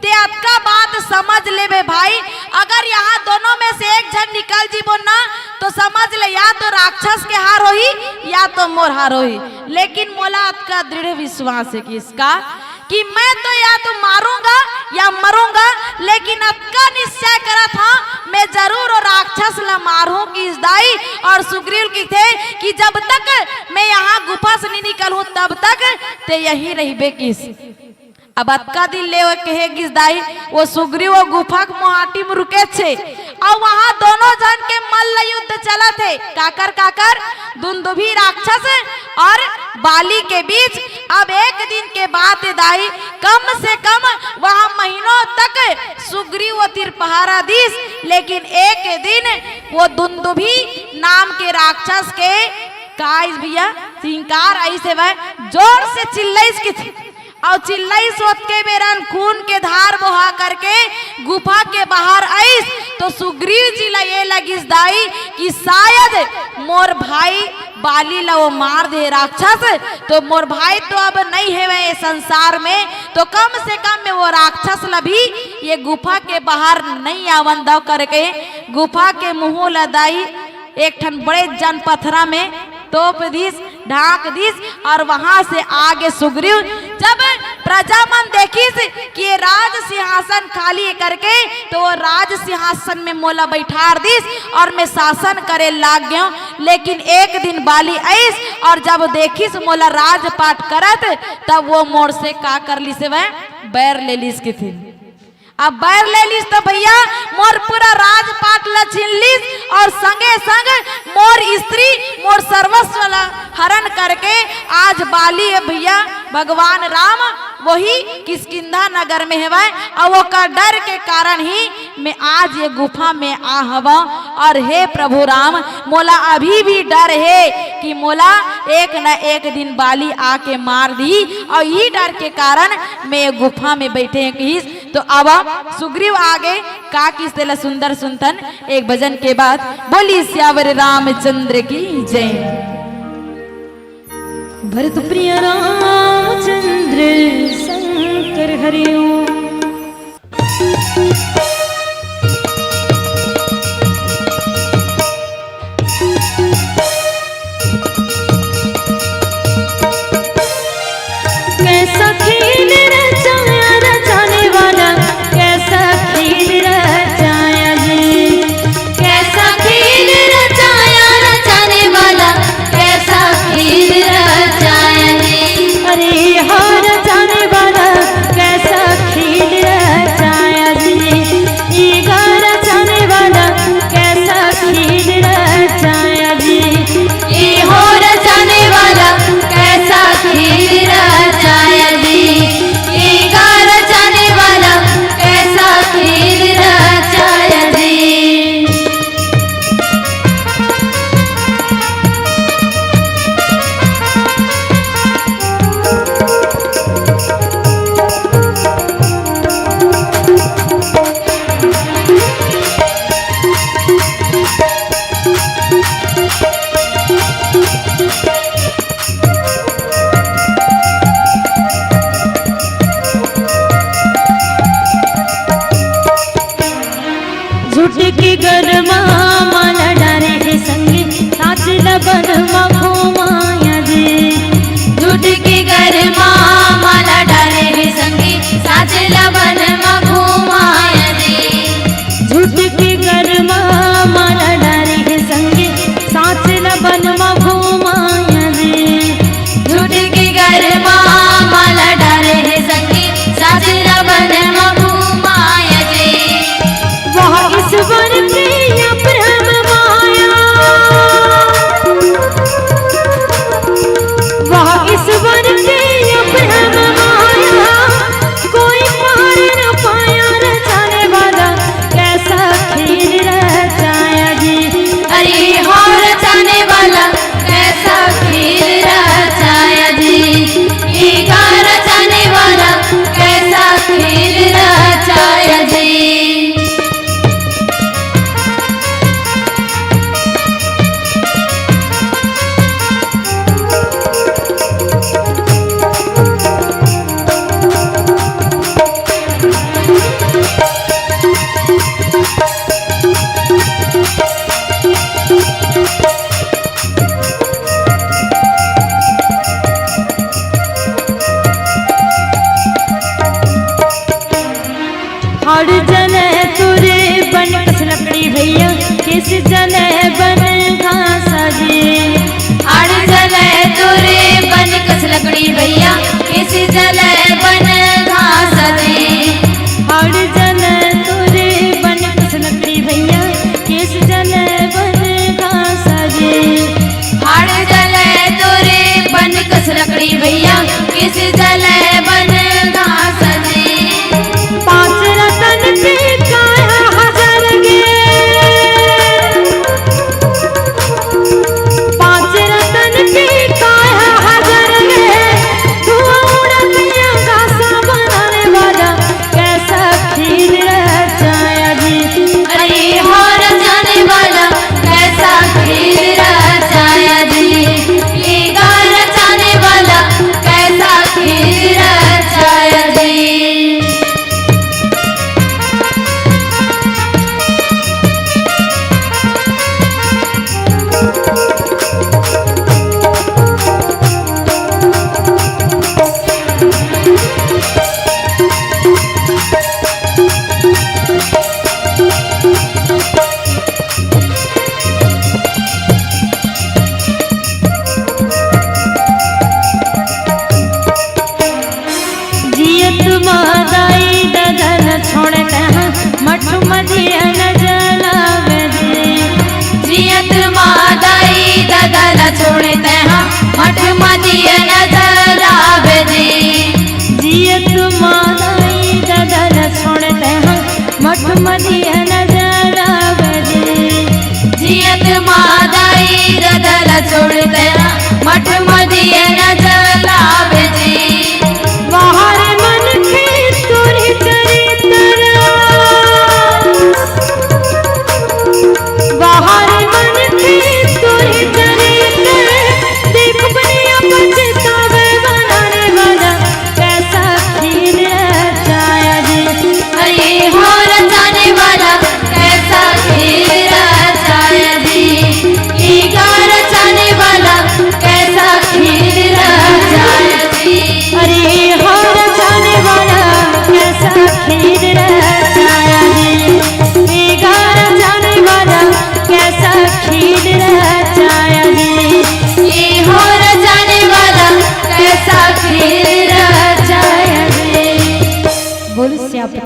ते आपका बात समझ ले बे भाई अगर यहाँ दोनों में से एक जन निकल जीवो ना तो समझ ले या तो राक्षस के हार होई या तो मोर हार होई। लेकिन मोला आपका दृढ़ विश्वास है कि इसका कि मैं तो या तो मारूंगा या मरूंगा लेकिन आपका निश्चय करा था मैं जरूर और राक्षस ला मारूंगी इस दाई और सुग्रीव की थे कि जब तक मैं यहाँ गुफा से नहीं निकलूं तब तक ते यही रहिबे किस। अब अक्का दिल ले कहे गिस दाई वो सुग्रीव वो गुफा के मोहाटी में रुके छे और वहां दोनों जन के मल्ल युद्ध चला थे काकर काकर दुंदुभी राक्षस और बाली के बीच। अब एक दिन के बाद दाई कम से कम वहां महीनों तक सुग्रीव वो तीर पहारा दीस लेकिन एक दिन वो दुंदुभी नाम के राक्षस के काइस भैया सिंकार ऐसे वह जोर से चिल्लाइस की थी और चिल्लाई सोच के बेरन खून के धार बहा करके गुफा के बाहर आईस। तो सुग्रीव जी ला ये लगिस दाई कि शायद मोर भाई बाली ला वो मार दे राक्षस तो मोर भाई तो अब नहीं है वह संसार में तो कम से कम में वो राक्षस ला भी ये गुफा के बाहर नहीं आवन दो करके गुफा के मुंह ला दाई एक ठन बड़े जन पथरा में तोप दीस, ढाक दीस और वहां से आगे सुग्रीव जब प्रजामन देखिस कि ये राज सिंहासन खाली करके तो वो राज सिंहासन में मोला बैठार दीस और मैं शासन करे लाग गयो। लेकिन एक दिन बाली आईस और जब देखिस मोला राजपाट करत तब वो मोर से का कर ली से वह बैर ले लीस की थी। अब बैर ले लीस तो भैया मोर पूरा राजपाट ला छीन लीस और संगे संग मोर स्त्री मोर सर्वस्व ला हरण करके आज बाली है भैया भगवान राम वही किष्किंधा नगर में है और वो का डर के कारण ही मैं आज ये गुफा में आ हवा। और हे प्रभु राम मोला अभी भी डर है कि मोला एक न एक दिन बाली आके मार दी और ये डर के कारण मैं ये गुफा में बैठे हैं किस। तो अब सुग्रीव आगे का किस दिला सुंदर सुनतन एक भजन के बाद बोली श्यावर रामचंद्र की जय। भरत प्रिय रामचंद्र शंकर हरिओम। कैसा खेल रचाया रचाने वाला, कैसा खेल रचाया जी, कैसा खेल रचाया रचाने वाला, कैसा खेल रचाया जी। अरे हाँ रचाने वाला कैसा खेल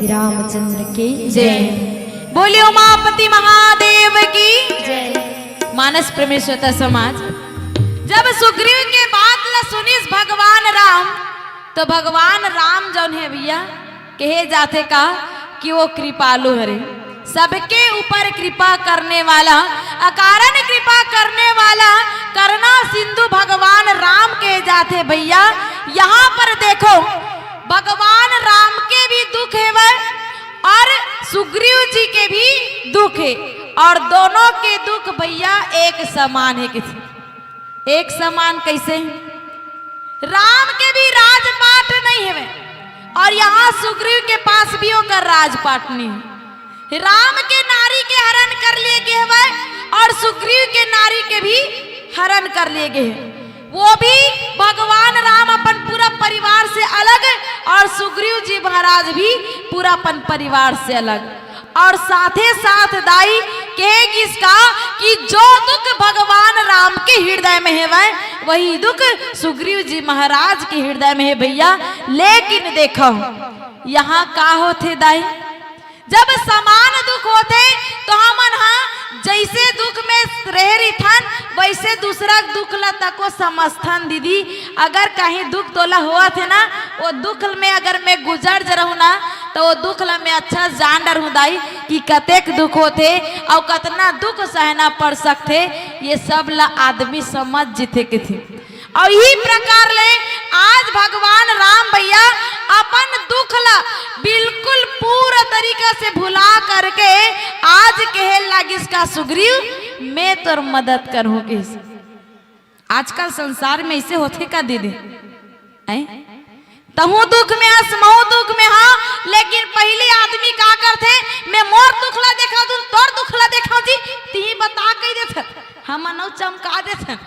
पति रामचंद्र की जय। बोलिए उमापति महादेव की जय। मानस परमेश्वरता समाज। जब सुग्रीव के बात ला सुनिस भगवान राम, तो भगवान राम जौन है भैया कहे जाते का कि वो कृपालु हरे, सबके ऊपर कृपा करने वाला, अकारण कृपा करने वाला, करुणा सिंधु भगवान राम कहे जाते भैया। यहाँ पर देखो भगवान राम के भी दुख है वह और सुग्रीव जी के भी दुख है, और दोनों के दुख भैया एक समान है। किसी एक समान कैसे? राम के भी राजपाट नहीं है और यहाँ सुग्रीव के पास भी होकर राजपाट नहीं है। राम के नारी के हरण कर लिए गए हैं और सुग्रीव के नारी के भी हरण कर लिए गए हैं। वो भी भगवान राम अपन पूरा परिवार से अलग और सुग्रीव जी महाराज भी पूरा अपन परिवार से अलग। और साथे साथ दाई कहेगी इसका कि जो दुख भगवान राम के हृदय में है वही दुख सुग्रीव जी महाराज के हृदय में है भैया। लेकिन देखो यहाँ का होते दाई, जब समान दुख होते तो हमन जैसे दुख में रह रही थन वैसे दूसरा दुख ला तको समझथन दीदी। अगर कहीं दुख तोला हुआ थे ना, वो दुख में अगर मैं गुजर रहूं ना तो वो दुख ला मैं अच्छा जान डर हूँ दाई कि कतेक दुख होते और कतना दुख सहना पड़ सकते, ये सब ला आदमी समझ जीते के थे। और यही प्रकार ले आज भगवान राम भैया अपन दुख ला बिल्कुल पूरा तरीका से भुला करके आज कहे लागिस का सुग्रीव मैं तोर मदद करूँगी। आजकल संसार में ऐसे होते का दीदी, तहु दुख में असमहु दुख में हाँ, लेकिन पहले आदमी का करते मैं मोर दुखला देखा दूं तोर दुखला देखा जी ती बता कही देते हम नौ चमका देते।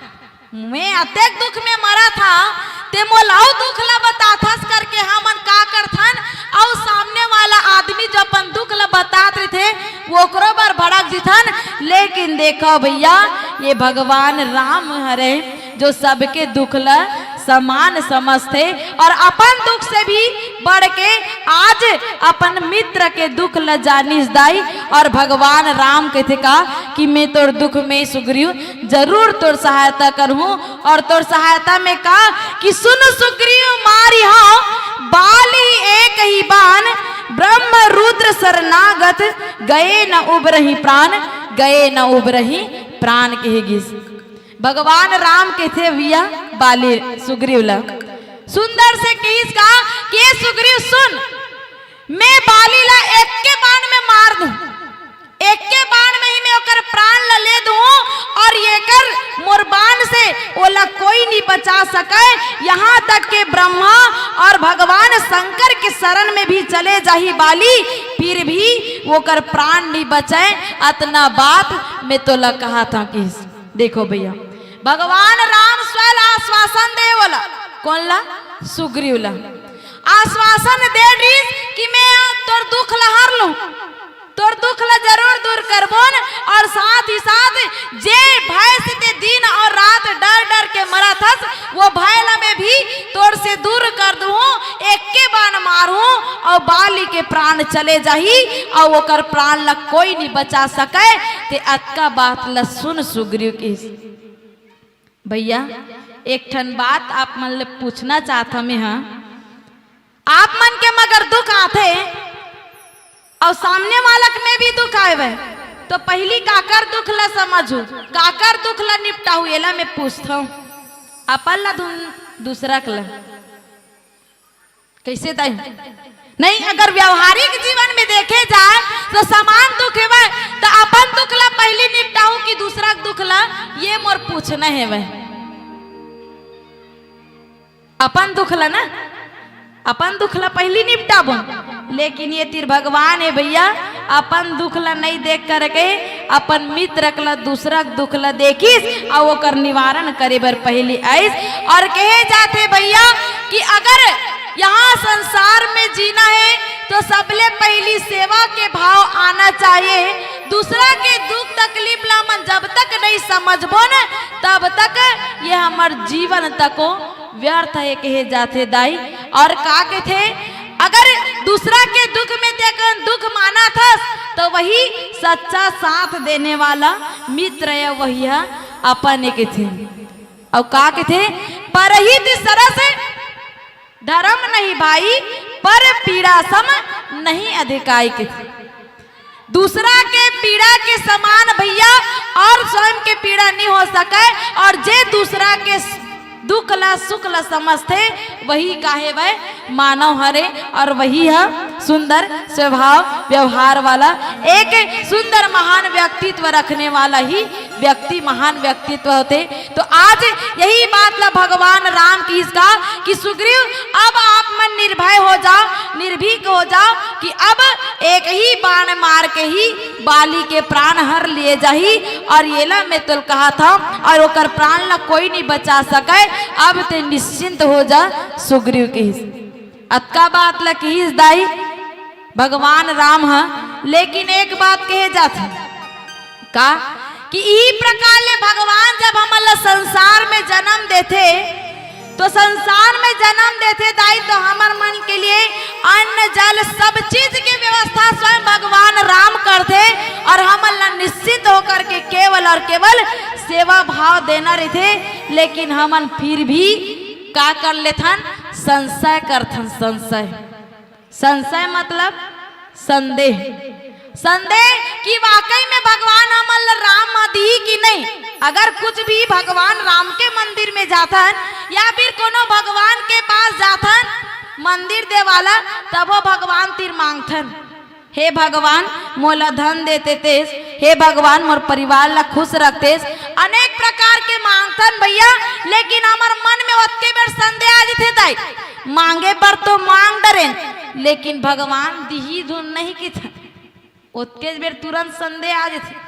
मैं अतेक दुख में मरा था ते मोलाऊ दुखला बताथस करके हमन का करथन और सामने वाला आदमी जो अपन दुखला बतात रहे थे वो ओकरो बार भड़क जिथन। लेकिन देखो भैया ये भगवान राम हरे जो सबके दुखला समान समझते और अपन दुख से भी बढ़ के आज अपन मित्र के दुख ल जानिस दाई। और भगवान राम कहते का कि मैं तोर दुख में सुग्रीव जरूर तोर सहायता करूं। और तोर सहायता में का कि सुन सुग्रीव मारी हाँ बाली एक ही बाण, ब्रह्म रुद्र शरणागत गए न उबरही प्राण, गए न उबरही प्राण कहेगी। भगवान राम कहते भैया बाली सुग्रीव ला सुंदर से कहिस का कि सुग्रीव सुन, मैं बाली ला एक के बाण में मार दूं, एक के बाण में ही मैं ओकर प्राण ला ले दूं और ये कर मोर बाण से ओला कोई नहीं बचा सके। यहाँ तक के ब्रह्मा और भगवान शंकर के शरण में भी चले जाही बाली फिर भी वो कर प्राण नहीं बचाए। अतना बात मैं तो ला कहा था कि देखो भैया भगवान राम स्वयं आश्वासन दे बोला कौन ला सुग्रीव ला आश्वासन दे दी कि मैं तोर दुख ला हर लूं, तोर दुख ला जरूर दूर करबोन। और साथ ही साथ जे भय से ते दिन और रात डर डर के मरा थस वो भय ला मैं भी तोर से दूर कर दूं, एक के बाण मारूं और बाली के प्राण चले जाही और वो कर प्राण ला कोई नहीं बचा सके। ते अतका बात ला सुन सुग्रीव की भैया एक ठन बात आप मन ले पूछना चाहता मैं हाँ, आप मन के मगर दुख आते और सामने वालक में भी दुख आए वह तो पहली काकर दुख ला समझू, काकर दुख ला निपटा हूँ एला मैं पूछता हूँ अपन ला दूसरा कला कैसे दाई नहीं। अगर व्यवहारिक जीवन में देखे जाए तो समान दुख है वह तो अपन दुख ला पहली निपटाऊ कि दूसरा दुख ला, ये मोर पूछना है वह अपन दुख ला ना, अपन दुख ला पहली निपटाबो। लेकिन ये तीर भगवान है भैया अपन दुख ला नहीं देख करके अपन मित्र ला दूसरा दुख ला देखिस और वो कर निवारण करे बर पहली आइस। और कहे जाते भैया कि अगर यहाँ संसार में जीना है तो सबले पहली सेवा के भाव आना चाहिए। दूसरा के दुख तकलीफ ला मन जब तक नहीं समझबो न तब तक ये हमार जीवन तको व्यर्थ है कहे जाते दाई। और का कहते अगर दूसरा के दुख में देखन दुख माना था तो वही सच्चा साथ देने वाला मित्र है, वही है अपन के थे। और का के थे, परहित सरस धर्म नहीं भाई, पर पीड़ा सम नहीं अधिकाई के थे। दूसरा के पीड़ा के समान भैया और स्वयं के पीड़ा नहीं हो सके, और जे दूसरा के दुख ला सुख ला समझते वही काहे वह मानव हरे, और वही है सुंदर स्वभाव व्यवहार वाला, एक सुंदर महान व्यक्तित्व रखने वाला ही व्यक्ति महान व्यक्तित्व होते। तो आज यही बात ला भगवान राम की इसका कि सुग्रीव अब आप मन निर्भय हो जाओ, निर्भीक हो जाओ कि अब एक ही बाण मार के ही बाली के प्राण हर लिए जाही, और ये ला मैं तुल कहा था और ओकर प्राण ला कोई नहीं बचा सके। अब ते निश्चिंत हो जा सुग्रीव के अतका बात ला कही दाई भगवान राम है। लेकिन एक बात कहे जाते का कि ई प्रकार ले भगवान जब हमला संसार में जन्म देते तो संसार में जन्म देते दाई तो हमार मन के लिए अन्न जल सब चीज की व्यवस्था स्वयं भगवान राम करते, और हमला निश्चित होकर के केवल और केवल सेवा भाव देना रहते। लेकिन हमन फिर भी का कर लेथन, संशय करथन। संशय संशय मतलब संदेह, संदेह कि वाकई में भगवान हमल राम दी कि नहीं। अगर कुछ भी भगवान राम के मंदिर में जाथन या फिर कोनो भगवान के पास जाथन मंदिर देवाला, तब वो भगवान तीर मांगथन, हे भगवान मोला धन देते तेज, हे भगवान मोर परिवार ला खुश रखतेस, अनेक प्रकार के मांगथन भैया। लेकिन हमार मन में ओतके बेर संदेह आ जाते दाई, मांगे पर तो मांग डरेन, लेकिन भगवान दिही धुन नहीं की था, ओतके बेर तुरंत संदेह आ जाते।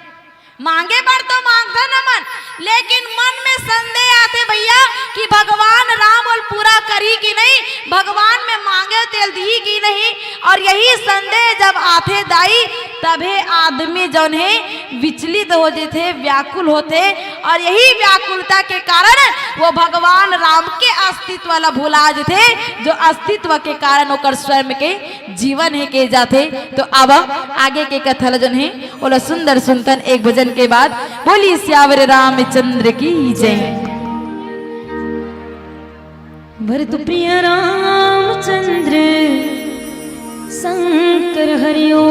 मांगे पर तो मांगता न मन, लेकिन मन में संदेह आते भैया कि भगवान राम और पूरा करी कि नहीं, भगवान में मांगे तेल दी कि नहीं। और यही संदेह जब आते दाई तबे आदमी जौन है विचलित हो जाते, व्याकुल होते, और यही व्याकुलता के कारण वो भगवान राम के अस्तित्व वाला भुला जाते, जो अस्तित्व के कारण ओकर स्वयं के जीवन है के जाते। तो अब आगे के कथा जन है बोला सुंदर सुनतन एक भजन के बाद बोली श्यावर रामचंद्र की जय। भरत प्रिय रामचंद्र शंकर हरिओ